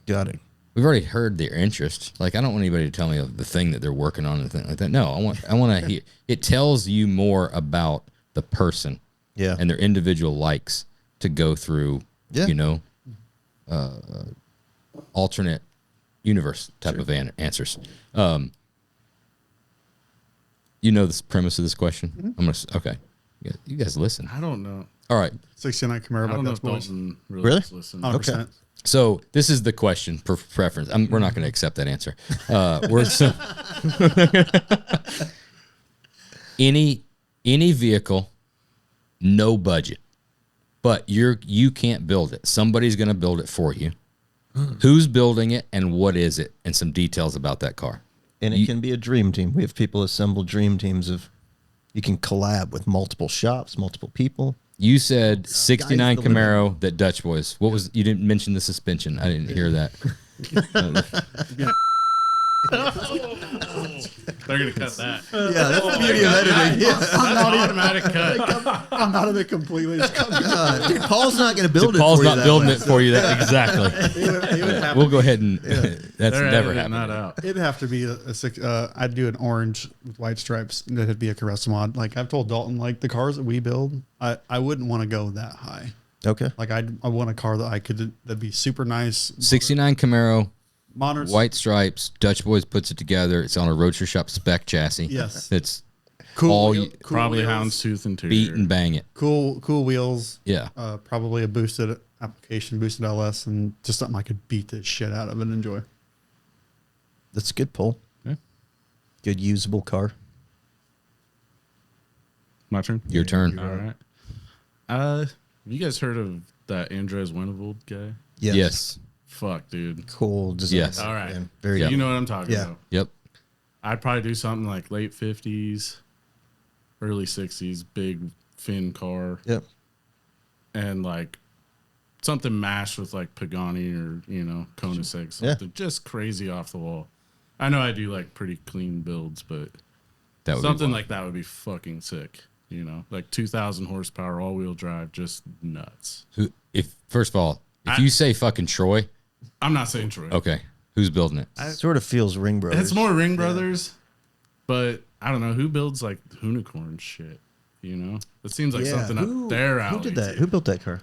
Got it. We've already heard their interest. Like, I don't want anybody to tell me the thing that they're working on and thing like that. No, I want to hear. It tells you more about the person, and their individual likes to go through. Yeah. Alternate universe type of answers. You know the premise of this question. Mm-hmm. Okay. You guys listen. I don't know. All right. 69 Camaro. I don't know if boys. Dalton Really? listen. 100%. Okay. So this is the question per preference. We're not going to accept that answer. Any vehicle, no budget, but you can't build it. Somebody's going to build it for you. Who's building it and what is it, and some details about that car. And it can be a dream team. We have people assemble dream teams of. You can collab with multiple shops, multiple people. You said 69 Sky's the Camaro that Dutch Boys. What was, you didn't mention the suspension. I didn't hear that. They're gonna cut that. Yeah, that's the beauty of editing. Yeah. That's an automatic cut. I'm out of it completely. Dude, Paul's not going to build it Paul's for you. not that building way. it for you. That exactly. It would have We'll go ahead and that's They're never editing happened. that out. It'd have to be a six. I'd do an orange with white stripes. That'd be a Caressa mod. Like I've told Dalton, like the cars that we build, I wouldn't want to go that high. Okay. Like I want a car that'd be super nice. 69 Camaro, Modern. white stripes. Dutch Boys puts it together. It's on a Roadster Shop spec chassis. Yes. It's Cool. all wheel- you- cool Probably wheels, houndstooth interior. beat and bang it. Cool wheels. Yeah. Probably a boosted application, boosted LS, and just something I could beat the shit out of and enjoy. That's a good pull. Yeah. Good usable car. My turn. Your turn. All right. Have you guys heard of that Andres Winnebold guy? Yes. Fuck, dude. Cool design. Yes. All right. Man. Very Yeah. good. You know what I'm talking Yeah. about. Yep. I'd probably do something like late 50s, early 60s, big fin car, Yep. and like something mashed with like Pagani or, Koenigsegg, something just crazy off the wall. I know I do like pretty clean builds, but That would something be like that would be fucking sick. Like 2,000 horsepower, all-wheel drive, just nuts. First of all, if you say fucking Troy, I'm not saying Troy. okay, who's building it? Sort of feels Ring Brothers. It's more Ring Brothers, but I don't know who builds like unicorn shit. It seems like something up their alley. Who did that? too. Who built that car?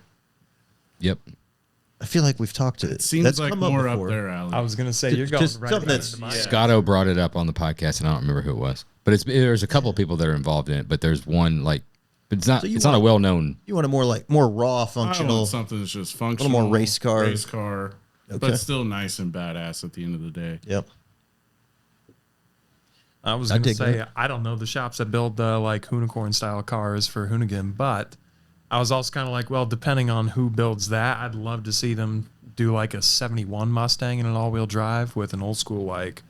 Yep. I feel like we've talked to it. It seems That's like come more up before. their alley. I was gonna say you're going Just right something into that's- mine. Scotto brought it up on the podcast, and I don't remember who it was. But there's a couple of people that are involved in it. But there's one but it's not. So you It's not a want- well-known. You want a more raw, I functional. want something that's just functional, more race car. but Okay. still nice and badass at the end of the day. Yep. I was I going to dig say, that. I don't know the shops that build the like unicorn style cars for Hoonigan, but I was also kind of like, well, depending on who builds that, I'd love to see them do like a 71 Mustang in an all wheel drive with an old school, like,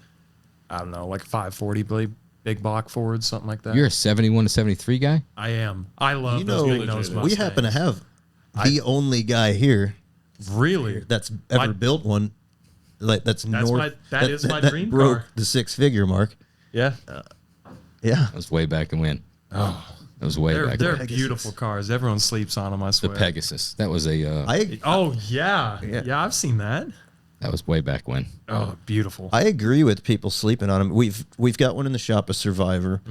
I don't know, like 540 big block Fords, something like that. You're a 71 to 73 guy? I am. I love You those know, big nose we Mustangs. happen to have the only guy here Really? that's ever built one. Like that's north. That is my dream broke car. the 6-figure mark. Yeah. Yeah. That was way back when. Oh, that was way back They're when. beautiful cars. Everyone sleeps on them, I The swear. Pegasus. That was a. Oh, yeah. Yeah, I've seen that. That was way back when. Oh, beautiful. I agree with people sleeping on them. We've got one in the shop, a Survivor,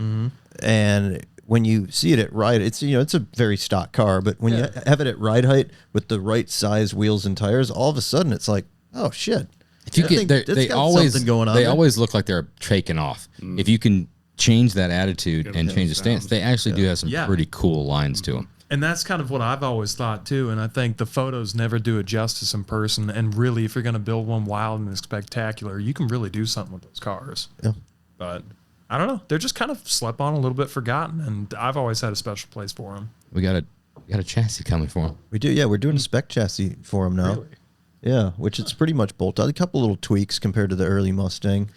and when you see it at ride, it's it's a very stock car, but when you have it at ride height with the right size wheels and tires, all of a sudden it's like, oh shit! If you get, they always something going on. They there. always look like they're taking off. If you can change that attitude and change the stance, they actually do have some pretty cool lines to them. And that's kind of what I've always thought too. And I think the photos never do it justice in person. And really, if you're going to build one wild and spectacular, you can really do something with those cars. Yeah. But I don't know. They're just kind of slept on, a little bit forgotten. And I've always had a special place for them. We got a chassis coming for them. We do, yeah. We're doing a spec chassis for him now. Really? Yeah, which it's pretty much bolted. A couple little tweaks compared to the early Mustang.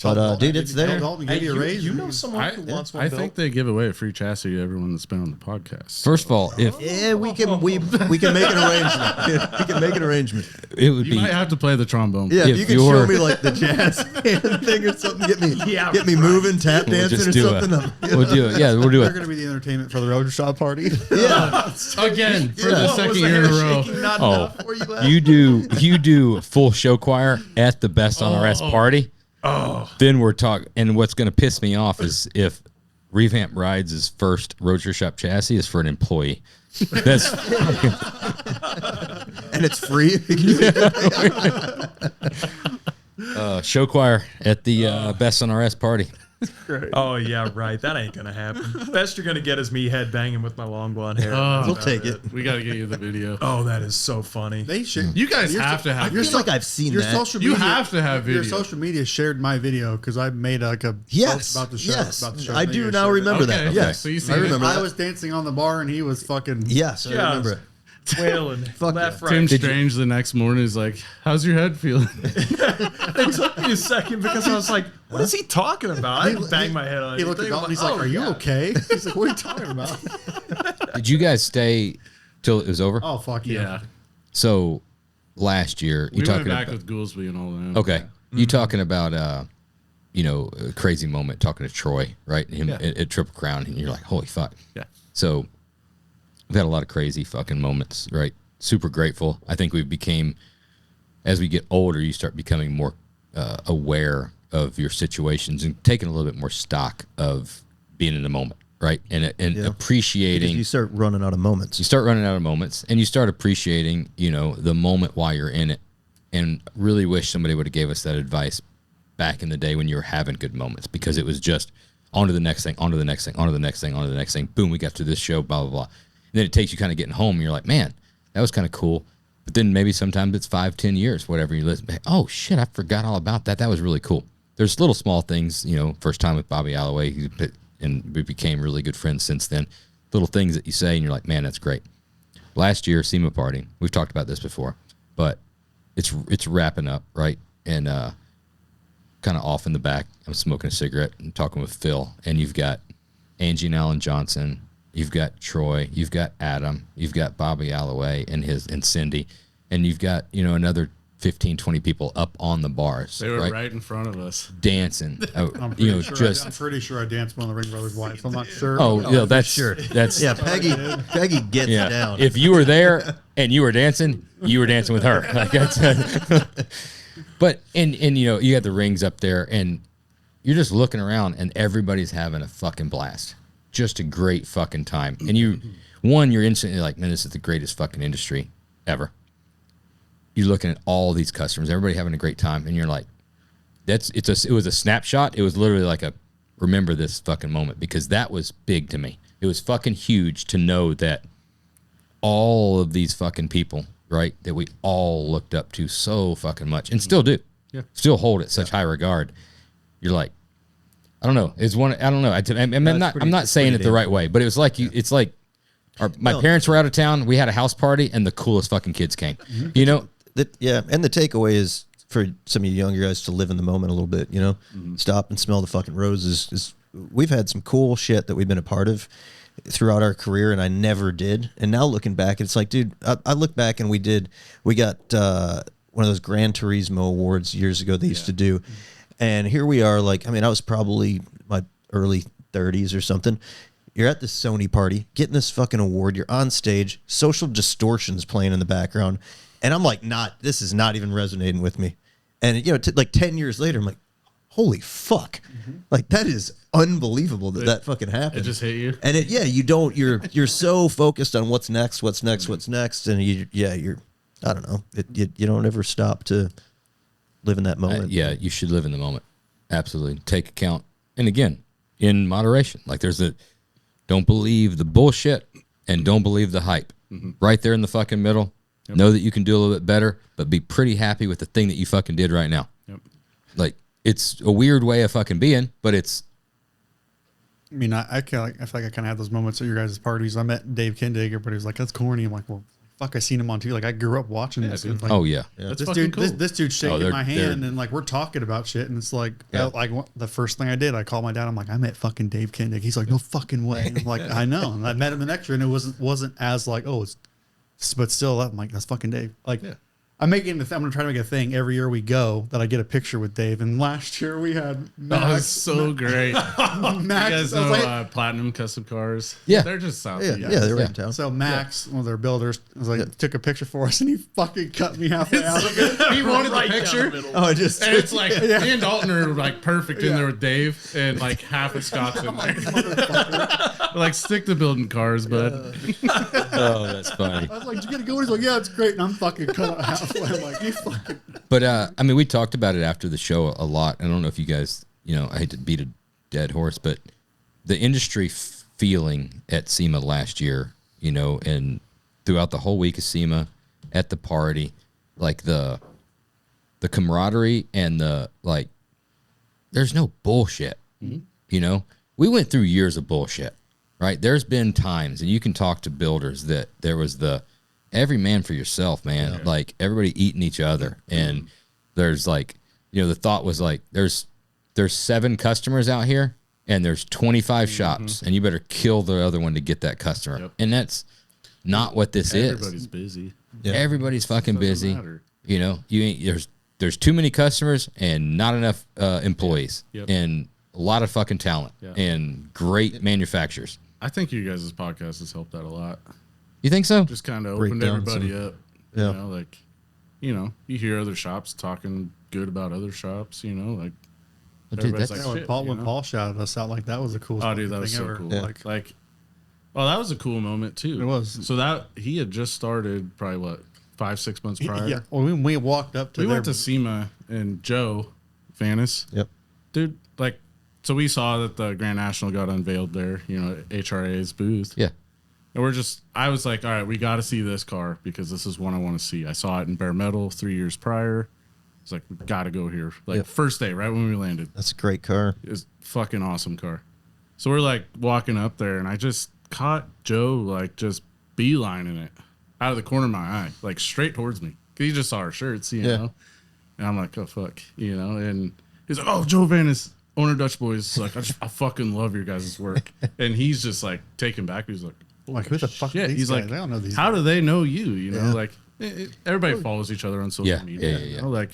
But dude, it's there. Dalton Hey, gave you a raise. you know someone who wants one I built? think they give away a free chassis to everyone that's been on the podcast. First of all, if Yeah, we can make an arrangement. We can make an arrangement. it would You be might have to play the trombone. Yeah, If if you can you're- show me like the jazz hand thing or something, get me Yeah, moving, tap we'll dancing just or do something. it. We'll do it. Yeah, we'll do They're it. going to be the entertainment for the Roadster Shop party. Yeah, Again, for Yeah. the What, second year in a row. Not Oh, enough for you left? you do full show choir at the Best on RS party. Oh, then we're talking. And what's going to piss me off is if Revamped Rides' first Roadster Shop chassis is for an employee. That's and it's free. show choir at the Best on RS party. Oh yeah, right. That ain't gonna happen. Best you're gonna get is me headbanging with my long blonde hair. We'll That's take about it. We got to get you the video. Oh, that is so funny. They should. You guys have to have. I feel like I've seen Your that. social You media, have to have video. Your social media shared my video because I made like a Yes, post about the show. yes. About the show. I think do you now shared it. remember that. Okay. Yes, So you see I it. remember I that. was dancing on the bar and he was fucking. Yes, I Yes. remember it. Wailing Fuck left, yeah. right. Tim Strange the next morning is like, "How's your head feeling?" It took me a second because I was like, "What is he talking about?" I didn't bang my head on. He looked at anything. Dalton. He's I'm like, "Are you yeah. okay?" He's like, "What are you talking about?" Did you guys stay till it was over? Oh fuck yeah. Yeah. So last year, you We went talking back about with Goolsby and all that. okay? You talking about a crazy moment talking to Troy, right? Him at Triple Crown, and you're like, holy fuck. Yeah. So we've had a lot of crazy fucking moments, right? Super grateful. I think as we get older, you start becoming more aware of your situations and taking a little bit more stock of being in the moment, right? And Because appreciating. you start running out of moments. You start running out of moments, and you start appreciating, the moment while you're in it. And really wish somebody would have gave us that advice back in the day when you were having good moments, because it was just on to the next thing, on to the next thing, on to the next thing, on to the next thing. Boom, we got to this show, blah, blah, blah. And then it takes you kind of getting home, and you're like, man, that was kind of cool. But then maybe sometimes it's 5-10 years, whatever. You listen back, oh, shit, I forgot all about that. That was really cool. There's little small things, first time with Bobby Alloway, and we became really good friends since then. Little things that you say, and you're like, man, that's great. Last year, SEMA party, we've talked about this before, but it's wrapping up, right? And kind of off in the back, I'm smoking a cigarette and talking with Phil, and you've got Angie and Alan Johnson, you've got Troy, you've got Adam, you've got Bobby Alloway and Cindy, and you've got another 15, 20 people up on the bars. They were right in front of us. Dancing. I'm pretty sure I danced one of the Ring Brothers' wives. I'm not sure. That's Yeah, Peggy gets down. If you were there and you were dancing with her. Like that's but and you got the rings up there, and you're just looking around, and everybody's having a fucking blast. Just a great fucking time. And you're instantly like, man, this is the greatest fucking industry ever. You're looking at all these customers, everybody having a great time, and you're like, it was a snapshot. It was literally like remember this fucking moment, because that was big to me. It was fucking huge to know that all of these fucking people, right, that we all looked up to so fucking much and still do, still hold it such high regard. You're like, I don't know. I don't know. I'm not saying it the right way, but it was like it's like my parents were out of town. We had a house party, and the coolest fucking kids came. And the takeaway is for some of you younger guys to live in the moment a little bit, you know, stop and smell the fucking roses. We've had some cool shit that we've been a part of throughout our career, and I never did. And now looking back, it's like, dude, I look back and we got one of those Gran Turismo awards years ago they used to do. And here we are, like, I mean, I was probably my early 30s or something. You're at this Sony party, getting this fucking award. You're on stage, Social Distortion's playing in the background. And I'm like, this is not even resonating with me. And, you know, like 10 years later, I'm like, holy fuck. Like, that is unbelievable that fucking happened. It just hit you. And you're so focused on what's next. And you're, I don't know. You don't ever stop to live in that moment. You should live in the moment. Absolutely. Take account. And again, in moderation. Like, don't believe the bullshit and don't believe the hype. Right there in the fucking middle. Yep. Know that you can do a little bit better, but be pretty happy with the thing that you fucking did right now. Yep. Like, it's a weird way of fucking being, but it's. I mean, I feel like I kind of had those moments at your guys' parties. I met Dave Kindig. Everybody was like, "That's corny." I'm like, "Well, fuck, I seen him on TV. Like, I grew up watching this." Dude. Like, Oh yeah. That's this fucking dude, cool. this dude's shaking my hand, they're- and like we're talking about shit, and it's like, Yeah. the first thing I did, I called my dad. I'm like, I met fucking Dave Kindig. He's like, no fucking way. And I'm like, I know. And I met him the next year, and it wasn't as like, oh, but still, I'm like, that's fucking Dave. Like, I'm gonna try to make a thing every year we go that I get a picture with Dave. And last year we had Max. That was so great. You Max, guys I was know like, Platinum Custom Cars? Yeah. They're just south. Yeah, of you yeah, guys. they were in town. so Max, one of their builders, was like, took a picture for us, and he fucking cut me halfway out of it. He wanted Right the down picture. the middle. Oh, I just. And it's like me and Dalton are like perfect in there with Dave, and like half of Scott's in there. Like, stick to building cars, bud. Oh, that's funny. I was like, did you get to go? He's like, yeah, it's great. And I'm fucking cut out halfway. I'm like, you fucking. But I mean, we talked about it after the show a lot. I don't know if you guys, you know, I hate to beat a dead horse, but the industry feeling at SEMA last year, you know, and throughout the whole week of SEMA, at the party, like the camaraderie and the, like, there's no bullshit. You know, we went through years of bullshit, right? There's been times, and you can talk to builders, that there was every man for yourself, man. Yeah. Like, everybody eating each other. And there's like, you know, the thought was like, there's 7 customers out here and there's 25 shops, and you better kill the other one to get that customer. Yep. And that's not what this is. Everybody's busy. Yeah. Everybody's fucking busy. Matter. You know, there's too many customers and not enough employees. Yep. And a lot of fucking talent and great manufacturers. I think you guys' podcast has helped out a lot. You think so? Just kind of Break opened down everybody up. Yeah. You know, like, you know, you hear other shops talking good about other shops, you know, like, Well, dude, everybody's that's- like, When shit, Paul, you when know? Paul shouted us out, like, that was the coolest Oh, dude, that thing was so ever. cool. Yeah. Like, well, that was a cool moment too. It was. So that he had just started probably what 5-6 months prior. Yeah. Well, we walked up to We their, went to SEMA and Joe Vanis, Yep. dude. Like, so we saw that the Grand National got unveiled there. You know, HRA's booth. Yeah. And I was like, all right, we got to see this car because this is one I want to see. I saw it in bare metal 3 years prior. It's like, we got to go here. Like, Yep. first day, right when we landed. That's a great car. It was fucking awesome car. So we're like walking up there, and I just caught Joe like just beelining it out of the corner of my eye, like straight towards me. 'Cause he just saw our shirts, you know. And I'm like, oh fuck, you know. And he's like, oh, Joe Vanis, owner Dutch Boys. Like, I fucking love your guys' work. And he's just like taken back. He's like, like, who the fuck are shit. these He's guys? like, I don't know these how guys. do they know you? You know, Yeah. like everybody follows each other on social media. Yeah. You know, like,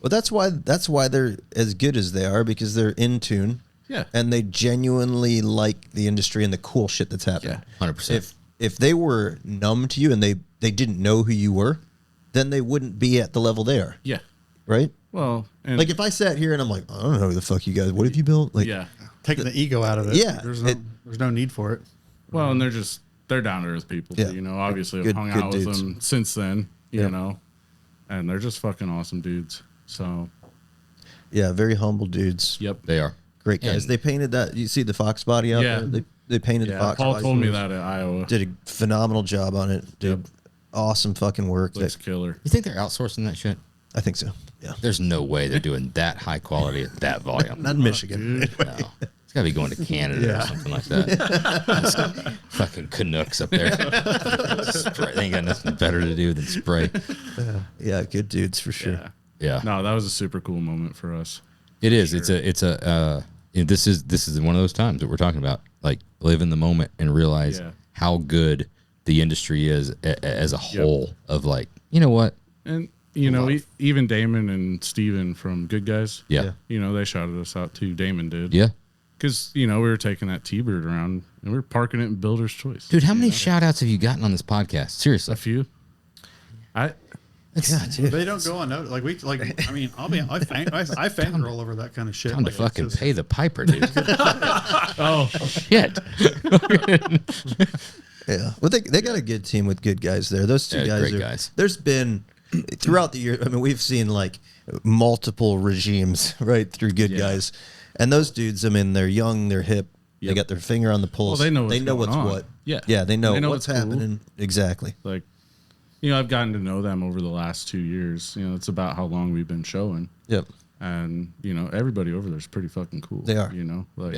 Well, that's why they're as good as they are, because they're in tune. yeah. And they genuinely like the industry and the cool shit that's happening. 100%. If they were numb to you and they didn't know who you were, then they wouldn't be at the level they are, Yeah. right? Well, and Like, if I sat here and I'm like, I don't know who the fuck you guys. What have you built? Like, yeah. Taking the ego out of it. Yeah, There's it- no need for it. Well, and they're down to earth people. Yeah. You know, obviously Good- I've hung good out dudes. with them since then, Yeah. you know, and they're just fucking awesome dudes. So, yeah, very humble dudes. yep. They are. Great guys. And- They painted that. You see the Fox body out Yeah. there? They painted the Yeah. Fox Paul body. told me that at Iowa. Did a phenomenal job on it. Did Yep. awesome fucking work. Looks That, killer. You think they're outsourcing that shit? I think so. Yeah. There's no way they're doing that high quality at that volume. Not in Michigan. Dude. No. It's got to be going to Canada or something like that. Fucking Canucks up there. Spray. They ain't got nothing better to do than spray. Yeah, good dudes for sure. Yeah. Yeah. No, that was a super cool moment for us. It is. This is one of those times that we're talking about. Like, live in the moment and realize how good the industry is as a whole. Of like, you know what? And you know, even Damon and Steven from Good Guys. Yeah. You know, they shouted us out too. Damon did. Yeah. Because, you know, we were taking that T-Bird around and we were parking it in Builder's Choice. Dude, how many shout outs have you gotten on this podcast? Seriously. A few. They don't go unnoticed. I mean, I fangirl over that kind of shit. Time to fucking pay the piper, dude. Oh, shit. Yeah. Well, they got a good team with good guys there. Those two guys great are. Guys. There's been throughout the year. I mean, we've seen like multiple regimes right through good guys, and those dudes. I mean, they're young, they're hip, they got their finger on the pulse. Well, they know what's going on. what. Yeah. Yeah, they know what's what's cool. happening exactly. like, you know, I've gotten to know them over the last 2 years. You know, it's about how long we've been showing. Yep. And, you know, everybody over there is pretty fucking cool. They are. You know, like,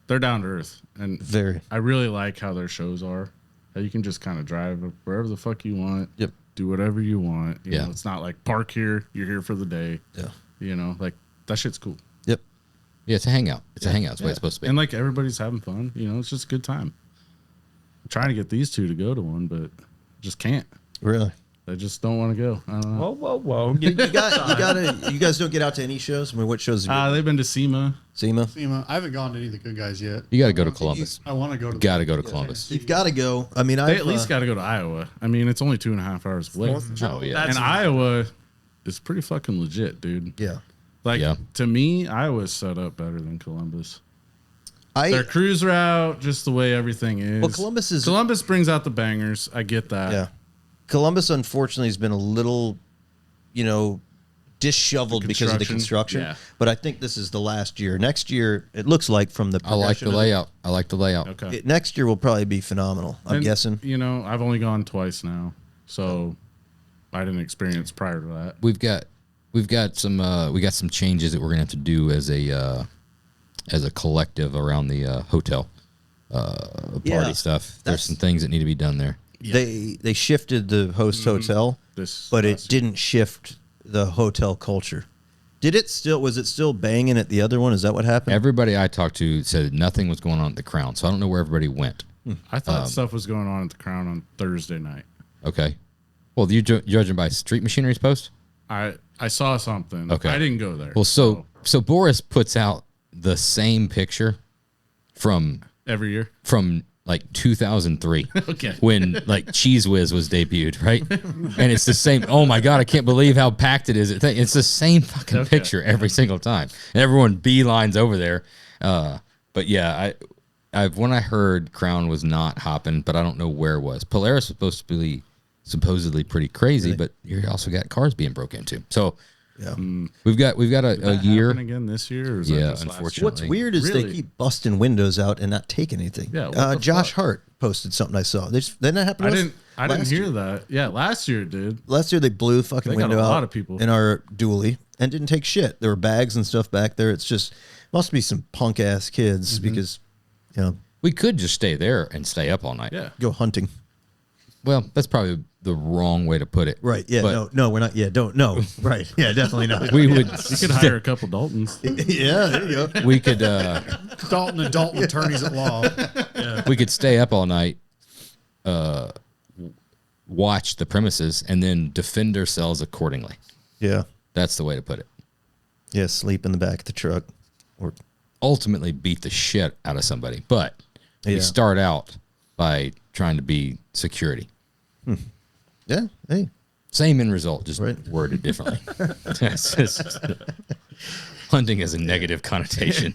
they're down to earth. And Very. I really like how their shows are. How you can just kind of drive wherever the fuck you want. Yep. Do whatever you want. You know, it's not like park here, you're here for the day. Yeah. You know, like, that shit's cool. Yep. Yeah, it's a hangout. It's a hangout. It's the way it's supposed to be. And, like, everybody's having fun. You know, it's just a good time. I'm trying to get these two to go to one, but just can't. Really. They just don't want to go. I don't know. Whoa. You guys don't get out to any shows? I mean, what shows have you They've been to SEMA. SEMA? SEMA. I haven't gone to any of the good guys yet. You got to go to Columbus. I want to go to. Got to go to Columbus. You've got to go. I mean, They at least got to go to Iowa. I mean, it's only 2.5 hours away. Oh, yeah. And Iowa is pretty fucking legit, dude. Yeah. Like, to me, Iowa's set up better than Columbus. I Their cruise route, just the way everything is. Well, Columbus brings out the bangers. I get that. Yeah. Columbus, unfortunately, has been a little, disheveled because of the construction. Yeah. But I think this is the last year. Next year, it looks like from the I like the layout. I like the layout. Okay. Next year will probably be phenomenal, I'm guessing. You know, I've only gone twice now, so I didn't experience prior to that. We've got some changes that we're gonna have to do as a collective around the hotel party stuff. There's some things that need to be done there. They shifted the host hotel, but it didn't shift the hotel culture. Was it still banging at the other one? Is that what happened? Everybody I talked to said nothing was going on at the Crown, so I don't know where everybody went. I thought stuff was going on at the Crown on Thursday night. Okay. Well, you judging by Street Machinery's post? I saw something. Okay. I didn't go there. Well, so Boris puts out the same picture from every year. From like 2003. Okay. When like Cheese Whiz was debuted, right? And it's the same. Oh my God, I can't believe how packed it is. It's the same fucking picture every single time. And everyone beelines over there. But yeah, when I heard Crown was not hopping, but I don't know where it was. Polaris was supposed to be supposedly pretty crazy, but you also got cars being broke into. So yeah, we've got a year again this year. Or is yeah, that unfortunately. What's weird is they keep busting windows out and not taking anything. Yeah, Josh Hart posted something I saw. Didn't that happen? I didn't hear that. Yeah, last year it did. Last year they blew the fucking window out. A lot of people in our dually and didn't take shit. There were bags and stuff back there. It's just must be some punk ass kids because we could just stay there and stay up all night. Yeah, go hunting. Well, that's probably the wrong way to put it. Right. Yeah. But no, we're not. Yeah. Don't. No. Right. Yeah. Definitely not. We would. You could hire a couple Daltons. Yeah. There you go. We could. Dalton and Dalton attorneys at law. Yeah. We could stay up all night, watch the premises, and then defend ourselves accordingly. Yeah. That's the way to put it. Yeah. Sleep in the back of the truck, or ultimately beat the shit out of somebody. But we start out by trying to be security. Yeah. Hey. Same end result, just worded differently. Hunting has a negative connotation.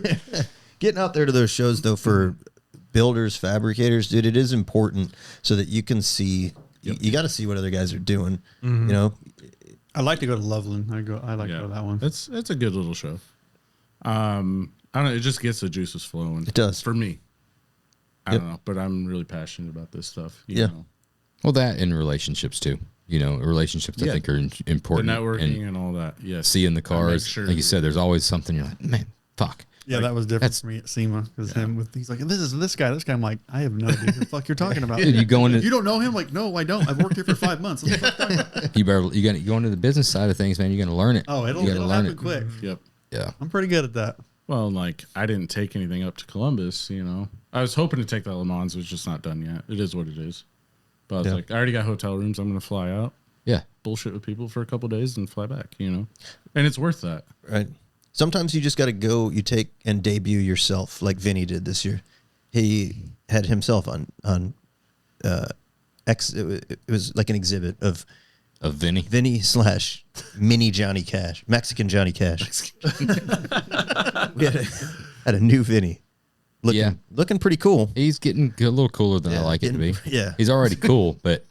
Getting out there to those shows, though, for builders, fabricators, dude, it is important so that you can see. You got to see what other guys are doing. I like to go to Loveland. I like to go to that one. It's a good little show. I don't know. It just gets the juices flowing. It does for me. I don't know, but I'm really passionate about this stuff. You know? Well, that and relationships too. Relationships I think are important. The networking and all that. Yes. Seeing the cars, like you said, there's always something you're like, man, fuck. Yeah, that was different for me at SEMA because he's like, this guy. I'm like, I have no idea what the fuck you're talking about. Dude, you don't know him? Like, no, I don't. I've worked here for 5 months. What the fuck are you talking about? you got to go into the business side of things, man. You're going to learn it. Oh, You gotta it'll learn happen quick. Yep. Yeah. I'm pretty good at that. Well, like I didn't take anything up to Columbus, you know. I was hoping to take that Le Mans, it's just not done yet. It is what it is. But I was like, I already got hotel rooms. I'm going to fly out. Yeah. Bullshit with people for a couple of days and fly back, you know. And it's worth that. Right. Sometimes you just got to go. You take and debut yourself, like Vinny did this year. He had himself on it was like an exhibit of Vinny / mini Johnny Cash, Mexican Johnny Cash. We had a new Vinny. Looking pretty cool. He's getting a little cooler than I like it to be. Yeah. He's already cool, but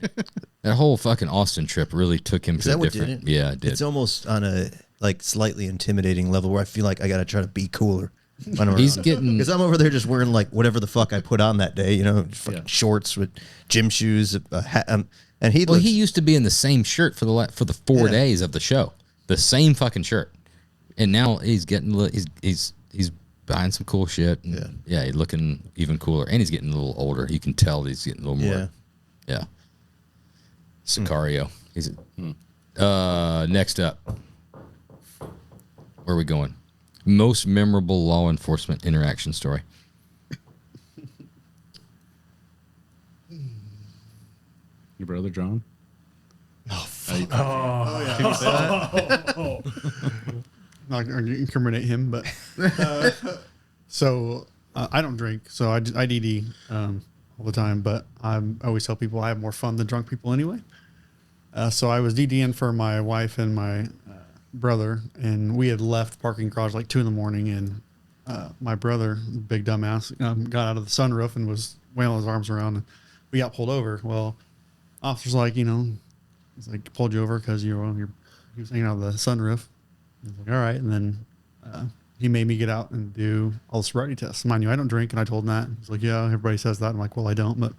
that whole fucking Austin trip really took him to a what different. did it? Yeah, it did. It's almost on a like slightly intimidating level where I feel like I got to try to be cooler. He's getting because I'm over there just wearing like whatever the fuck I put on that day, you know, fucking shorts with gym shoes, a hat, and he used to be in the same shirt for the 4 days of the show, the same fucking shirt, and now he's getting he's buying some cool shit. And he's looking even cooler, and he's getting a little older. You can tell he's getting a little more. Yeah. Sicario. He's next up. Where are we going? Most memorable law enforcement interaction story. Your brother John? Not going to incriminate him, but I don't drink, so I DD all the time. But I always tell people I have more fun than drunk people anyway. So I was DDing for my wife and my brother, and we had left parking garage like 2 a.m, and my brother, big dumbass, got out of the sunroof and was wailing his arms around, and we got pulled over. Well, officer's like, he's like, pulled you over because he was hanging out of the sunroof. I was like, all right. And then he made me get out and do all the sobriety tests. Mind you, I don't drink, and I told him that. He's like, yeah, everybody says that. I'm like, well, I don't. But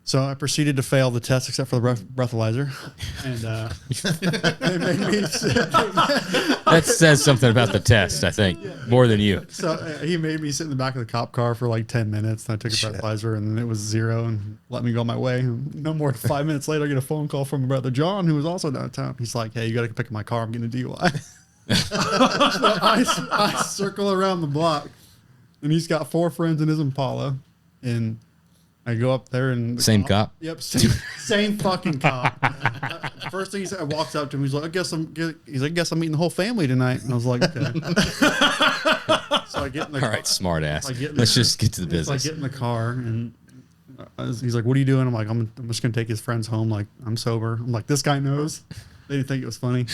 so I proceeded to fail the test except for the breathalyzer. And they made me sit. That says something about the test, I think, more than you. So he made me sit in the back of the cop car for like 10 minutes. And I took a breathalyzer, and then it was 0 and let me go my way. No more than 5 minutes later, I get a phone call from my brother John, who was also downtown. He's like, hey, you got to pick up my car. I'm getting a DUI. So I circle around the block, and he's got 4 friends in his Impala, and I go up there and same cop. Yep, same fucking cop. First thing he said, I walked up to him. He's like, I guess I'm meeting the whole family tonight. And I was like, okay. So I get in the car. All right, smart ass. Let's just get to the business. So I get in the car, and he's like, what are you doing? I'm like, I'm just gonna take his friends home. Like, I'm sober. I'm like, this guy knows. They didn't think it was funny.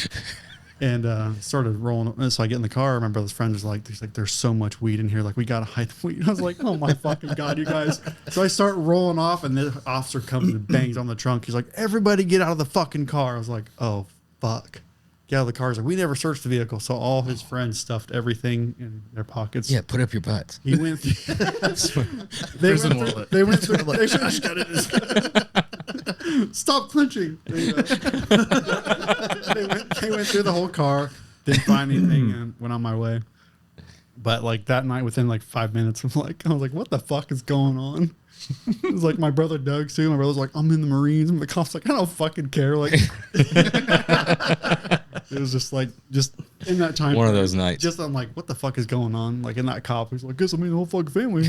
And started rolling. So I get in the car. My brother's friend was like, there's so much weed in here. Like, we got to hide the weed. I was like, oh my fucking God, you guys. So I start rolling off, and the officer comes and bangs on the trunk. He's like, everybody get out of the fucking car. I was like, oh, fuck. Get out of the car. He's like, we never searched the vehicle. So all his friends stuffed everything in their pockets. Yeah, put up your butts. He went through. They went through. Stop clenching. They went through the whole car, didn't find anything, and went on my way. But like that night, within like 5 minutes, I was like, what the fuck is going on? It was like my brother Doug too. My brother's like, I'm in the Marines, and the cop's like, I don't fucking care. Like, it was just in that time. One of those nights. Just I'm like, what the fuck is going on? Like in that cop, he's like, guess I'm in the whole fucking family.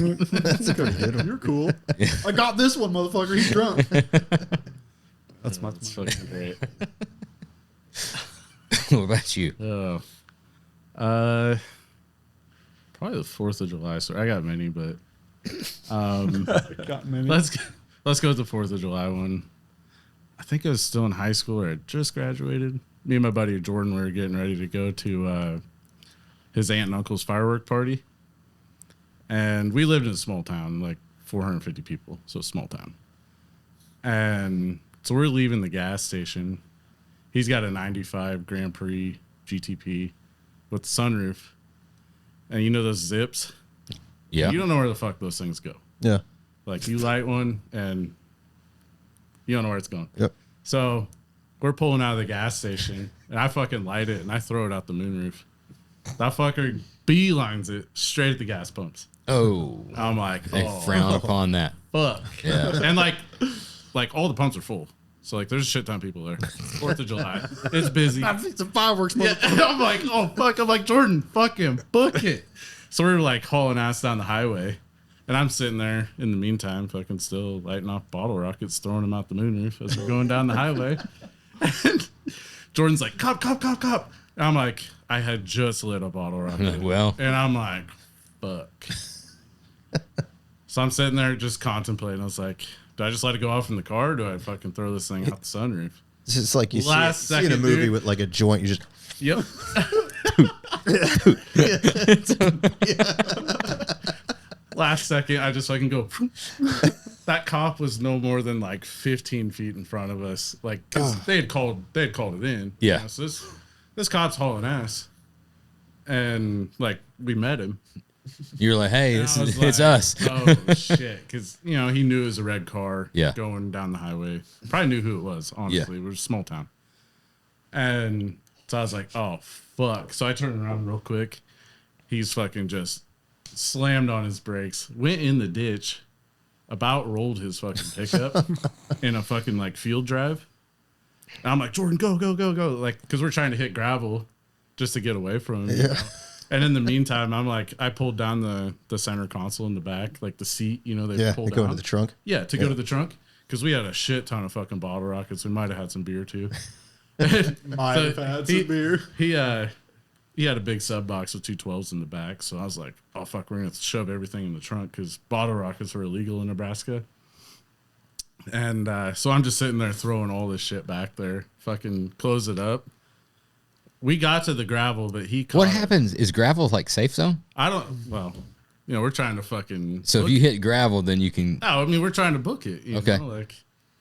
You're cool. Yeah. I got this one, motherfucker. He's drunk. That's fucking great. What about you? Probably the 4th of July. So I got many, but let's go with the 4th of July one. I think I was still in high school, or I just graduated. Me and my buddy Jordan were getting ready to go to his aunt and uncle's firework party, and we lived in a small town, like 450 people, so a small town. And so we're leaving the gas station. He's got a 95 Grand Prix GTP with sunroof. And you know those zips? Yeah. You don't know where the fuck those things go. Yeah. Like, you light one, and you don't know where it's going. Yep. So we're pulling out of the gas station, and I fucking light it, and I throw it out the moonroof. That fucker beelines it straight at the gas pumps. Oh, I'm like, they oh, frown upon that. fuck. Yeah. And like all the pumps are full. So like there's a shit ton of people there. 4th of July. It's busy. It's a fireworks. Yeah, I'm like, oh fuck. I'm like, Jordan, fuck him. Book it. So we were like hauling ass down the highway. And I'm sitting there in the meantime, fucking still lighting off bottle rockets, throwing them out the moonroof as we're going down the highway. And Jordan's like, cop. And I'm like, I had just lit a bottle rocket. Well. And I'm like, fuck. So I'm sitting there just contemplating. I was like, do I just let it go off in the car, or do I fucking throw this thing out the sunroof? It's just like you Last see in a second, movie dude. with like a joint. You just Yep. Last second, I just fucking go. That cop was no more than like 15 feet in front of us, like because they had called it in. Yeah. You know, so this cop's hauling ass, and like we met him. You're like, hey, And this I was is, like, it's us. Oh shit! Because he knew it was a red car. Yeah. Going down the highway, probably knew who it was. Honestly, it was a small town, and so I was like, oh fuck! So I turned around real quick. He's fucking just slammed on his brakes, went in the ditch, about rolled his fucking pickup in a fucking like field drive. And I'm like, Jordan, go, like because we're trying to hit gravel just to get away from him. You know? And in the meantime, I'm like, I pulled down the center console in the back, like the seat, they pulled they go down. into the trunk. Yeah, to go to the trunk. Because we had a shit ton of fucking bottle rockets. We might have had some beer too. Might have had some beer. He had a big sub box with 212s in the back. So I was like, oh fuck, we're gonna have to shove everything in the trunk because bottle rockets are illegal in Nebraska. And so I'm just sitting there throwing all this shit back there. Fucking close it up. We got to the gravel, but he caught What it. happens? Is gravel like safe zone? We're trying to fucking So if book you it. hit gravel, then you can. No, I mean we're trying to book it. Okay.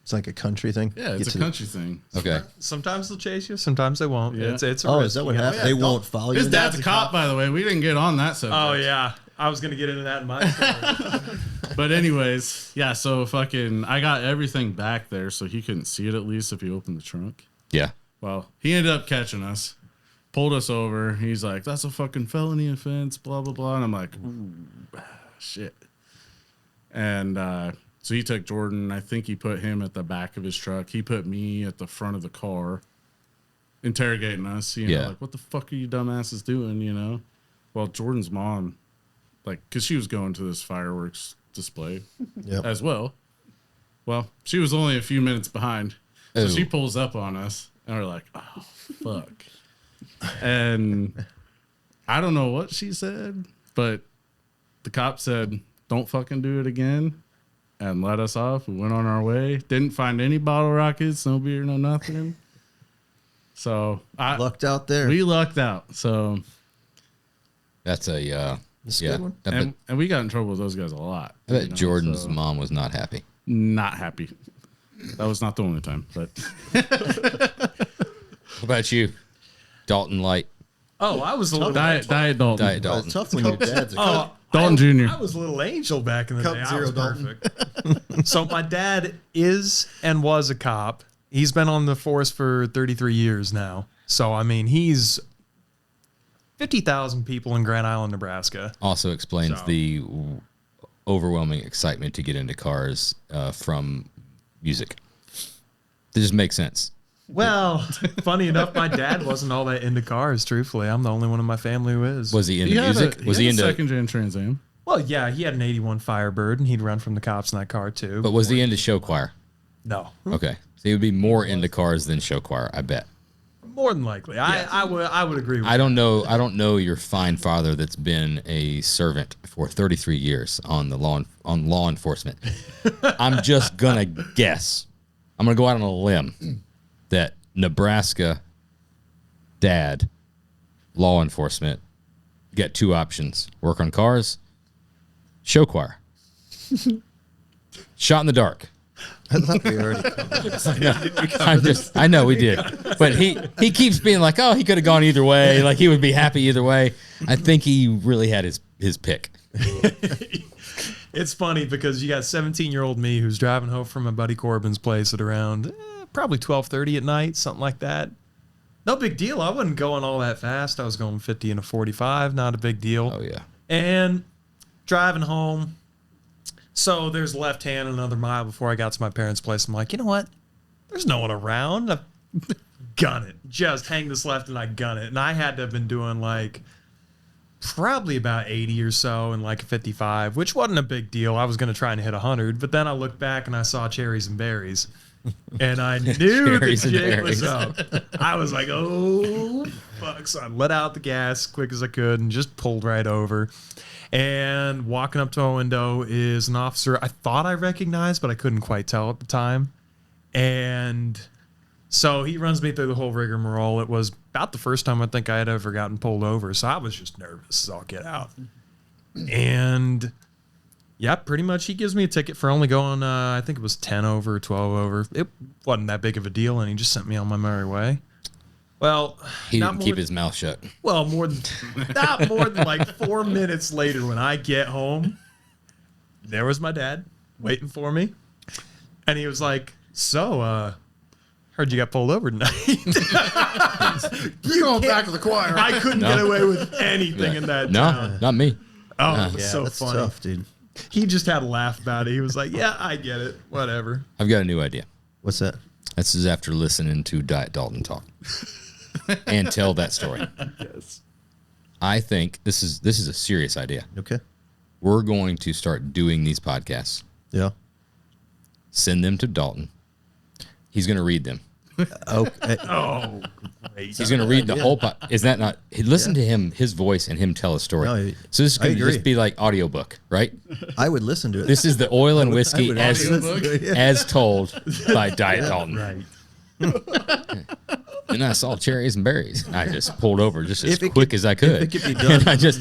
It's like a country thing. Yeah, Get it's to a country thing. Okay. Sometimes they'll chase you, sometimes they won't. Yeah. It's a Oh, risk. is that what Yeah. happened? They won't follow you. His dad's a cop, by the way. We didn't get on that subject. Oh yeah, I was gonna get into that in my story. But anyways, yeah, so fucking I got everything back there so he couldn't see it at least if he opened the trunk. Yeah. Well, he ended up catching us, pulled us over. He's like, that's a fucking felony offense, blah, blah, blah. And I'm like, ooh, shit. And so he took Jordan. I think he put him at the back of his truck. He put me at the front of the car, interrogating us. Like, what the fuck are you dumbasses doing, Well, Jordan's mom, like, because she was going to this fireworks display as well. Well, she was only a few minutes behind. So Ooh. she pulls up on us, and we're like, oh, fuck. And I don't know what she said, but the cop said, don't fucking do it again, and let us off. We went on our way. Didn't find any bottle rockets, no beer, no nothing. So Lucked out there. we lucked out. So That's a That's a yeah. good one. I bet, and we got in trouble with those guys a lot. I bet Jordan's so mom was not happy. not happy. That was not the only time, but What about you, Dalton Light? Oh, I was a little Diet Dalton. Diet Dalton. It's tough when your dad's a cop. Dalton Jr. I was a little angel back in the Cup day. I Zero was Dalton. perfect. So my dad is and was a cop. He's been on the force for 33 years now. So I mean, he's 50,000 people in Grand Island, Nebraska. Also explains So- the overwhelming excitement to get into cars from music. It just makes sense. Well, funny enough, my dad wasn't all that into cars. Truthfully, I'm the only one in my family who is. Was he into music? Was he a into? second-gen Trans Am? Well, yeah, he had an 81 Firebird, and he'd run from the cops in that car too. But was he into show choir? No, Okay, so he would be more into cars than show choir. I bet. more than likely. I would agree with I don't know. I don't know your fine father that's been a servant for 33 years on law enforcement. I'm just gonna guess. I'm gonna go out on a limb that Nebraska dad law enforcement get two options: work on cars, show choir, shot in the dark. I thought we already. I know we did, but he keeps being like, oh, he could have gone either way. Like he would be happy either way. I think he really had his pick. It's funny because you got 17-year-old me who's driving home from my buddy Corbin's place at around probably 12:30 at night, something like that. No big deal. I wasn't going all that fast. I was going 50 and a 45. Not a big deal. Oh yeah. And driving home. So there's left hand another mile before I got to my parents' place. I'm like, you know what? There's no one around. I gun it. Just hang this left and I gun it. And I had to have been doing like probably about 80 or so and like a 55, which wasn't a big deal. I was going to try and hit 100. But then I looked back and I saw cherries and berries. And I knew the Cherries and jig was berries. up. I was like, oh, fuck. So I let out the gas as quick as I could and just pulled right over. And walking up to my window is an officer I thought I recognized, but I couldn't quite tell at the time. And so he runs me through the whole rigmarole. It was about the first time I think I had ever gotten pulled over. So I was just nervous as all get out. And yeah, pretty much he gives me a ticket for only going, I think it was 10 over, 12 over. It wasn't that big of a deal, and he just sent me on my merry way. Well, He not didn't more keep his mouth shut. well, not more than like 4 minutes later when I get home, there was my dad waiting for me. And he was like, so, heard you got pulled over tonight. You're going back to the choir. I couldn't get away with anything in that No, town. not me. Oh, it was Yeah, so that's funny. tough, dude. He just had a laugh about it. He was like, yeah, I get it. Whatever. I've got a new idea. What's that? This is after listening to Diet Dalton talk and tell that story. Yes. I think this is a serious idea. Okay. We're going to start doing these podcasts. Yeah. Send them to Dalton. He's going to read them. Okay. Oh, great. He's going to read the whole is that not listen to him, his voice, and him tell a story. No, So this is I going to agree. just be like audiobook, right? I would listen to it. This is the oil and I whiskey would as listen to it, yeah. as told by Diet Dalton. Right. And I saw cherries and berries. And I just pulled over just as If it quick could- as I if could. it could be done- And I just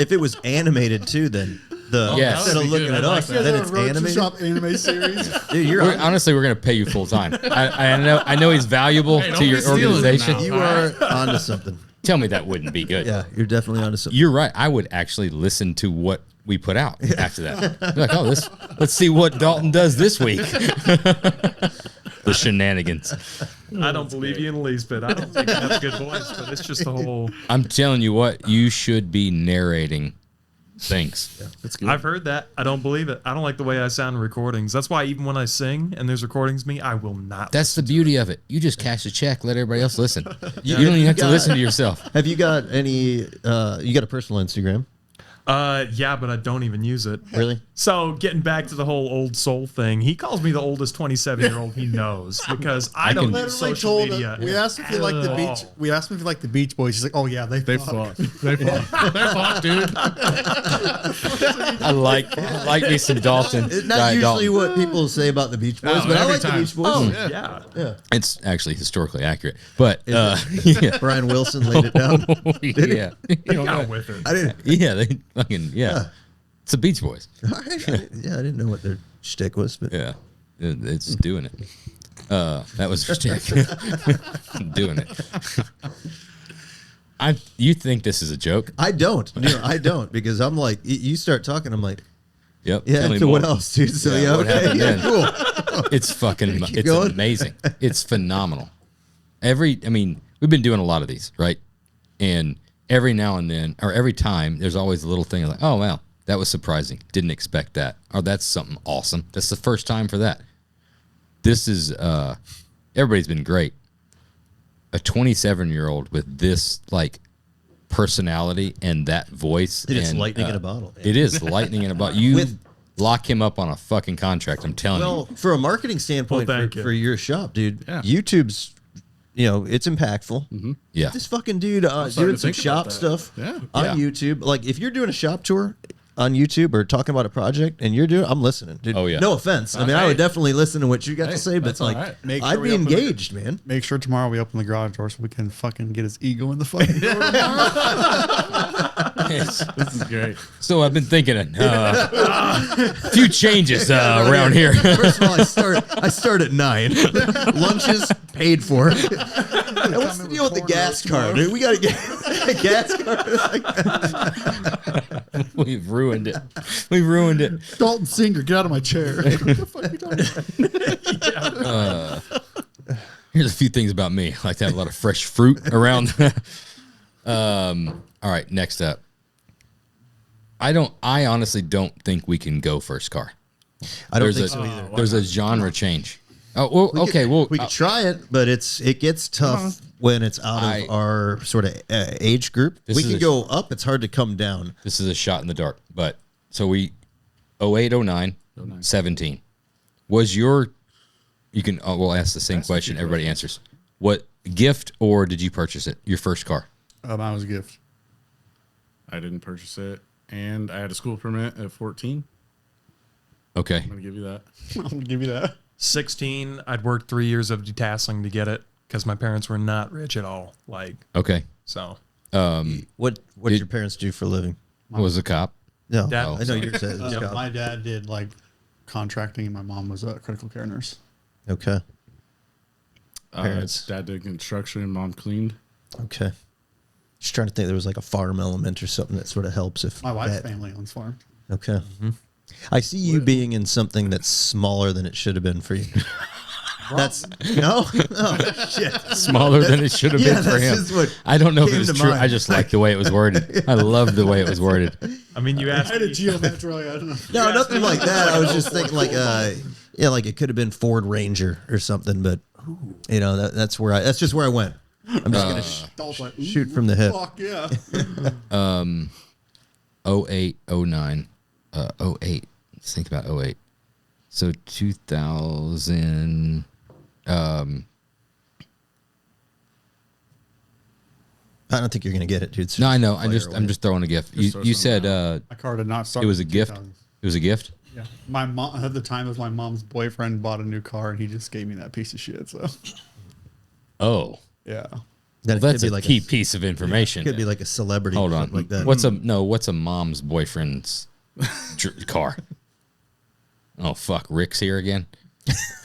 If it was animated too, then Yes. instead of looking at us, then it's Roadster animated. Shop anime series. Dude, you're honestly, we're going to pay you full time. I know he's valuable Hey, to don't your be stealing it organization. now. you are onto something. Tell me that wouldn't be good. Yeah, you're definitely onto something. You're right. I would actually listen to what we put out after that. Be like, oh, let's see what Dalton does this week. The shenanigans. I don't believe you in the least bit. I don't think you have a good voice, but it's just the whole. I'm telling you what, you should be narrating things. That's good. I've heard that. I don't believe it. I don't like the way I sound in recordings. That's why even when I sing and there's recordings of me, I will not. That's the beauty of it. You just cash a check, let everybody else listen. You don't even have to listen to yourself. Have you got any? You got a personal Instagram? Yeah, but I don't even use it. Really? So getting back to the whole old soul thing, he calls me the oldest 27-year-old he knows because I don't use Literally social told media. him. We asked him if he liked the beach. We asked him if he liked the Beach Boys. He's like, "Oh yeah, they Fuck. They fuck. They fuck, dude. I like me some Dalton. It's not Diet usually Dalton. what people say about the Beach Boys, No, but I every like time. the Beach Boys. Oh, Yeah. yeah. Yeah. It's actually historically accurate. But yeah. Brian Wilson laid it down. Yeah. He got with it. I didn't. Yeah, they fucking yeah. It's the Beach Boys. I didn't know what their shtick was, but Yeah, it's doing it. That was shtick. Doing it. You think this is a joke? I don't. No, I don't because I'm like, you start talking, I'm like, Yep. yeah. tell me So what more. else, dude? So Yeah, yeah, what okay, happened yeah, then? cool. It's fucking. Keep It's going. amazing. It's phenomenal. We've been doing a lot of these, right? And every now and then, or every time, there's always a little thing like, oh wow, that was surprising. Didn't expect that. Or that's something awesome. That's the first time for that. This is everybody's been great. A 27-year-old with this like personality and that voice. Dude, it's and, lightning in a bottle. It is lightning in a bottle. You With- lock him up on a fucking contract. I'm telling Well, you. for a marketing standpoint, Well, thank you. for your shop, dude, Yeah. YouTube's, it's impactful. Yeah. This fucking dude starting doing to some think about shop that. stuff Yeah. on Yeah. YouTube. Like if you're doing a shop tour on YouTube or talking about a project and you're doing, I'm listening, dude. Oh, yeah. No offense. I mean, I would definitely listen to what you got to say, but that's like, all right. Make sure I'd we be open the- engaged, man. Make sure tomorrow we open the garage door so we can fucking get his ego in the fucking door. Yes. This is great. So I've been thinking a few changes around here. First of all, I start at 9. Lunches paid for. And what's the deal with the gas card, dude? We got to get a gas card. We've ruined it. We've ruined it. Dalton Singer, get out of my chair. What the fuck are you talking about? Here's a few things about me. I like to have a lot of fresh fruit around. All right, next up. I honestly don't think we can go first car. I don't think so either. There's a genre change. Oh, well, okay. Well, we could try it, but it gets tough when it's out of our sort of age group. We can go up. It's hard to come down. This is a shot in the dark. But so we 08, 09, 17. Was your, you can, we'll ask the same question. Everybody answers. What gift or did you purchase it? Your first car? Mine was a gift. I didn't purchase it, and I had a school permit at 14. Okay. I'm gonna give you that. I'm gonna give you that. 16, I'd worked 3 years of detasseling to get it because my parents were not rich at all. Like, Okay. so. What did your parents do for a living? Was a cop? No, Dad- I know yours said. My dad did like contracting, and my mom was a critical care nurse. Okay. Parents. Dad did construction, and mom cleaned. Okay. Just trying to think. There was like a farm element or something that sort of helps if My wife's that- family owns farm. Okay. I see you being in something that's smaller than it should have been for you. That's no, oh, shit. Smaller than it should have Yeah, been for that's him. just what I don't know if came it was to true. mind. I just like the way it was worded. I love the way it was worded. I mean, you asked I had a me. geometric. I don't know. No, nothing like that. I was just thinking like yeah, like it could have been Ford Ranger or something, but you know, that's just where I went. I'm just gonna I was like, shoot from the hip. Fuck yeah. 08, 09, 08. Let's think about 08. So 2000. I don't think you're gonna get it, dude. No, I know. Fire away. I'm just throwing a gift. Just throw You something said My car did not start. it was a in gift. 2000. It was a gift. Yeah. My mom at the time was my mom's boyfriend bought a new car, and he just gave me that piece of shit. So Oh, yeah. Then it that's could a be like key piece of information. could be like a celebrity. Hold or on. something like that. What's a mom's boyfriend's car? Oh fuck, Rick's here again.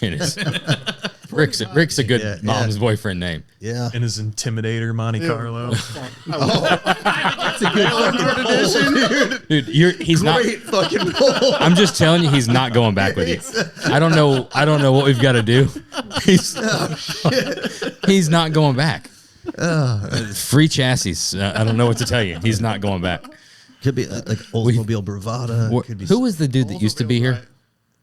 It is. Rick's a good Yeah, mom's boyfriend name. Yeah. In his Intimidator Monte Carlo. That's a good fucking poll, dude. Dude, he's not. Great fucking poll. I'm just telling you, he's not going back with you. I don't know what we've got to do. He's not going back. Free chassis. I don't know what to tell you. He's not going back. Could be like Oldsmobile Bravada. Could be Who was the dude that used to be here?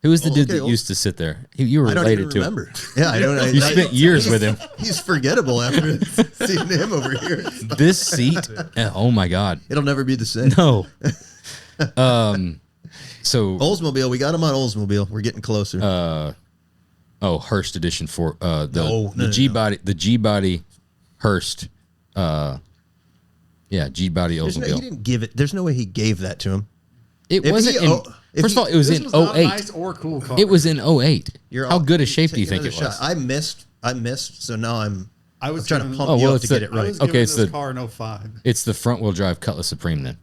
Who was the dude that used to sit there? You were I don't related even to him. remember. Yeah, I don't. You spent years with him. He's forgettable after seeing him over here. This seat. Oh my God. It'll never be the same. No. So Oldsmobile, we got him on Oldsmobile. We're getting closer. Hearst edition for No, the G body Hearst. G body he Oldsmobile. didn't give it. There's no way he gave that to him. It If wasn't. he- First of all, it was This in was not a 08. nice or cool car. It was in 08. How good a shape do you Take think it another was? shot. I missed. So now I'm was trying to given- pump Oh, you well, up to it's get the- it I right. was Okay, given it's this the- car in 05. It's the front wheel drive Cutlass Supreme then.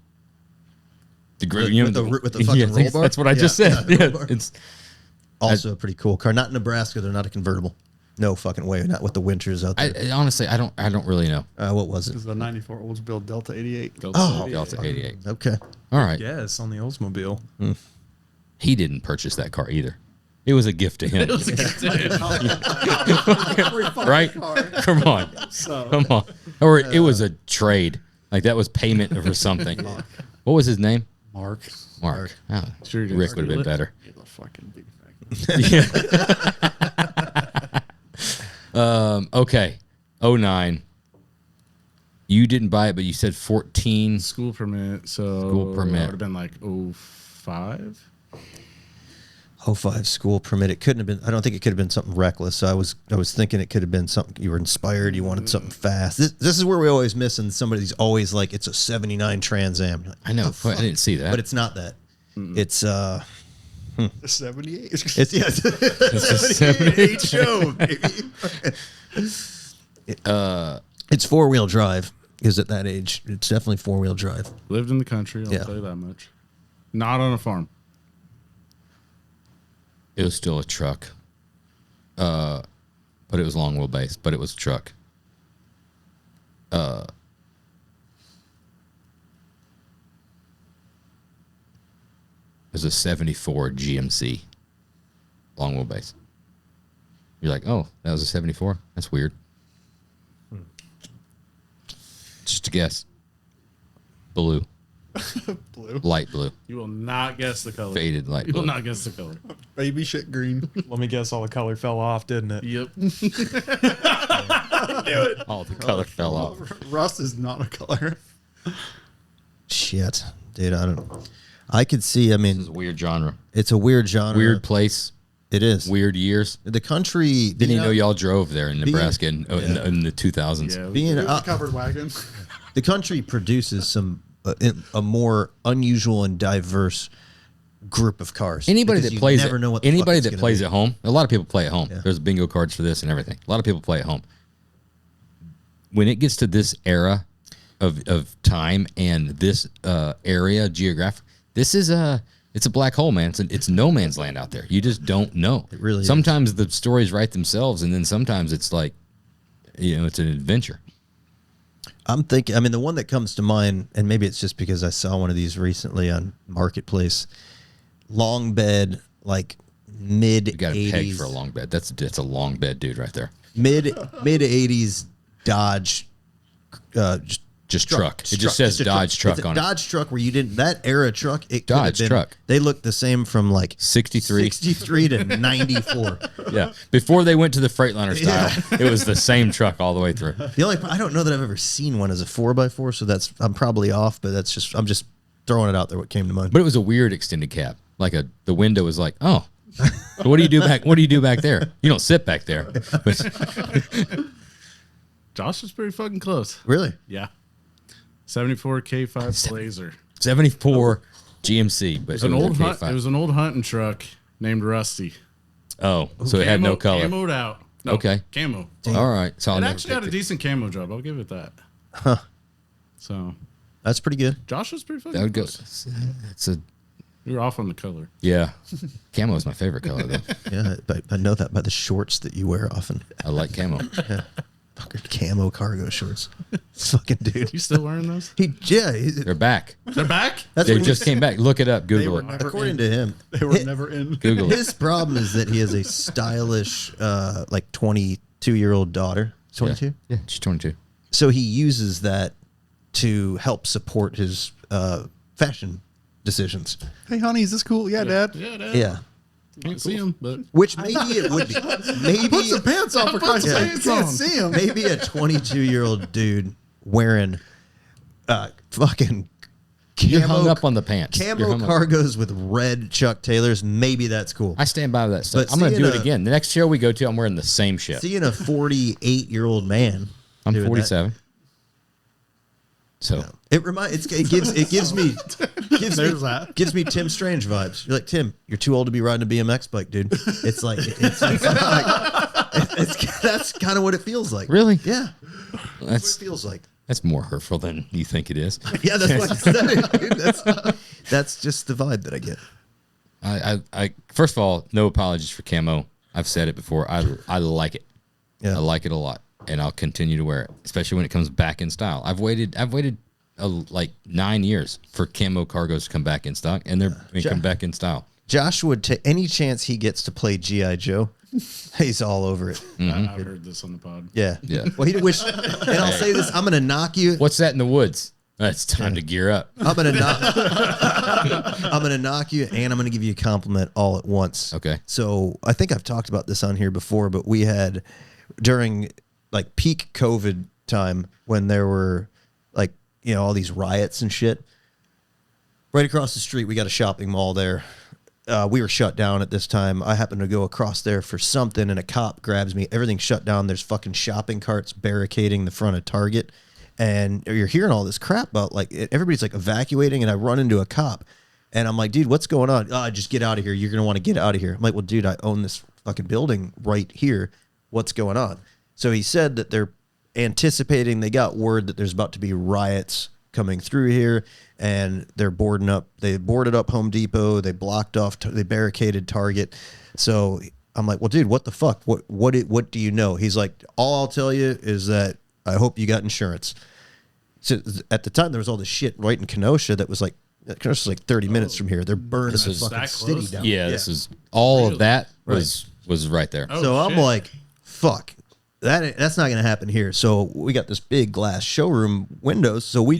The with the fucking roll bar? That's what I just Yeah, said. the roll Yeah, bar. it's Also a pretty cool car. Not in Nebraska. They're not a convertible. No fucking way. Not with the winters out there. honestly I don't really know. What was This it? is a 94 Oldsmobile Delta 88. Delta 88. Okay. All right. Yes, on the Oldsmobile. He didn't purchase that car either. It was a gift to him. Right? Come on. Come on. Or it was a trade. Like that was payment for something. What was his name? Mark. Mark. Oh, Sure you didn't Rick would have been steal it. better. He's a fucking big fag. Okay. 09. You didn't buy it, but you said 14. School permit. So School permit. It would have been like 05. 05 school permit. It couldn't have been. I don't think it could have been something reckless. So I was thinking it could have been something. You were inspired. You wanted something fast. This is where we always miss, and somebody's always like, it's a 79 Trans Am. Like, I know. I didn't see that. but it's not that. It's 78. It's yes. It's a 78. show, baby. It's 4-wheel drive. Because at that age, it's definitely 4-wheel drive. Lived in the country. I'll Yeah. tell you that much. Not on a farm. It was still a truck. But it was long wheelbase, but it was a truck. It was a 74 GMC long wheelbase. You're like, oh, that was a 74. That's weird. Just a guess. Blue. Blue. Light blue. You will not guess the color. Faded light You will blue. not guess the color. Baby shit green. Let me guess, all the color fell off, didn't it? Yep. All the color fell off. Rust is not a color. Shit, dude. I could see. I This is mean, a weird genre. it's a weird genre. Weird place. It is. Weird years. The country. Didn't even know y'all drove there in Nebraska in Yeah. in the 2000s. Yeah. Being It was a covered wagon. the country produces some a more unusual and diverse group of cars. Anybody because that you plays never know what the anybody fuck it's that gonna plays be. at home. A lot of people play at home. Yeah. There's bingo cards for this and everything. A lot of people play at home. When it gets to this era of time and this area geographic, this is it's a black hole, man. It's no man's land out there. You just don't know. It really is. Sometimes the stories write themselves, and then sometimes it's like, it's an adventure. I'm thinking. I mean, the one that comes to mind, and maybe it's just because I saw one of these recently on Marketplace. Long bed, like mid You got a peg 80s, for a long bed. That's a long bed, dude, right there. mid 80s Dodge. Just truck. It just says It's a Dodge truck it's a on it. Dodge truck where you didn't that era truck. It could have Dodge been- truck. They looked the same from like 63. 63 to 94. Yeah. Before they went to the Freightliner style, it was the same truck all the way through. The only I don't know that I've ever seen one as a 4x4, so I'm probably off, but I'm just throwing it out there. What came to mind? But it was a weird extended cab. Like the window was like, oh, what do you do back there? You don't sit back there. But Josh was pretty fucking close. Really? Yeah. 74 K5 Blazer. 74 GMC, but It was an old K5. hunt. It was an old hunting truck named Rusty. Oh, so it had no color. Camoed out. No, Okay. Camo. All right. So I'll It never actually had pick a decent camo job. I'll give it that. So That's pretty good. Josh was pretty fucking that would go. close. It's a You were off on the color. yeah. Camo is my favorite color though. Yeah, but I know that by the shorts that you wear often. I like camo. Fucking camo cargo shorts. Fucking dude. You still wearing those? They're back. They're back? That's They what just came back. Look it up. Google were it. never according in. to him. They were never in. Google it. His problem is that he has a stylish, like 22-year-old daughter. 22. Yeah, she's 22. So he uses that to help support his fashion decisions. Hey, honey, is this cool? Yeah, Dad. Yeah, Dad. Yeah. Can't see him, but Which maybe it would be. Maybe Put some pants on for Christ's some sake. pants You can't on. see him. maybe a 22-year-old dude wearing fucking You're hung up on the pants. You're camo hung up. cargos with red Chuck Taylors. Maybe that's cool. I stand by that stuff. But I'm going to do seeing it a- again. The next show we go to, I'm wearing the same shit. Seeing a 48-year-old man. I'm doing that, 47. So it gives me There's that. gives me Tim Strange vibes. You're like, Tim, you're too old to be riding a BMX bike, dude. It's like that's kind of what it feels like. Really? Yeah. That's what that's it feels like. that's more hurtful than you think it is. Yeah, that's what I said, dude. That's just the vibe that I get. I first of all, no apologies for camo. I've said it before. I like it. Yeah. I like it a lot, and I'll continue to wear it, especially when it comes back in style. I've waited like 9 years for camo cargos to come back in stock, and they come back in style. Josh would take any chance he gets to play G.I. Joe. He's all over it. I've heard this on the pod. Yeah. Yeah. Well, he'd wish, and I'll say this: I'm going to knock you. What's that in the woods? It's time to gear up. I'm gonna knock. I'm gonna knock you, and I'm gonna give you a compliment all at once. Okay. So I think I've talked about this on here before, but we had during like peak COVID time when there were like all these riots and shit. Right across the street, we got a shopping mall there. We were shut down at this time. I happened to go across there for something, and a cop grabs me. Everything's shut down. There's fucking shopping carts barricading the front of Target. And you're hearing all this crap about like everybody's like evacuating, and I run into a cop, and I'm like, dude, what's going on? Just get out of here. You're gonna want to get out of here. I'm like, well, dude, I own this fucking building right here. What's going on? So he said that they're anticipating. They got word that there's about to be riots coming through here, and they're boarding up. They boarded up Home Depot. They blocked off. They barricaded Target. So I'm like, well, dude, what the fuck? What do you know? He's like, all I'll tell you is that I hope you got insurance. So at the time, there was all this shit right in Kenosha that was like, Kenosha's like 30 minutes from here. They're burning the is fucking that city close? down. Yeah, this is all of that was was right there. Oh, So I'm shit. like, fuck. That's not going to happen here. So we got this big glass showroom windows. So we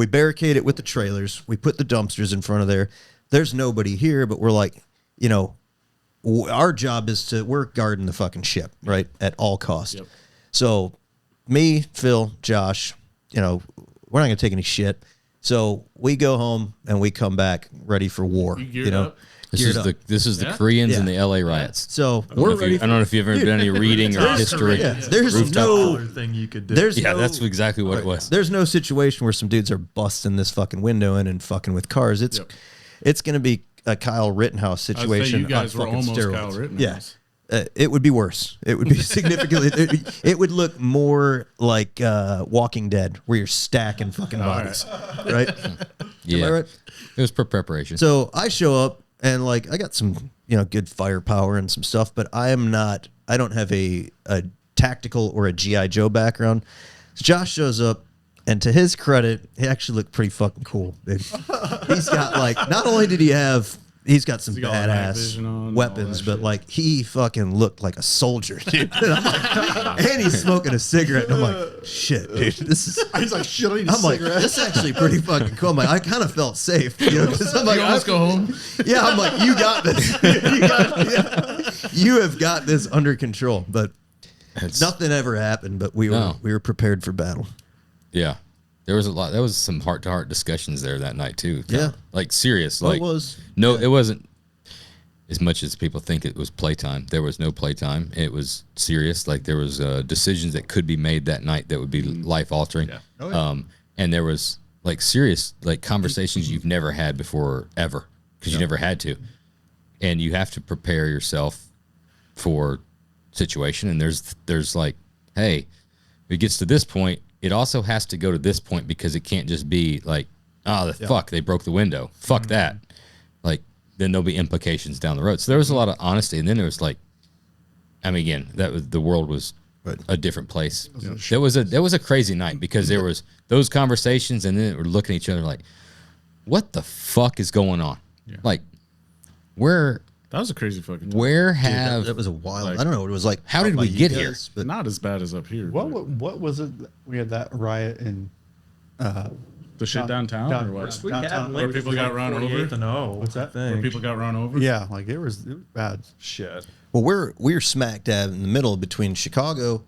barricade it with the trailers. We put the dumpsters in front of there. There's nobody here, but we're like, our job is we're guarding the fucking ship, right? At all costs. Yep. So me, Phil, Josh, we're not going to take any shit. So we go home and we come back ready for war. You geared up? This is the Yeah. Koreans and Yeah. the LA riots. So I we're don't know if ready. you- I don't know if you've ever done any reading or history. Yeah, there's Rooftop. no Other thing you could do. That's exactly what it was. There's no situation where some dudes are busting this fucking window in and fucking with cars. It's going to be a Kyle Rittenhouse situation. you guys on were fucking almost steroids. Kyle Rittenhouse. Yeah. It would be worse. It would be significantly. it would look more like Walking Dead, where you're stacking fucking bodies, right? Yeah, Am I right? it was for preparation. So I show up and like I got some good firepower and some stuff, but I don't have a tactical or a GI Joe background. So Josh shows up, and to his credit, he actually looked pretty fucking cool. Dude. He's got like not only did he's got some He's got all night vision on badass and weapons, all that but shit. like he fucking looked like a soldier, dude. And, I'm like, and he's smoking a cigarette, and I'm like, shit, dude, this is. He's like, shit, I need a I'm like, cigarette. this is actually pretty fucking cool. I'm like, I kind of felt safe, because I'm like, You almost go home. yeah, I'm like, you got this. You have got this under control. But It's- nothing ever happened. But we were prepared for battle. Yeah. There was a lot. There was some heart-to-heart discussions there that night too. Yeah. Like serious. Well, Like it was. no, it wasn't as much as people think it was playtime. There was no playtime. It was serious. Like there was decisions that could be made that night that would be life-altering. Yeah. Oh, yeah. And there was like serious like conversations you've never had before ever because you never had to, and you have to prepare yourself for situation. And there's like, hey, if it gets to this point, it also has to go to this point because it can't just be like, fuck, they broke the window. Fuck that. Like, then there'll be implications down the road. So there was a lot of honesty. And then there was like, I mean, again, the world was a different place. There was a crazy night because there was those conversations and then we're looking at each other like, what the fuck is going on? Yeah. Like, where That was a crazy fucking time. That was a wild. like- I don't know what it was like. How did by we you get guys, here? But Not as bad as up here. What but what was it? We had that riot in the shit downtown or what? We had downtown, where people got run over? 48th and 0. What's that? Where people got run over? Yeah, like it was bad. Shit. well, we're smack dab in the middle between Chicago.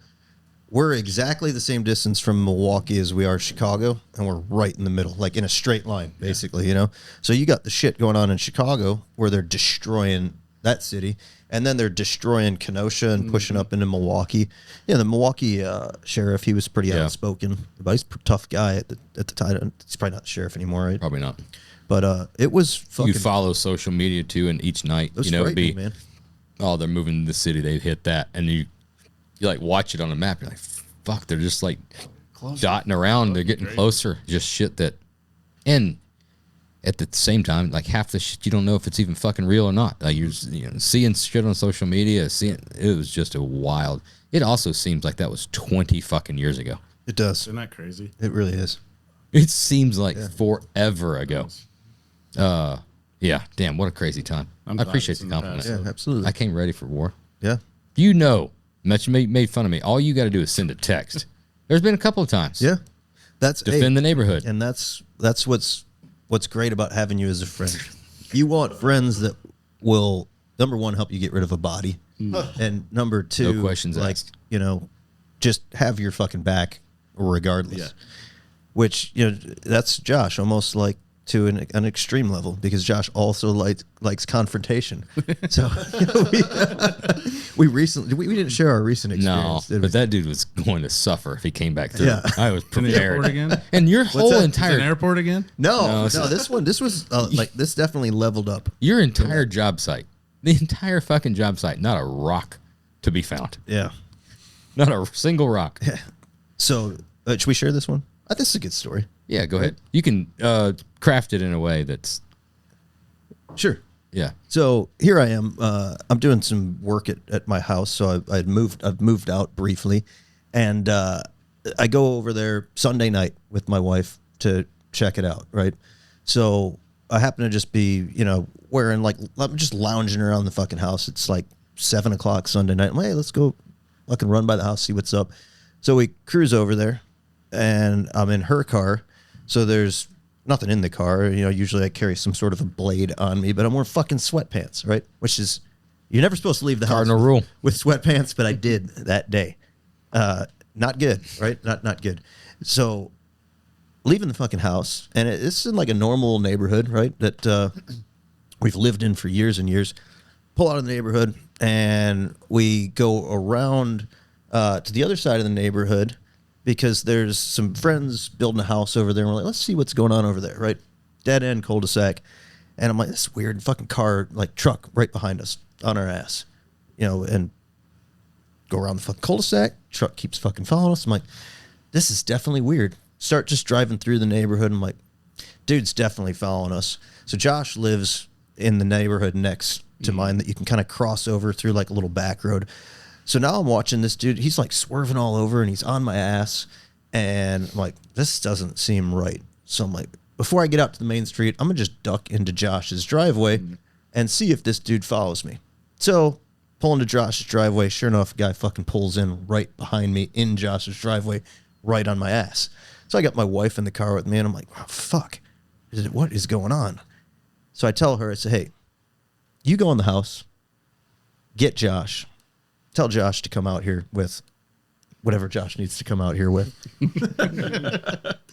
We're exactly the same distance from Milwaukee as we are Chicago, and we're right in the middle, like in a straight line, basically. So you got the shit going on in Chicago where they're destroying that city, and then they're destroying Kenosha and pushing up into Milwaukee. Yeah, the Milwaukee sheriff, he was pretty outspoken, but he's a tough guy at the time. He's probably not the sheriff anymore, right? Probably not. But it was fucking. You follow social media too, and each night, It was it'd be, frightening, man. oh, they're moving the city, they hit that, and you like watch it on the map. You're like, fuck, they're just like dotting around. They're getting closer. Just shit that, and at the same time, like half the shit you don't know if it's even fucking real or not. Like you're seeing shit on social media. It was just a wild. It also seems like that was 20 fucking years ago. It does. Isn't that crazy? It really is. It seems like forever ago. Yeah, damn, what a crazy time. I'm I glad appreciate it's the in the compliment. past. Yeah, absolutely. I came ready for war. Yeah. Mitch made fun of me. All you got to do is send a text. There's been a couple of times. Yeah. That's Defend the neighborhood. And that's what's great about having you as a friend. You want friends that will, number one, help you get rid of a body, and number two, No questions like asked. just have your fucking back regardless. Yeah. Which that's Josh almost like to an extreme level, because Josh also likes confrontation. So we recently we didn't share our recent No, experience. did we? but that dude was going to suffer if he came back through. Yeah. I was In the airport prepared. again? And your whole that? An entire airport again? No, No, this was like this definitely leveled up. your entire job site, the entire fucking job site, not a rock to be found. Yeah. Not a single rock. So should we share this one? This is a good story. Yeah, go ahead. You can craft it in a way that's Sure. yeah. So here I am. I'm doing some work at my house. So I've moved out briefly, and I go over there Sunday night with my wife to check it out. Right. So I happen to just be wearing I'm just lounging around the fucking house. It's like 7 o'clock Sunday night. I'm like, hey, let's go fucking run by the house, see what's up. So we cruise over there, and I'm in her car. So there's nothing in the car. You know, usually I carry some sort of a blade on me, but I'm wearing fucking sweatpants, right? Which is, you're never supposed to leave the house Cardinal rule with sweatpants, but I did that day. Not good, right? Not good. So leaving the fucking house, and it's in like a normal neighborhood, right? That we've lived in for years and years. Pull out of the neighborhood, and we go around to the other side of the neighborhood because there's some friends building a house over there. And we're like, let's see what's going on over there, right? Dead end cul-de-sac. And I'm like, this weird fucking car, like truck right behind us on our ass, you know, and go around the fucking cul-de-sac. Truck keeps fucking following us. I'm like, this is definitely weird. Start just driving through the neighborhood. I'm like, dude's definitely following us. So Josh lives in the neighborhood next to mine that you can kind of cross over through like a little back road. So now I'm watching this dude. He's like swerving all over and he's on my ass. And I'm like, this doesn't seem right. So I'm like, before I get out to the main street, I'm going to just duck into Josh's driveway and see if this dude follows me. So pull into Josh's driveway. Sure enough, a guy fucking pulls in right behind me in Josh's driveway, right on my ass. So I got my wife in the car with me and I'm like, oh, fuck, what is going on? So I tell her, I say, hey, you go in the house, get Josh, tell Josh to come out here with whatever Josh needs to come out here with. I'm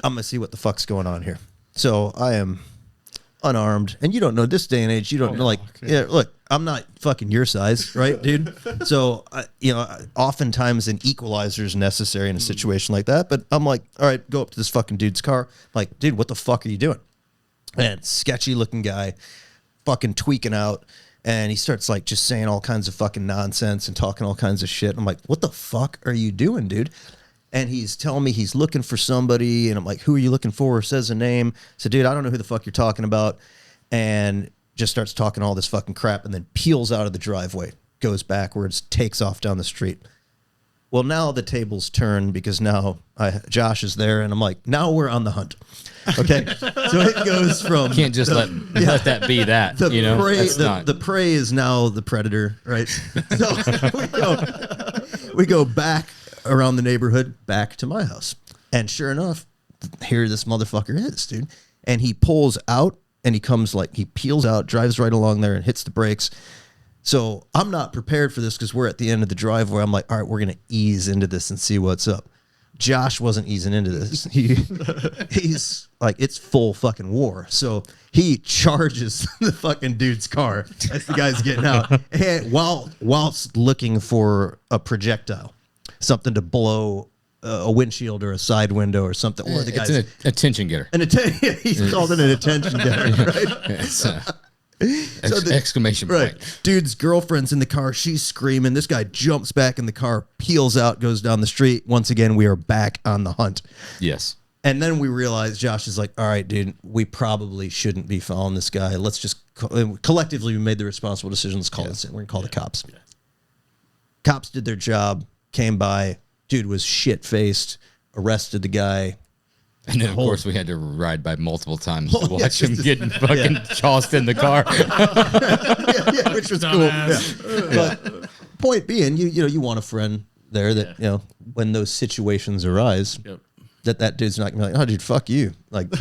going to see what the fuck's going on here. So I am unarmed, and you don't know this day and age, you don't know, like, yeah, look, I'm not fucking your size, right, dude? So, you know, oftentimes an equalizer is necessary in a situation like that, but I'm like, all right, go up to this fucking dude's car. I'm like, dude, what the fuck are you doing? And sketchy looking guy, fucking tweaking out. And he starts like just saying all kinds of fucking nonsense and talking all kinds of shit. I'm like, what the fuck are you doing, dude? And he's telling me he's looking for somebody. And I'm like, who are you looking for? Says a name. So, dude, I don't know who the fuck you're talking about. And just starts talking all this fucking crap and then peels out of the driveway, goes backwards, takes off down the street. Well, now the tables turn because now Josh is there. And I'm like, now we're on the hunt. Okay, so it goes from can't just let that be that. The you know, prey, that's the prey is now the predator, right? So we go back around the neighborhood, back to my house, and sure enough, here this motherfucker is, dude. And he pulls out, and he comes like he peels out, drives right along there, and hits the brakes. So I'm not prepared for this because we're at the end of the driveway. I'm like, all right, we're gonna ease into this and see what's up. Josh wasn't easing into this. He's like, it's full fucking war. So he charges the fucking dude's car as the guy's getting out, and whilst looking for a projectile, something to blow a windshield or a side window or something. Or the guy's an attention getter. He's called it an attention getter, right? So exclamation point. Right. Dude's girlfriend's in the car. She's screaming. This guy jumps back in the car, peels out, goes down the street. Once again, we are back on the hunt. Yes. And then we realize Josh is like, all right, dude, we probably shouldn't be following this guy. Let's just collectively we made the responsible decision. Let's call this in. We're going to call the cops. Yeah. Cops did their job, came by. Dude was shit-faced, arrested the guy. And then, of course, we had to ride by multiple times to watch him getting fucking tossed in the car. Which was cool. Yeah. But point being, you want a friend there that, you know, when those situations arise, that dude's not going to be like, oh, dude, fuck you. Like,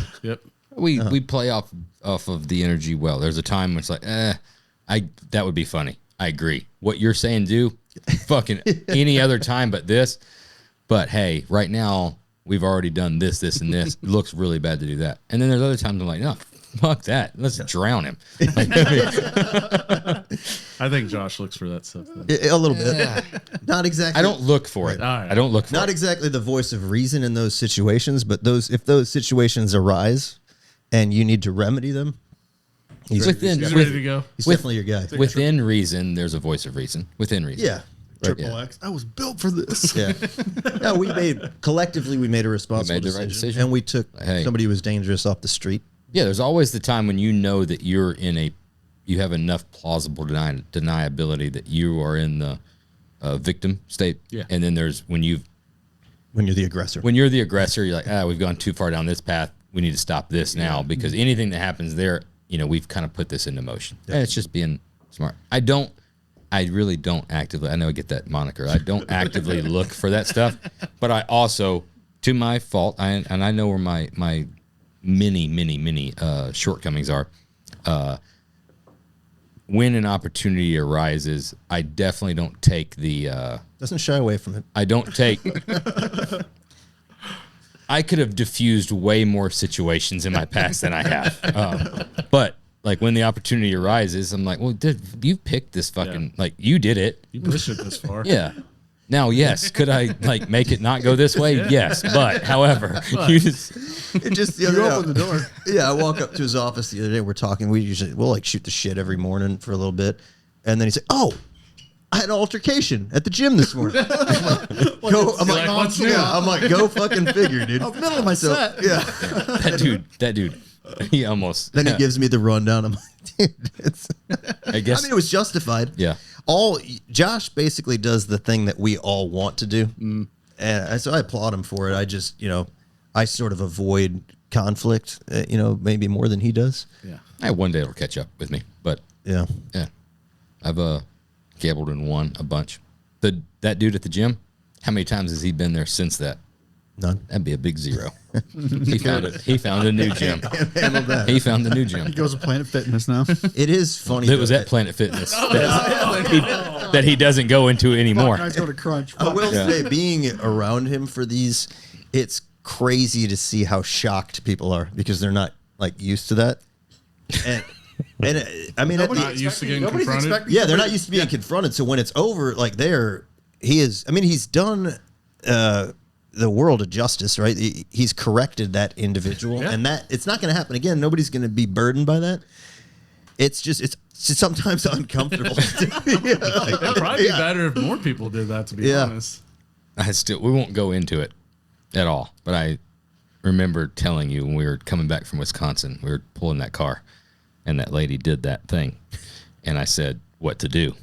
We play off of the energy well. There's a time when it's like, that would be funny. I agree. What you're saying, do fucking any other time but this. But hey, right now, we've already done this, and this. It looks really bad to do that. And then there's other times I'm like, no, fuck that. Let's drown him. I think Josh looks for that stuff. A little bit. Not exactly. I don't look for it. Right. I don't look for Not exactly the voice of reason in those situations, but if those situations arise and you need to remedy them, he's He's ready to go. He's definitely your guy. Within reason, there's a voice of reason. Within reason. Yeah. Triple X. I was built for this. Yeah. No, we made a responsible the right decision. and we took Hey. somebody who was dangerous off the street. Yeah, there's always the time when you know that you have enough plausible deniability that you are in the victim state. Yeah. And then there's when you're the aggressor. When you're the aggressor, you're like, we've gone too far down this path. We need to stop this now because anything that happens there, we've kind of put this into motion. And it's just being smart. I I really don't actively. I know I get that moniker. I don't actively look for that stuff, but I also, to my fault, and I know where my many shortcomings are. When an opportunity arises, I definitely don't take the. Doesn't shy away from it. I don't take. I could have diffused way more situations in my past than I have, but. Like when the opportunity arises, I'm like, well, you picked this fucking, like you did it. You pushed it this far. Yeah. Now, yes, could I like make it not go this way? Yes, but however, you just It just the other opened the door. Yeah, I walk up to his office the other day. We're talking. We'll like shoot the shit every morning for a little bit, and then he said, "Oh, I had an altercation at the gym this morning." I'm like, what's new? yeah, I'm like, go fucking figure, dude. I was middle of my set. Yeah. that dude, he almost. Then he gives me the rundown. I'm like, dude, it's. I guess. I mean, it was justified. Yeah. Josh basically does the thing that we all want to do, and so I applaud him for it. I just, I sort of avoid conflict, maybe more than he does. Yeah. One day it'll catch up with me, but Yeah. I've gambled and won a bunch. That dude at the gym, how many times has he been there since that? None. That'd be a big zero. He found it. He found a new gym. Handled that. He found the new He gym. goes to Planet Fitness now. It is funny. It was at Planet Fitness that he doesn't go into anymore. Guys go to Crunch. I will say, being around him for these, it's crazy to see how shocked people are because they're not like used to that. And I mean, Not used to getting confronted. yeah, they're not used to being confronted. So when it's over, like he is. I mean, he's done the world a justice, right? He's corrected that individual, and that it's not going to happen again. Nobody's going to be burdened by that. It's just sometimes uncomfortable. It'd probably be better if more people did that, to be honest. We won't go into it at all, but I remember telling you when we were coming back from Wisconsin, we were pulling that car, and that lady did that thing, and I said, "What to do?"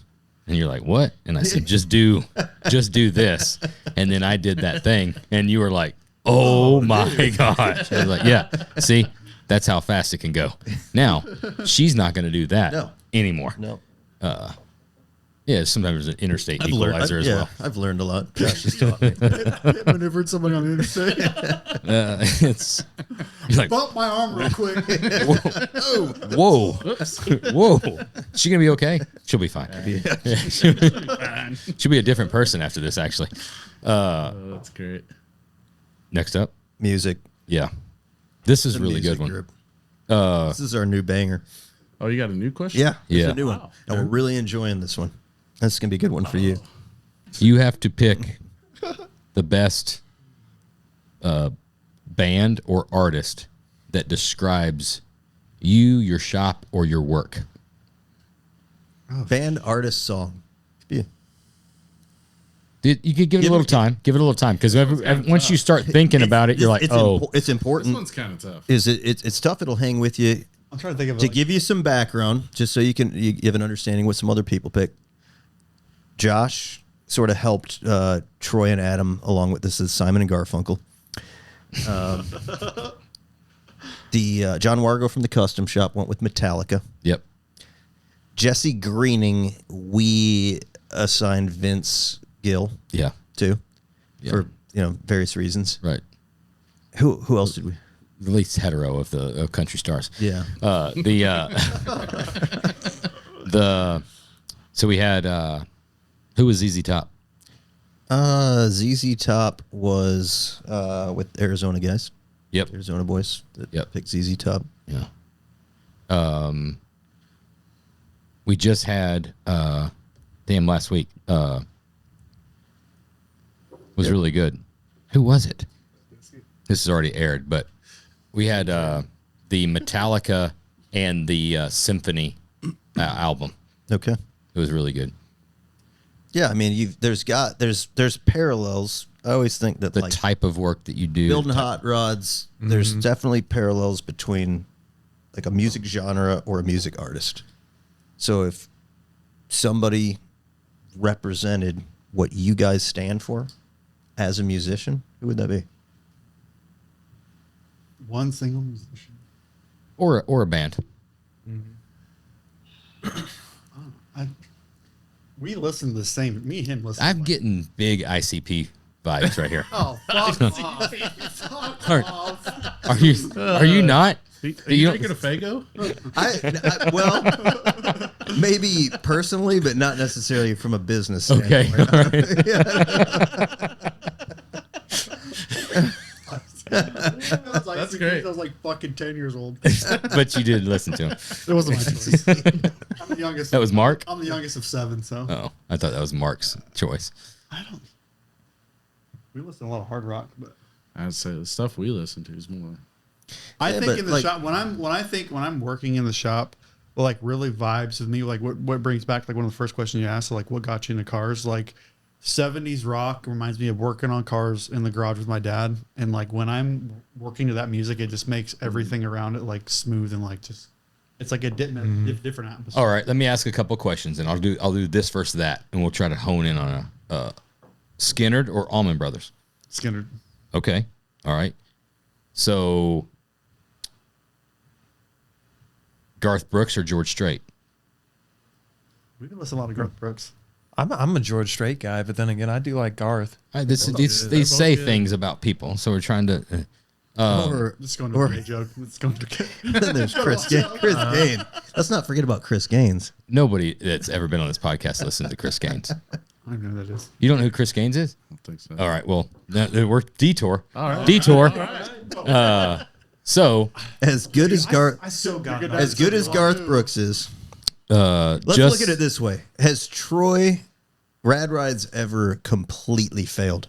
And you're like, "What?" And I said, just do this. And then I did that thing, and you were like, "Oh my gosh!" I was like, "Yeah, see, that's how fast it can go." Now she's not going to do that anymore. No. Yeah, sometimes there's an interstate equalizer as well. I've learned a lot. Josh has taught me. Maneuvered somebody on the interstate. It's you're like, Bump my arm real quick. whoa, she gonna be okay? She'll be fine. She'll be a different person after this, actually. That's great. Next up, Music. yeah, this is a The really good music one. group. This is our new banger. Oh, you got a new question? Yeah, it's Yeah. a new one, and we're really enjoying this one. This is gonna be a good one for you. You have to pick the best band or artist that describes you, your shop, or your work. Band, artist, song. Yeah. You could give it a little time. Give it a little time, because once you start thinking about it, you're like, it's oh, it's This important. one's kind of tough. It's tough. It'll hang with you. I'm trying to think of To give you some background, just so you have an understanding what some other people pick. Josh sort of helped Troy and Adam along with this is Simon and Garfunkel. The John Wargo from the Custom Shop went with Metallica. yep, Jesse Greening, we assigned Vince Gill yeah, to Yeah. for various reasons. right. Who else did we? The least hetero of the country stars. Yeah. So we had who was ZZ Top? ZZ Top was with Arizona guys. Yep. Arizona boys that Yep. picked ZZ Top. Yeah. We just had last week was really good. Who was it? This is already aired, but we had the Metallica and the Symphony album. Okay. It was really good. Yeah, I mean, there's parallels. I always think that The like type of work that you do. building hot rods, there's definitely parallels between like a music genre or a music artist. So if somebody represented what you guys stand for as a musician, who would that be? one single musician. or a band. We listen to the same. Me and him listen. I'm getting big ICP vibes right here. Oh, fuck off. Fuck off. Are you not? Are You you don't- drinking a Faygo? Well, maybe personally, but not necessarily from a business Okay. standpoint. All right. That's great. I was like fucking 10 years old. But you did listen to him. It wasn't my choice. I'm the youngest. That was Mark? I'm the youngest of 7, so Oh, I thought that was Mark's choice. we listen to a lot of hard rock. But I'd say the stuff we listen to is more. I Yeah, think but, in the like- shop when I'm working in the shop, what like really vibes with me, like what brings back like one of the first questions you asked, so, like what got you into cars, like 70s rock reminds me of working on cars in the garage with my dad, and like when I'm working to that music, it just makes everything around it like smooth and like just it's like a different atmosphere. All right, let me ask a couple questions, and I'll do this versus that, and we'll try to hone in on a Skinnerd or Allman Brothers. Skinner. Okay, all right. So Garth Brooks or George Strait? We can listen to a lot of Garth Brooks. I'm a George Strait guy, but then again, I do like Garth. These say things about people, so we're trying to. Or Let's go into or- a gay joke. Let's go into then there's Chris Gaines. Let's not forget about Chris Gaines. Nobody that's ever been on this podcast listens to Chris Gaines. I don't know who that is. You don't know who Chris Gaines is? I don't think so. All right, well, we're detour. All right. Detour. So As good as Garth, I still got as good as Garth Brooks is, let's just look at it this way: has Troy Rad Rides ever completely failed?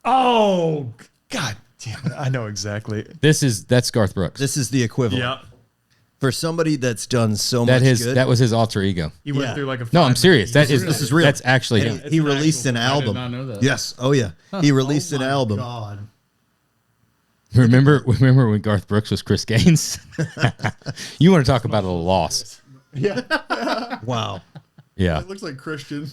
Oh, God damn it. I know exactly. that's Garth Brooks. This is the equivalent Yeah. for somebody that's done so much good. That was his alter ego. He went Yeah. through like a No, I'm 5 serious. That is This is real. That's actually And him. he an released an actual- I did album. not know that. Yes. Oh yeah. He released an Oh my album. God. Remember when Garth Brooks was Chris Gaines? You want to talk about a loss? Wow. Yeah. It looks like Christian.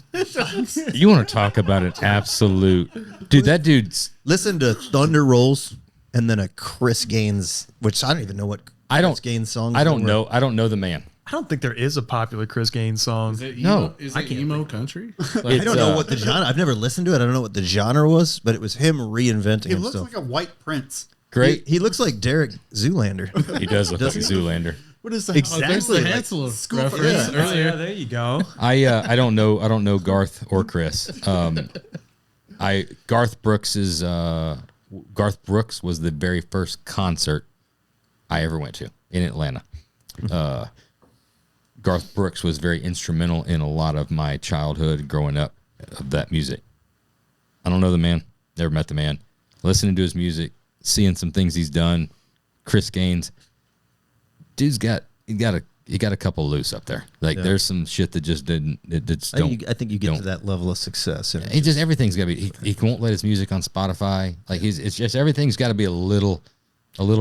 You want to talk about an absolute dude? That dude's. Listen to Thunder Rolls and then a Chris Gaines, which I don't even know what Chris Gaines songs. I don't were. know. I don't know the man. I don't think there is a popular Chris Gaines song. Is it No. emo? Is it emo country? I don't know what the genre. I've never listened to it. I don't know what the genre was, but it was him reinventing He looks himself. like a white prince. Great. He looks like Derek Zoolander. He does look like a Zoolander. What is that? Exactly. There's the like Hansel School for- reference Yeah. earlier. Yeah, there you go. I don't know Garth or Chris. Garth Brooks was the very first concert I ever went to in Atlanta. Garth Brooks was very instrumental in a lot of my childhood growing up of that music. I don't know the man, never met the man. Listening to his music, seeing some things he's done. Chris Gaines, dude's got a couple loose up there. Like there's some shit that just didn't. It just don't. I think you get to don't- that level of success. And He just everything's got to be. He won't let his music on Spotify. Like it's just everything's got to be a little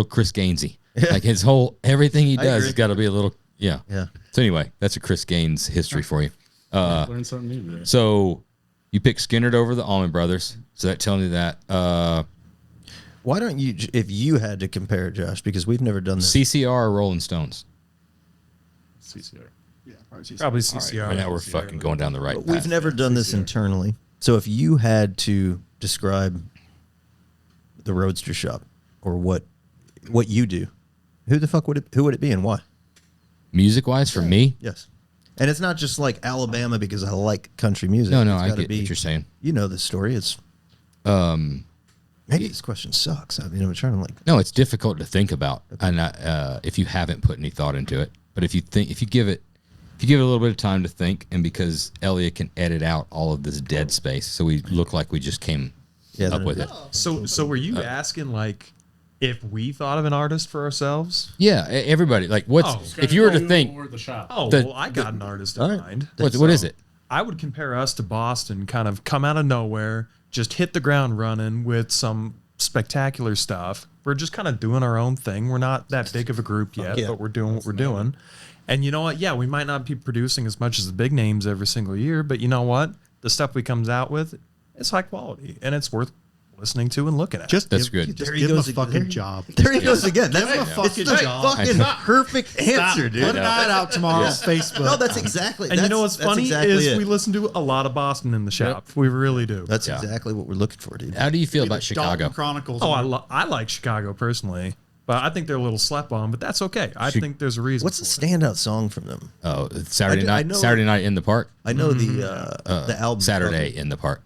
Chris Gainesy. Like his whole everything he does agree. has got to be a little. Yeah. Yeah. So anyway, that's a Chris Gaines history for you. Learn something new today. So you pick Skinnerd over the Allman Brothers. So that telling you that Why don't you, if you had to compare, Josh, because we've never done this. CCR or Rolling Stones. CCR. Yeah, probably. Probably CCR. Right, now we're fucking going down the right But path. we've never done this internally. So if you had to describe the Roadster Shop or what you do, who would it be and why? Music wise, for me, Yes. And it's not just like Alabama because I like country music. no, It's I gotta get what you're saying. You know the story. It's maybe this question sucks. I mean, I'm trying to like. No, it's difficult to think about, and if you haven't put any thought into it. But if you give it a little bit of time to think, and because Elliot can edit out all of this dead space, so we look like we just came up with it. So were you asking like if we thought of an artist for ourselves? Yeah, everybody. Like, what's Oh, if you were to think, Or the shop. Oh, The- well, I got an artist in All right. mind. what is it? I would compare us to Boston, kind of come out of nowhere, just hit the ground running with some spectacular stuff. We're just kind of doing our own thing. We're not that big of a group yet, Yeah. but we're doing what we're doing. And you know what? Yeah, we might not be producing as much as the big names every single year, but you know what? The stuff we comes out with, it's high quality and it's worth listening to and looking at. Just That's give, good. Just There he give him a goes again. fucking job. There he goes again. That's him a it's fucking the job. fucking perfect answer, dude. Put that out tomorrow on Facebook. No, that's exactly. And you know what's that's funny exactly is it. we listen to a lot of Boston in the shop. We really do. That's Yeah. exactly what we're looking for, dude. How do you feel Be the about Chicago? Dalton Chronicles. Oh, I like Chicago personally, but I think they're a little slept on. But that's okay. I think there's a reason. What's the for it. standout song from them? Oh, Saturday I night. know- Saturday night in the park. I know the album. Saturday in the park.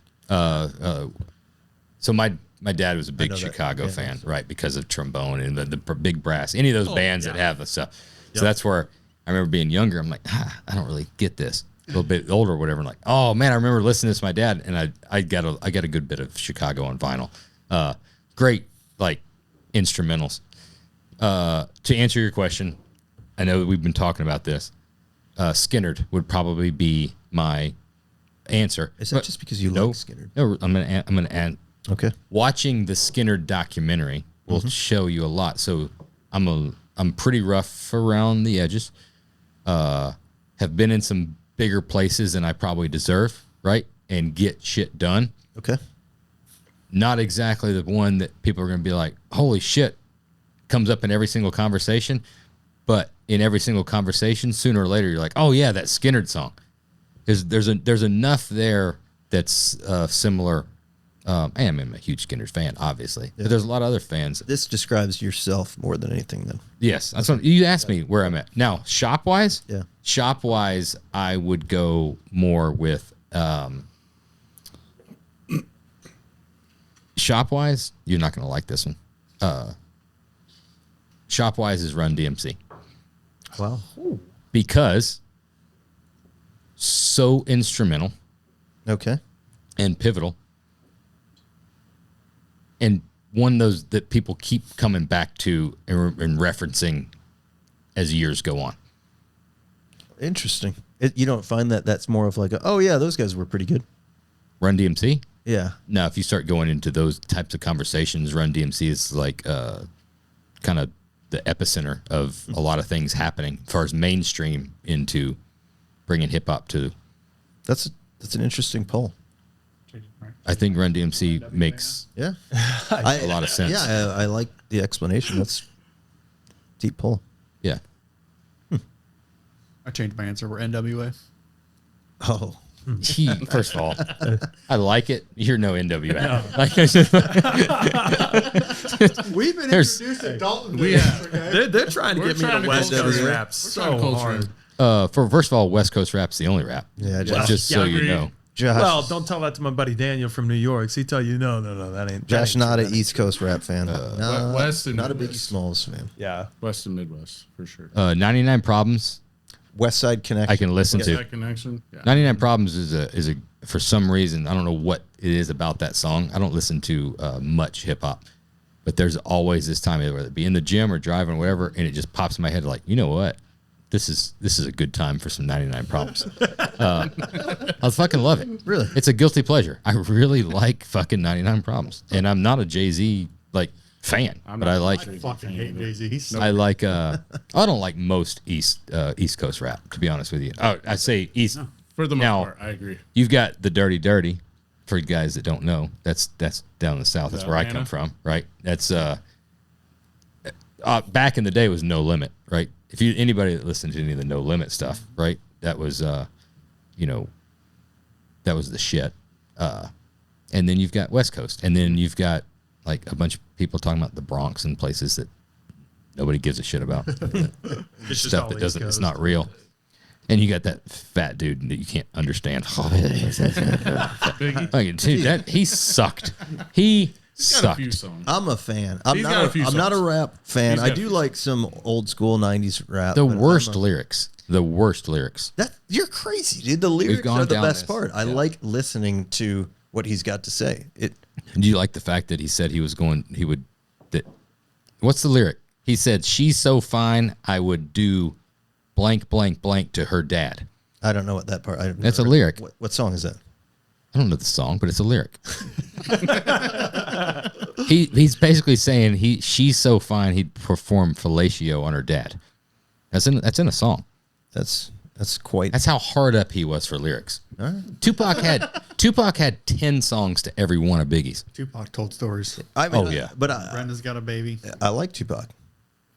So my dad was a big know that. Chicago Yeah. fan, right? Because of trombone and the big brass. Any of those bands that have the stuff. So that's where I remember being younger. I'm like, I don't really get this. A little bit older, or whatever. I'm like, oh man, I remember listening to this with my dad, and I got a good bit of Chicago on vinyl. Great like instrumentals. To answer your question, I know that we've been talking about this. Skinnerd would probably be my answer. Is that just because you like Skinnerd? No, I'm gonna add. Okay. Watching the Skinnerd documentary will show you a lot. So I'm pretty rough around the edges. Have been in some bigger places than I probably deserve, right? And get shit done. Okay. Not exactly the one that people are going to be like, holy shit, comes up in every single conversation. But in every single conversation, sooner or later, you're like, oh yeah, that Skinnerd song. There's enough there that's similar. And I'm a huge Skinnerd fan, obviously. But there's a lot of other fans. This describes yourself more than anything, then. Yes, that's what you asked me where I'm at now. Shop wise, Yeah. Shop wise, I would go more with shop wise. You're not going to like this one. Shop wise is Run DMC Wow. because so instrumental Okay. and pivotal, and one of those that people keep coming back to and referencing as years go on. Interesting. You don't find that that's more of like, oh yeah, those guys were pretty good. Run DMC. Yeah. Now, if you start going into those types of conversations, Run DMC is like kind of the epicenter of a lot of things happening as far as mainstream into bringing hip hop to. That's an interesting poll. I think Run DMC makes Yeah. a lot of sense. Yeah, I like the explanation. That's deep poll. Yeah. I changed my answer. We're NWA. Oh. First of all, I like it. You're no NWA. We've been There's- introduced to Dalton. They're trying to We're get me trying to to West culture Coast rap. rap trying so to culture hard. rap. for first of all, West Coast rap's the only rap. Yeah, Just so you agreed. know. Josh. Well, don't tell that to my buddy Daniel from New York. He tell you no, that ain't. Josh, that ain't not true. an East Coast rap fan. No, West and not a Biggie Midwest. Smalls fan. Yeah. West and Midwest for sure. 99 Problems West Side Connection. I can listen What's to. that connection? Yeah. 99 Problems is a for some reason, I don't know what it is about that song. I don't listen to much hip hop, but there's always this time, whether it be in the gym or driving or whatever, and it just pops in my head like, you know what? This is a good time for some 99 Problems. I fucking love it. Really? It's a guilty pleasure. I really like fucking 99 Problems, and I'm not a Jay-Z like fan, but I like. I fucking hate Jay-Z. He's I like. I don't like most East Coast rap, to be honest with you. Oh, I say East. For the most Now- part, I agree. You've got the Dirty. For you guys that don't know, that's down in the South. That's where I come Atlanta? from, right? That's back in the day was No Limit, right? If you anybody that listened to any of the No Limit stuff, right? That was that was the shit. And then you've got West Coast, and then you've got like a bunch of people talking about the Bronx and places that nobody gives a shit about. It's just Stuff all that East doesn't, it's Coast. not real. And you got that fat dude that you can't understand. Biggie. Like, dude, that he sucked. He He's got a few sucked. songs. I'm a fan. I'm He's got not. a few I'm not a songs. rap fan. He's I got a do few like some old school '90s rap. The but worst I'm a- lyrics. The worst lyrics. That you're crazy, dude. The lyrics gone are the down best this. part. I Yeah. like listening to what he's got to say. Do you like the fact that he said what's the lyric? He said, she's so fine, I would do blank, blank, blank to her dad. I don't know what that part. I've That's never a heard. lyric. What song is that? I don't know the song, but it's a lyric. He's basically saying she's so fine he'd perform fellatio on her dad. That's in a song. That's quite. That's how hard up he was for lyrics. Tupac had Tupac had 10 songs to every one of Biggie's. Tupac told stories. I mean, Oh, yeah. but Brenda's got a baby. I like Tupac.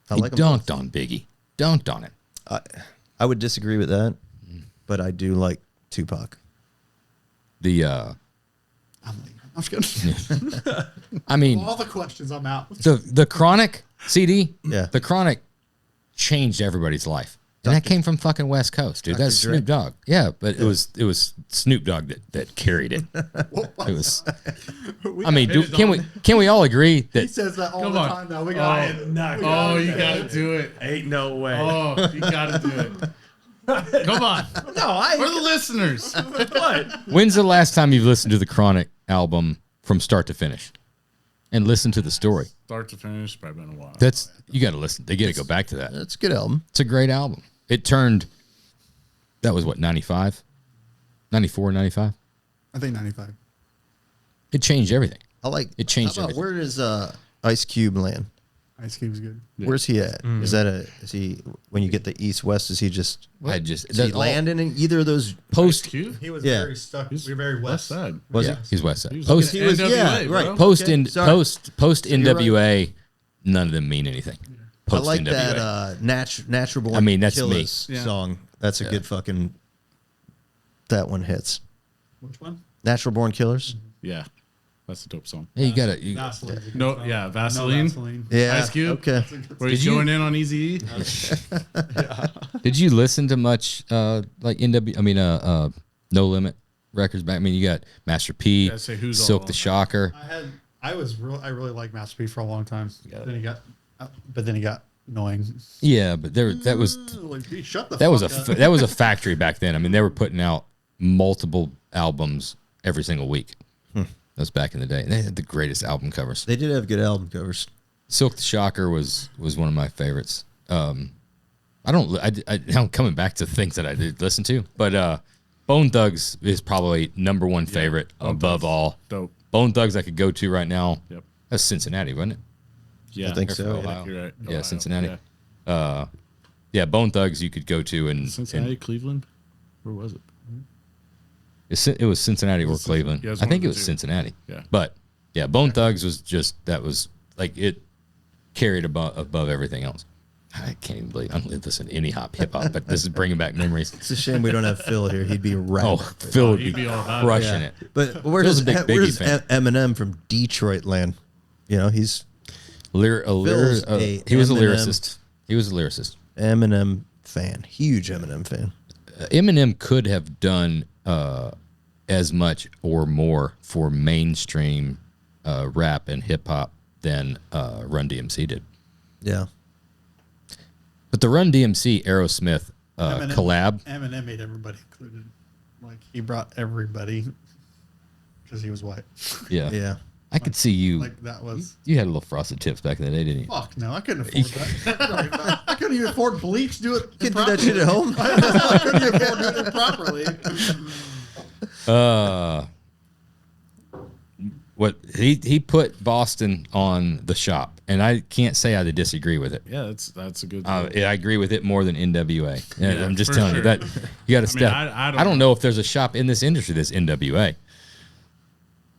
I He like him both. dunked on Biggie. Dunked on it. I would disagree with that, but I do like Tupac. The I'm just kidding. I mean, All the questions, I'm out. the Chronic CD, Yeah. the Chronic changed everybody's life. And that came from fucking West Coast, dude. Dr. That's Dre. Snoop Dogg. Yeah, but it was Snoop Dogg that carried it. It was. I mean, can we all agree He that says that all Come the on. time now. We got Oh, you got to do it. Ain't no way. Oh, you got to do it. Come on. No, For the listeners. What? when's the last time you've listened to the Chronic album from start to finish and listened to the story? Start to finish, probably been a while. That's you got to listen. They got to go back to that. That's a good album. It's a great album. It turned. That was what 95, 94, 95. I think 95. It changed everything. I like It changed how about, everything. where does Ice Cube land? Ice Cube's good. Where's he at? Is he when you get the East West? Is he just? I just Does he land in either of those? post. Cute. He was Yeah. very stuck. He's We were very West west. Side. Was Yeah, he? he's West Side. He was Post looking at He was NWA, yeah bro. right. post Okay, in sorry. post you're right. NWA. None of them mean anything. I Post like NWA. that Natural Born I mean, that's me. Killers Yeah. song. That's a good fucking. That one hits. Which one? Natural Born Killers. Yeah. That's a dope song. Hey, you gotta. Vaseline. No, yeah, Vaseline. Yeah. Ice Cube? Okay. Where he's Did you- going in on Easy. Did you listen to much like NW? I mean, No Limit records back. I mean, you got Master P, Yeah, say who's Silk all the on Shocker. I really liked Master P for a long time. Then he got annoying. Yeah, but that was Like, shut the that was fuck a up. that was a factory back then. I mean, they were putting out multiple albums every single week. That was back in the day. And they had the greatest album covers. They did have good album covers. Silk the Shocker was one of my favorites. I'm coming back to things that I did listen to, but Bone Thugs is probably number one favorite above all. Dope. Bone Thugs I could go to right now. Yep. That's Cincinnati, wasn't it? Yeah. I think They're so. from Yeah. Ohio. You're right. Yeah, Ohio. Cincinnati. Yeah. Yeah, Bone Thugs you could go to and Cincinnati, Cleveland? Where was it? it was Cincinnati or Was it Cleveland. yeah, it was I one think of it the was two. Cincinnati. Yeah. But yeah, Bone Thugs was just that was like it carried above everything else. I can't even believe I don't listen to any hip hop, but this is bringing back memories. It's a shame we don't have Phil here. He'd be right. Oh, Phil would he'd be be all about it. crushing Yeah. it. But where Phil's does a big Biggie where does fan. Eminem from Detroit land? You know, he's He was a Eminem- lyricist. He was a lyricist. Eminem fan, huge Eminem fan. Eminem could have done as much or more for mainstream rap and hip hop than Run DMC did. Yeah, But the Run DMC Aerosmith collab, Eminem made everybody included. Like he brought everybody because he was white. yeah, yeah. I could see you. Like that was. You had a little frosted tips back in the day, didn't you? Fuck no, I couldn't afford that. I couldn't even afford bleach. Do it. Can do that shit at home. I couldn't even afford doing it properly. What he put Boston on the shop, and I can't say I disagree with it. Yeah, that's a good. I agree with it more than NWA. And Yeah, I'm just for telling you sure. that you got to step. I I don't know if there's a shop in this industry that's NWA.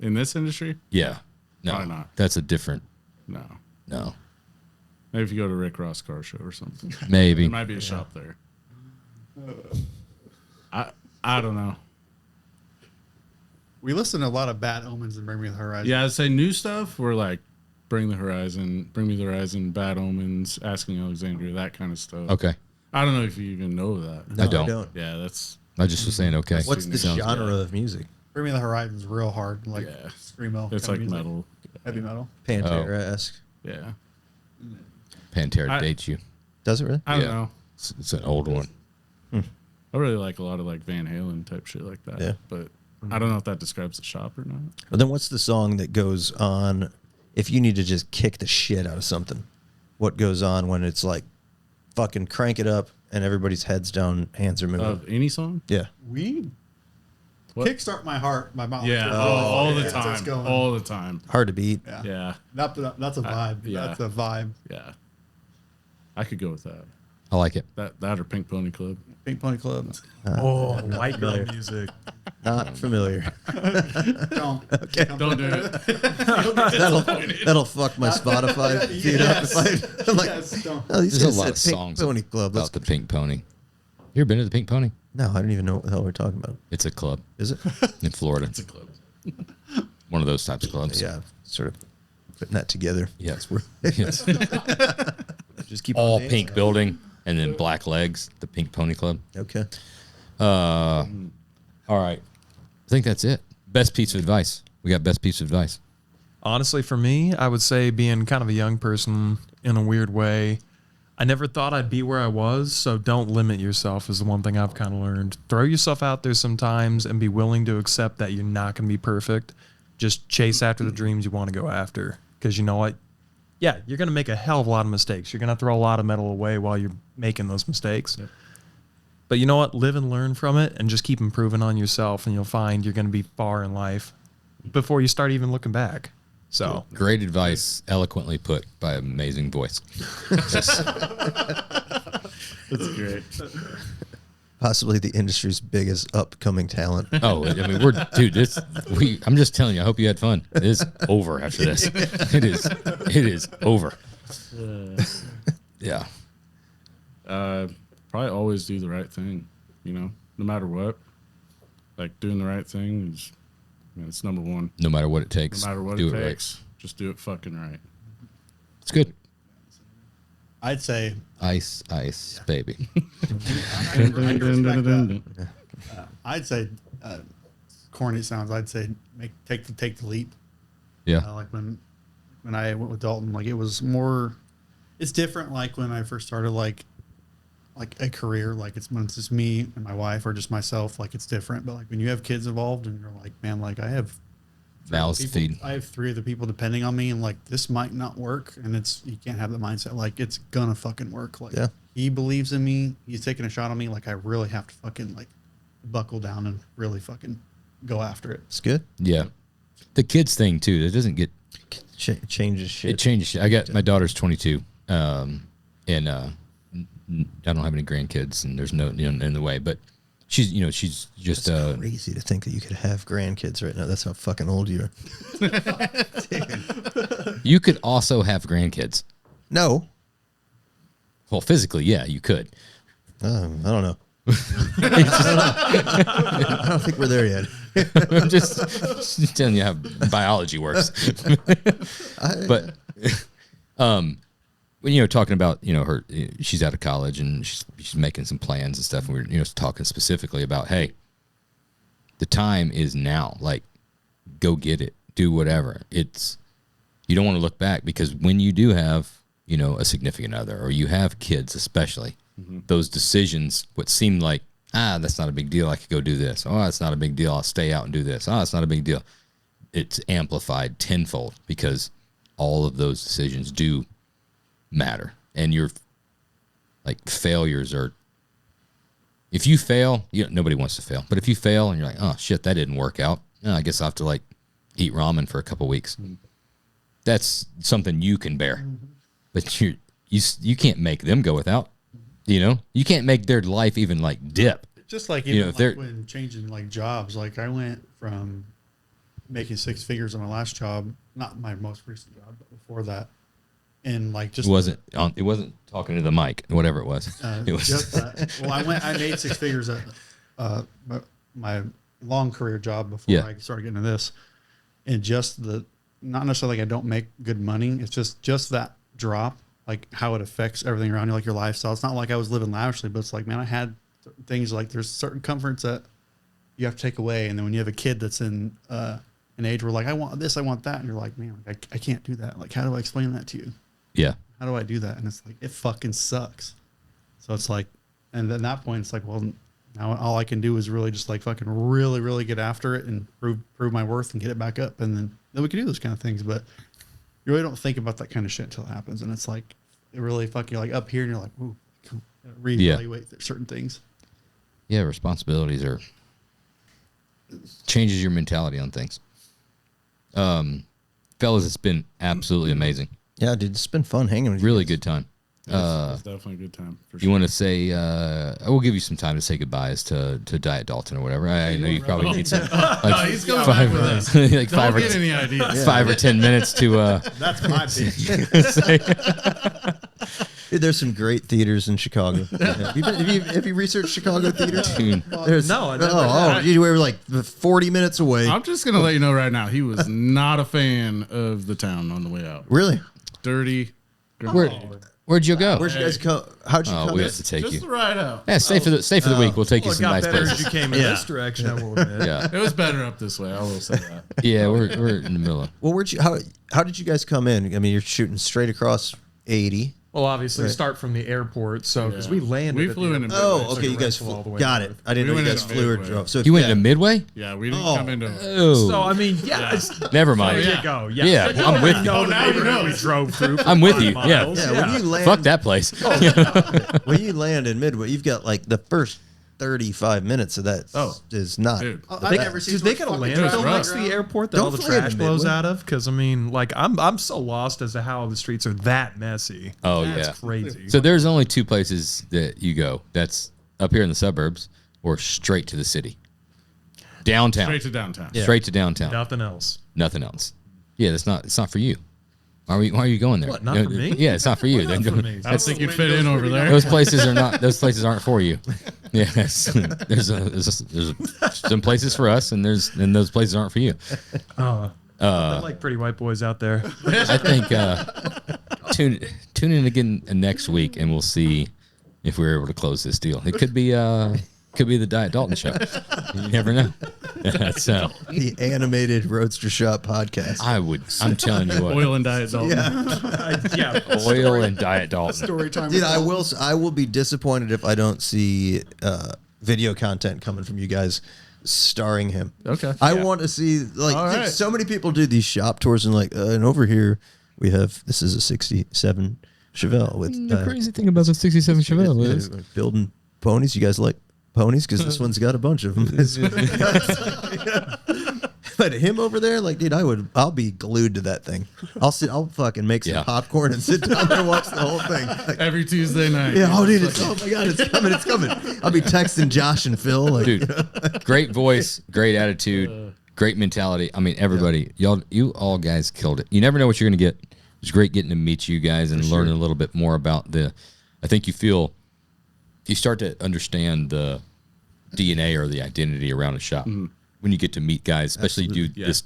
In this industry? Yeah, no, Probably not. that's a different. No. No, Maybe if you go to Rick Ross car show or something. maybe. There might be a shop there. I don't know. We listen to a lot of Bad Omens and Bring Me the Horizon. Yeah, I'd say new stuff. We're like Bring Me the Horizon, Bad Omens, Asking Alexandria, that kind of stuff. Okay, I don't know if you even know that. No, I don't. Yeah, that's I just was saying okay. What's the Sounds genre good. of music? Bring Me the Horizon's real hard, like Yeah. screamo. it's kinda like music. metal. heavy metal. Pantera-esque. Yeah. Pantera dates you. Does it really? I don't Yeah. know. It's an old one. I really like a lot of like Van Halen type shit like that. Yeah. But I don't know if that describes the shop or not. But then what's the song that goes on if you need to just kick the shit out of something? What goes on when it's like fucking crank it up and everybody's heads down, hands are moving? Of any song? Yeah. Weed. What? Kickstart My Heart. My mouth. Yeah. all the time. All the time. Hard to beat. Yeah. Yeah. That's a vibe. yeah. That's a vibe. Yeah. I could go with that. I like it. That or Pink Pony Club. Pink Pony Club. Oh, white girl music. Not familiar. Don't. Okay. Don't do it. That'll fuck my Spotify feed up. If I'm like, Yes, don't. oh, these There's a guys lot said of Pink songs Pony Club. about the Pink Pony. You ever been to the Pink Pony? No, I don't even know what the hell we're talking about. It's a club Is it? in Florida. It's a club. One of those types of clubs. Yeah, sort of putting that together. Yes. Yes. Just keep All on dancing. pink building and then black legs. The Pink Pony Club. Okay. All right. I think that's it. Best piece of advice. We got best piece of advice. Honestly, for me, I would say being kind of a young person in a weird way, I never thought I'd be where I was, so don't limit yourself is the one thing I've kind of learned. Throw yourself out there sometimes and be willing to accept that you're not going to be perfect. Just chase after the dreams you want to go after. Because you know what? Yeah, you're going to make a hell of a lot of mistakes. You're going to throw a lot of metal away while you're making those mistakes. Yep. But you know what? Live and learn from it and just keep improving on yourself, and you'll find you're going to be far in life before you start even looking back. So Great advice, eloquently put by an amazing voice. That's great. Possibly the industry's biggest upcoming talent. Oh, I mean, I'm just telling you, I hope you had fun. It is over after this. It is over. Yeah. Probably always do the right thing, no matter what. Like doing the right thing is, it's number one. No matter what it takes. No matter what do it it takes, right. just do it fucking right. It's good. I'd say Ice, baby. I'd say corny sounds. I'd say take the leap. Yeah. Like when I went with Dalton, like it was more. It's different. Like when I first started, like a career, like it's when it's just me and my wife or just myself. Like it's different. But like when you have kids involved and you're like, man, like I have Mouths to feed. I have 3 other people depending on me, and like this might not work, and you can't have the mindset like it's gonna fucking work. Like he believes in me, he's taking a shot on me. Like I really have to fucking like buckle down and really fucking go after it. It's good. Yeah. The kids thing too. It doesn't get Changes shit. It changes shit. I got my daughter's 22, and I don't have any grandkids, and there's no in the way, but. She's just That's crazy to think that you could have grandkids right now. That's how fucking old you are. You could also have grandkids. No. Well, physically, yeah, you could. I don't know. I don't think we're there yet. I'm just telling you how biology works. But when talking about her, she's out of college and she's making some plans and stuff, and we're talking specifically about, hey, the time is now. Like, go get it, do whatever. You don't want to look back, because when you do have a significant other, or you have kids, especially those decisions, what seemed like that's not a big deal, I could go do this. Oh, it's not a big deal, I'll stay out and do this. Oh, it's not a big deal. It's amplified tenfold, because all of those decisions do matter, and your failures are. If you fail, nobody wants to fail, but if you fail and you're like, oh shit, that didn't work out, I guess I have to eat ramen for a couple weeks. That's something you can bear, but you can't make them go without. You can't make their life even dip. Just like even when changing jobs, I went from making 6 figures on my last job, not my most recent job, but before that. And it wasn't talking to the mic, whatever it was. It was just that. Well, I made 6 figures at my long career job before I started getting into this. And just not necessarily I don't make good money. It's just that drop, how it affects everything around you, your lifestyle. It's not like I was living lavishly, but it's man, I had certain things there's certain comforts that you have to take away. And then when you have a kid that's in an age where I want this, I want that. And you're like, man, I can't do that. How do I explain that to you? Yeah. How do I do that? And it's it fucking sucks. So it's and at that point, it's well, now all I can do is really just fucking really, really get after it and prove my worth and get it back up. And then we can do those kind of things. But you really don't think about that kind of shit until it happens. And it's it really fucking up here and you're ooh, reevaluate certain things. Yeah. Responsibilities changes your mentality on things. Fellas, it's been absolutely amazing. Yeah, dude, it's been fun hanging with you. Really good time. It's definitely a good time. For You sure. want to say? I will give you some time to say goodbyes to Diet Dalton or whatever. I know you probably need some. Like he's going five, back with us. like Don't 5 or get any ideas. 5 or 10 minutes to. That's my pitch. Dude, there's some great theaters in Chicago. Have you researched Chicago theater? Dude. No, I never You were like 40 minutes away. I'm just gonna let you know right now. He was not a fan of the town on the way out. Really? Dirty. Where'd you go? Where'd you guys come? How'd you come? We in? have to take Just you. the ride out. Yeah, stay for the week. We'll take you Well, it some got nice better as places. you came in this direction, I will admit. Yeah, It was better up this way. I will say that. yeah, we're in the middle. Well, how did you guys come in? I mean, you're shooting straight across 80. Well, obviously, start from the airport. So, because we landed. We at flew the in airport. Midway. Oh, Took okay. a You guys rental all the way got north. it. I didn't We know you went guys into flew or Midway. drove. So You went yeah. to Midway? Yeah, we didn't Oh. come into. Oh, So, I mean, yeah. never There mind. you go. Yeah, Yeah, So you I'm with already you. know the now you neighborhood know. we drove through. for I'm with 40 you. miles. Yeah. Yeah, when you land, Fuck that place. when you land in Midway, you've got like the first 35 minutes of that is not. Dude. I've never seen Dude, they got a fucking landfill rough. next to the airport that Don't all the fly into trash blows Midway. out of. Because I mean, like, I'm so lost as to how the streets are that messy. Oh, That's yeah. crazy. So there's only 2 places that you go. That's up here in the suburbs or straight to the city. Downtown. Straight to downtown. Straight to downtown. Nothing else. Nothing else. Yeah, it's not for you. Why are you going there? What, not for me? Yeah, it's not for you. Not for me. I don't think you'd fit in over there. Those places aren't for you. Yes. There's some places for us and those places aren't for you. I like pretty white boys out there. I think tune in again next week and we'll see if we're able to close this deal. It could be the Diet Dalton show. You never know. That's The animated Roadster Shop podcast. I'm telling you what. Oil and Diet Dalton. Yeah. Oil and Diet Dalton. story time. Dude, I will be disappointed if I don't see video content coming from you guys starring him. Okay. I want to see like All dude, right. so many people do these shop tours and like and over here we have this is a 67 Chevelle with The crazy thing about the 67 Chevelle is building ponies. You guys like ponies because this one's got a bunch of them. But him over there, like, dude, I'll be glued to that thing. I'll fucking make some Yeah. popcorn and sit down there and watch the whole thing. Like, Every Tuesday night. yeah, oh, dude, oh my god, it's coming. I'll be texting Josh and Phil, like, dude. Great voice, great attitude, great mentality. I mean, everybody, you all guys killed it. You never know what you're gonna get. It's great getting to meet you guys and learning a little bit more about I think you start to understand the DNA or the identity around a shop when you get to meet guys, especially do this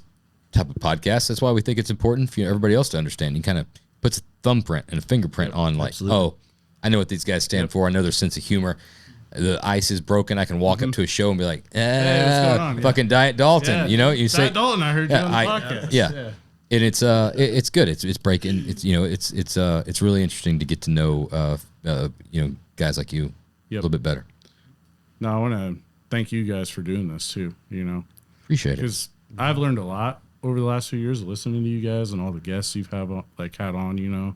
type of podcast. That's why we think it's important for everybody else to understand. You kind of puts a thumbprint and a fingerprint on like, oh, I know what these guys stand for. I know their sense of humor. The ice is broken. I can walk up to a show and be like, what's going on? fucking Diet Dalton. Yeah. You know, you say, Diet Dalton, I heard you on the podcast. yeah. And it's good. It's breaking. It's really interesting to get to know guys like you a little bit better. No, I want to thank you guys for doing this too. Appreciate it. Because I've learned a lot over the last few years listening to you guys and all the guests you've had on,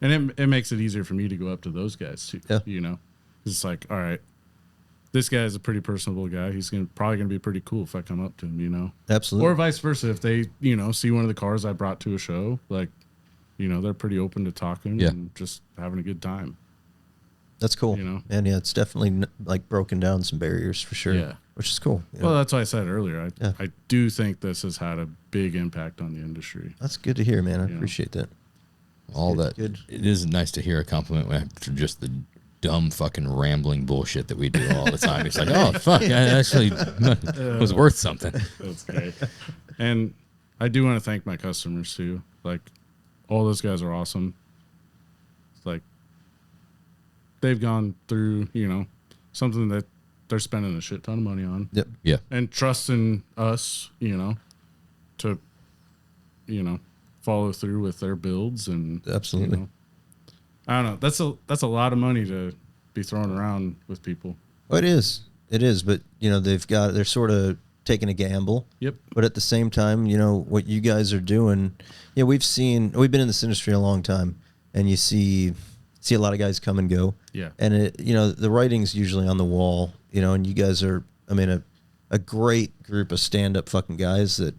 and it makes it easier for me to go up to those guys too. Yeah. 'Cause it's like, all right, this guy's a pretty personable guy. He's probably gonna be pretty cool if I come up to him, absolutely. or vice versa. If they, see one of the cars I brought to a show, like, they're pretty open to talking and just having a good time. That's cool. And yeah, it's definitely like broken down some barriers for sure. Yeah. Which is cool. Well, that's why I said earlier. Yeah. I do think this has had a big impact on the industry. That's good to hear, man. I appreciate that. Good. It is nice to hear a compliment after just the dumb fucking rambling bullshit that we do all the time. It's like, oh fuck, I actually was worth something. That's great. And I do want to thank my customers too. Like, all those guys are awesome. It's like they've gone through, something that they're spending a shit ton of money on. Yep. Yeah. And trusting us, to, follow through with their builds and Absolutely. I don't know. That's a lot of money to be thrown around with people. Well, it is, but they're sort of taking a gamble. Yep. But at the same time, what you guys are doing. Yeah, we've been in this industry a long time, and you see a lot of guys come and go. Yeah. And the writing's usually on the wall. And you guys are, a great group of stand-up fucking guys that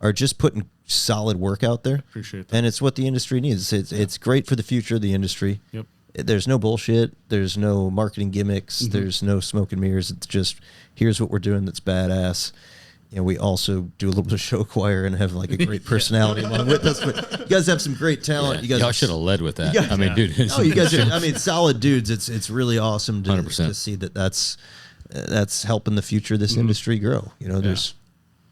are just putting solid work out there. Appreciate that. And it's what the industry needs. It's great for the future of the industry. Yep. There's no bullshit. There's no marketing gimmicks. There's no smoke and mirrors. It's just, here's what we're doing that's badass. And we also do a little bit of show choir and have like a great personality along with us. But you guys have some great talent. Yeah, You y'all guys should have led with that. guys- I mean, dude. No, you guys are, I mean, solid dudes. It's really awesome to 100%. see that's helping the future of this industry grow. You know,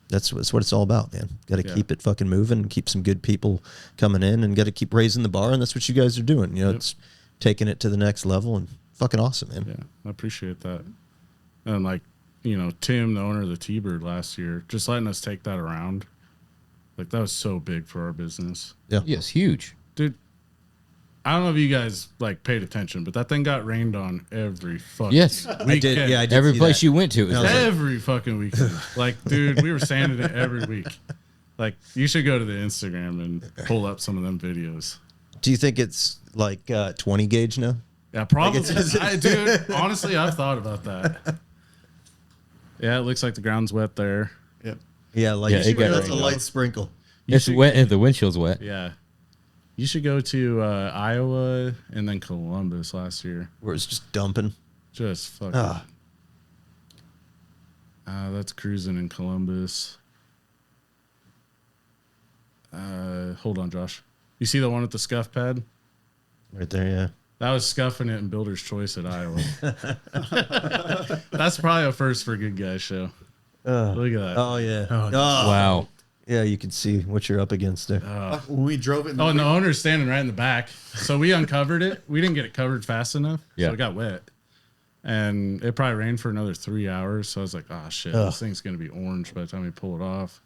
that's what it's all about, man. Got to keep it fucking moving and keep some good people coming in, and got to keep raising the bar. And that's what you guys are doing. You know, it's taking it to the next level, and fucking awesome, man. Yeah, I appreciate that. And like, you know, Tim, the owner of the T-Bird last year, just letting us take that around. Like, that was so big for our business. Yeah. Yes, huge. Dude, I don't know if you guys like paid attention, but that thing got rained on every fucking Yes. weekend. I did. Yeah, I did. Every see place that. you went to, it was like, Every fucking weekend. Like, dude, we were sanding it every week. Like, you should go to the Instagram and pull up some of them videos. Do you think it's like 20 gauge now? Yeah, probably. Dude, honestly, I've thought about that. Yeah, it looks like the ground's wet there. Yep. Yeah, like Yeah, it got that's a rained light sprinkle. it's wet and the windshield's wet. Yeah. You should go to Iowa and then Columbus last year. Where it's just dumping. Just fucking. Ah. That's cruising in Columbus. Hold on, Josh. You see the one with the scuff pad? Right there, yeah. That was scuffing it in Builder's Choice at Iowa. That's probably a first for Good Guys show. Look at that. Oh, yeah. Oh, Wow. Yeah, you can see what you're up against there. When we drove it, Oh, and the owner's standing right in the back. So we uncovered it. We didn't get it covered fast enough. Yeah. So it got wet. And it probably rained for another 3 hours. So I was like, oh, shit. This thing's going to be orange by the time we pull it off.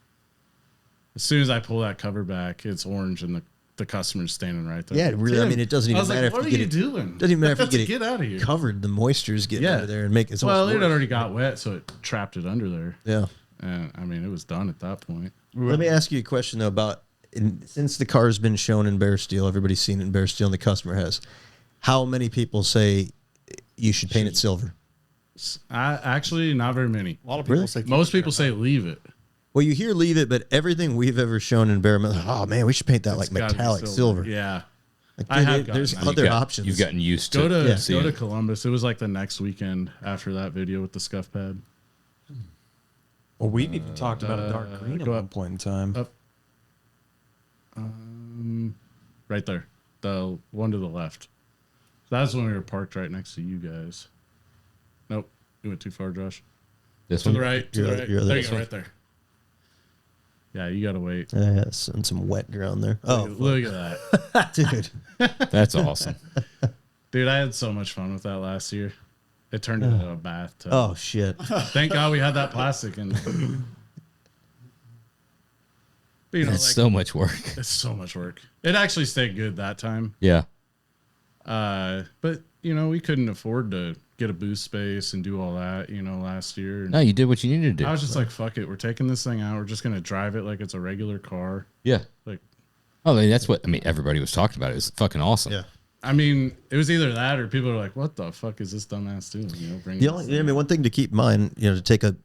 As soon as I pull that cover back, it's orange and the customer's standing right there. Yeah, it really. I mean, it doesn't I even was matter like, if what you are get you it. doing? Doesn't even matter if you Get get it out of here. covered. The moisture's getting Yeah. under there and make it. Well, it worse. already got wet, so it trapped it under there. Yeah. And I mean, it was done at that point. Let me ask you a question though about since the car's been shown in Bear Steel, everybody's seen it in Bear Steel, and the customer has. How many people say you should paint it silver? Actually, not very many. a lot of people Really? say keep Most it people say leave it. Well, you hear leave it, but everything we've ever shown in Bear, oh man, we should paint that like It's gotta be metallic silver. Yeah. Like, I dude, have there's gotten that. other options. You've gotten used to Go to seeing go to it. Columbus. It was like the next weekend after that video with the scuff pad. Well, we even talked about a dark green at go one up. point in time. Up. Right there. The one to the left. That's when we were parked right next to you guys. Nope. You went too far, Josh. This To one. the right. To Your the other- right. your other- There you this go, one? right there. Yeah, you gotta wait. Yes, and some wet ground there. Oh, Look at that. dude. That's awesome. Dude, I had so much fun with that last year. It turned into a bathtub. Oh shit. Thank God we had that plastic in. But, you know, That's like, so much work. it's so much work. It actually stayed good that time. Yeah. But you know, we couldn't afford to get a booth space and do all that, you know, last year. No, you did what you needed to do. I was just like, fuck it. We're taking this thing out. We're just going to drive it like it's a regular car. Yeah. Like, Oh, I mean, that's what everybody was talking about. It was fucking awesome. Yeah. I mean, it was either that or people are like, what the fuck is this dumbass doing? You know, bring The this only, thing I mean, out. one thing to keep in mind, you know, to take a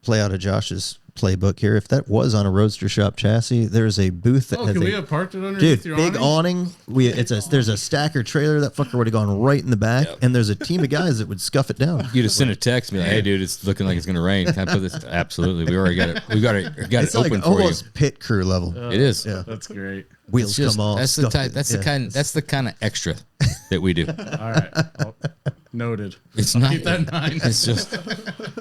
play out of Josh's playbook here, if that was on a Roadster Shop chassis, there's a booth that Oh, has can we a have parked it underneath dude your big awning. There's a stacker trailer that fucker would have gone right in the back, and there's a team of guys that would scuff it down. You'd have sent a text and be like, hey, dude, it's looking like it's going to rain. Can I put this? Absolutely. We already got it. We got It's it like open for you. almost pit crew level. It is. Yeah. That's great. Wheels It's just, come off. that's the stuff type. it- That's yeah. the kind. That's the kind of extra that we do. All right. Well, noted. It's not. Keep that in mind. It's just.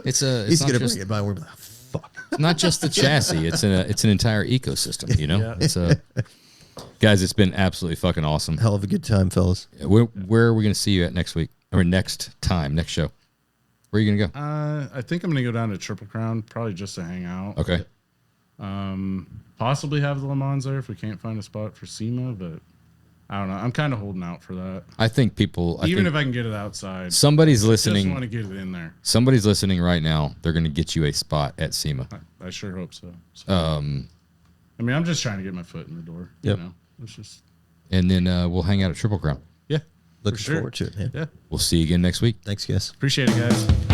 It's a. It's He's not gonna just, bring it by. We're like, fuck. it's not just the chassis. It's an entire ecosystem. You know. Yeah. It's a. Guys, it's been absolutely fucking awesome. Hell of a good time, fellas. Where are we going to see you at next week or next show? Where are you going to go? I think I'm going to go down to Triple Crown, probably just to hang out. Okay. Possibly have the Le Mans there if we can't find a spot for SEMA, but I don't know. I'm kind of holding out for that. I think people. Even if I can get it outside, somebody's I just listening. want to get it in there. Somebody's listening right now. They're going to get you a spot at SEMA. I sure hope so. So, I mean, I'm just trying to get my foot in the door. Yep. You know, it's just And then we'll hang out at Triple Crown. yeah. Looking sure. forward to it, man. Yeah. We'll see you again next week. Thanks, guys. Appreciate it, guys.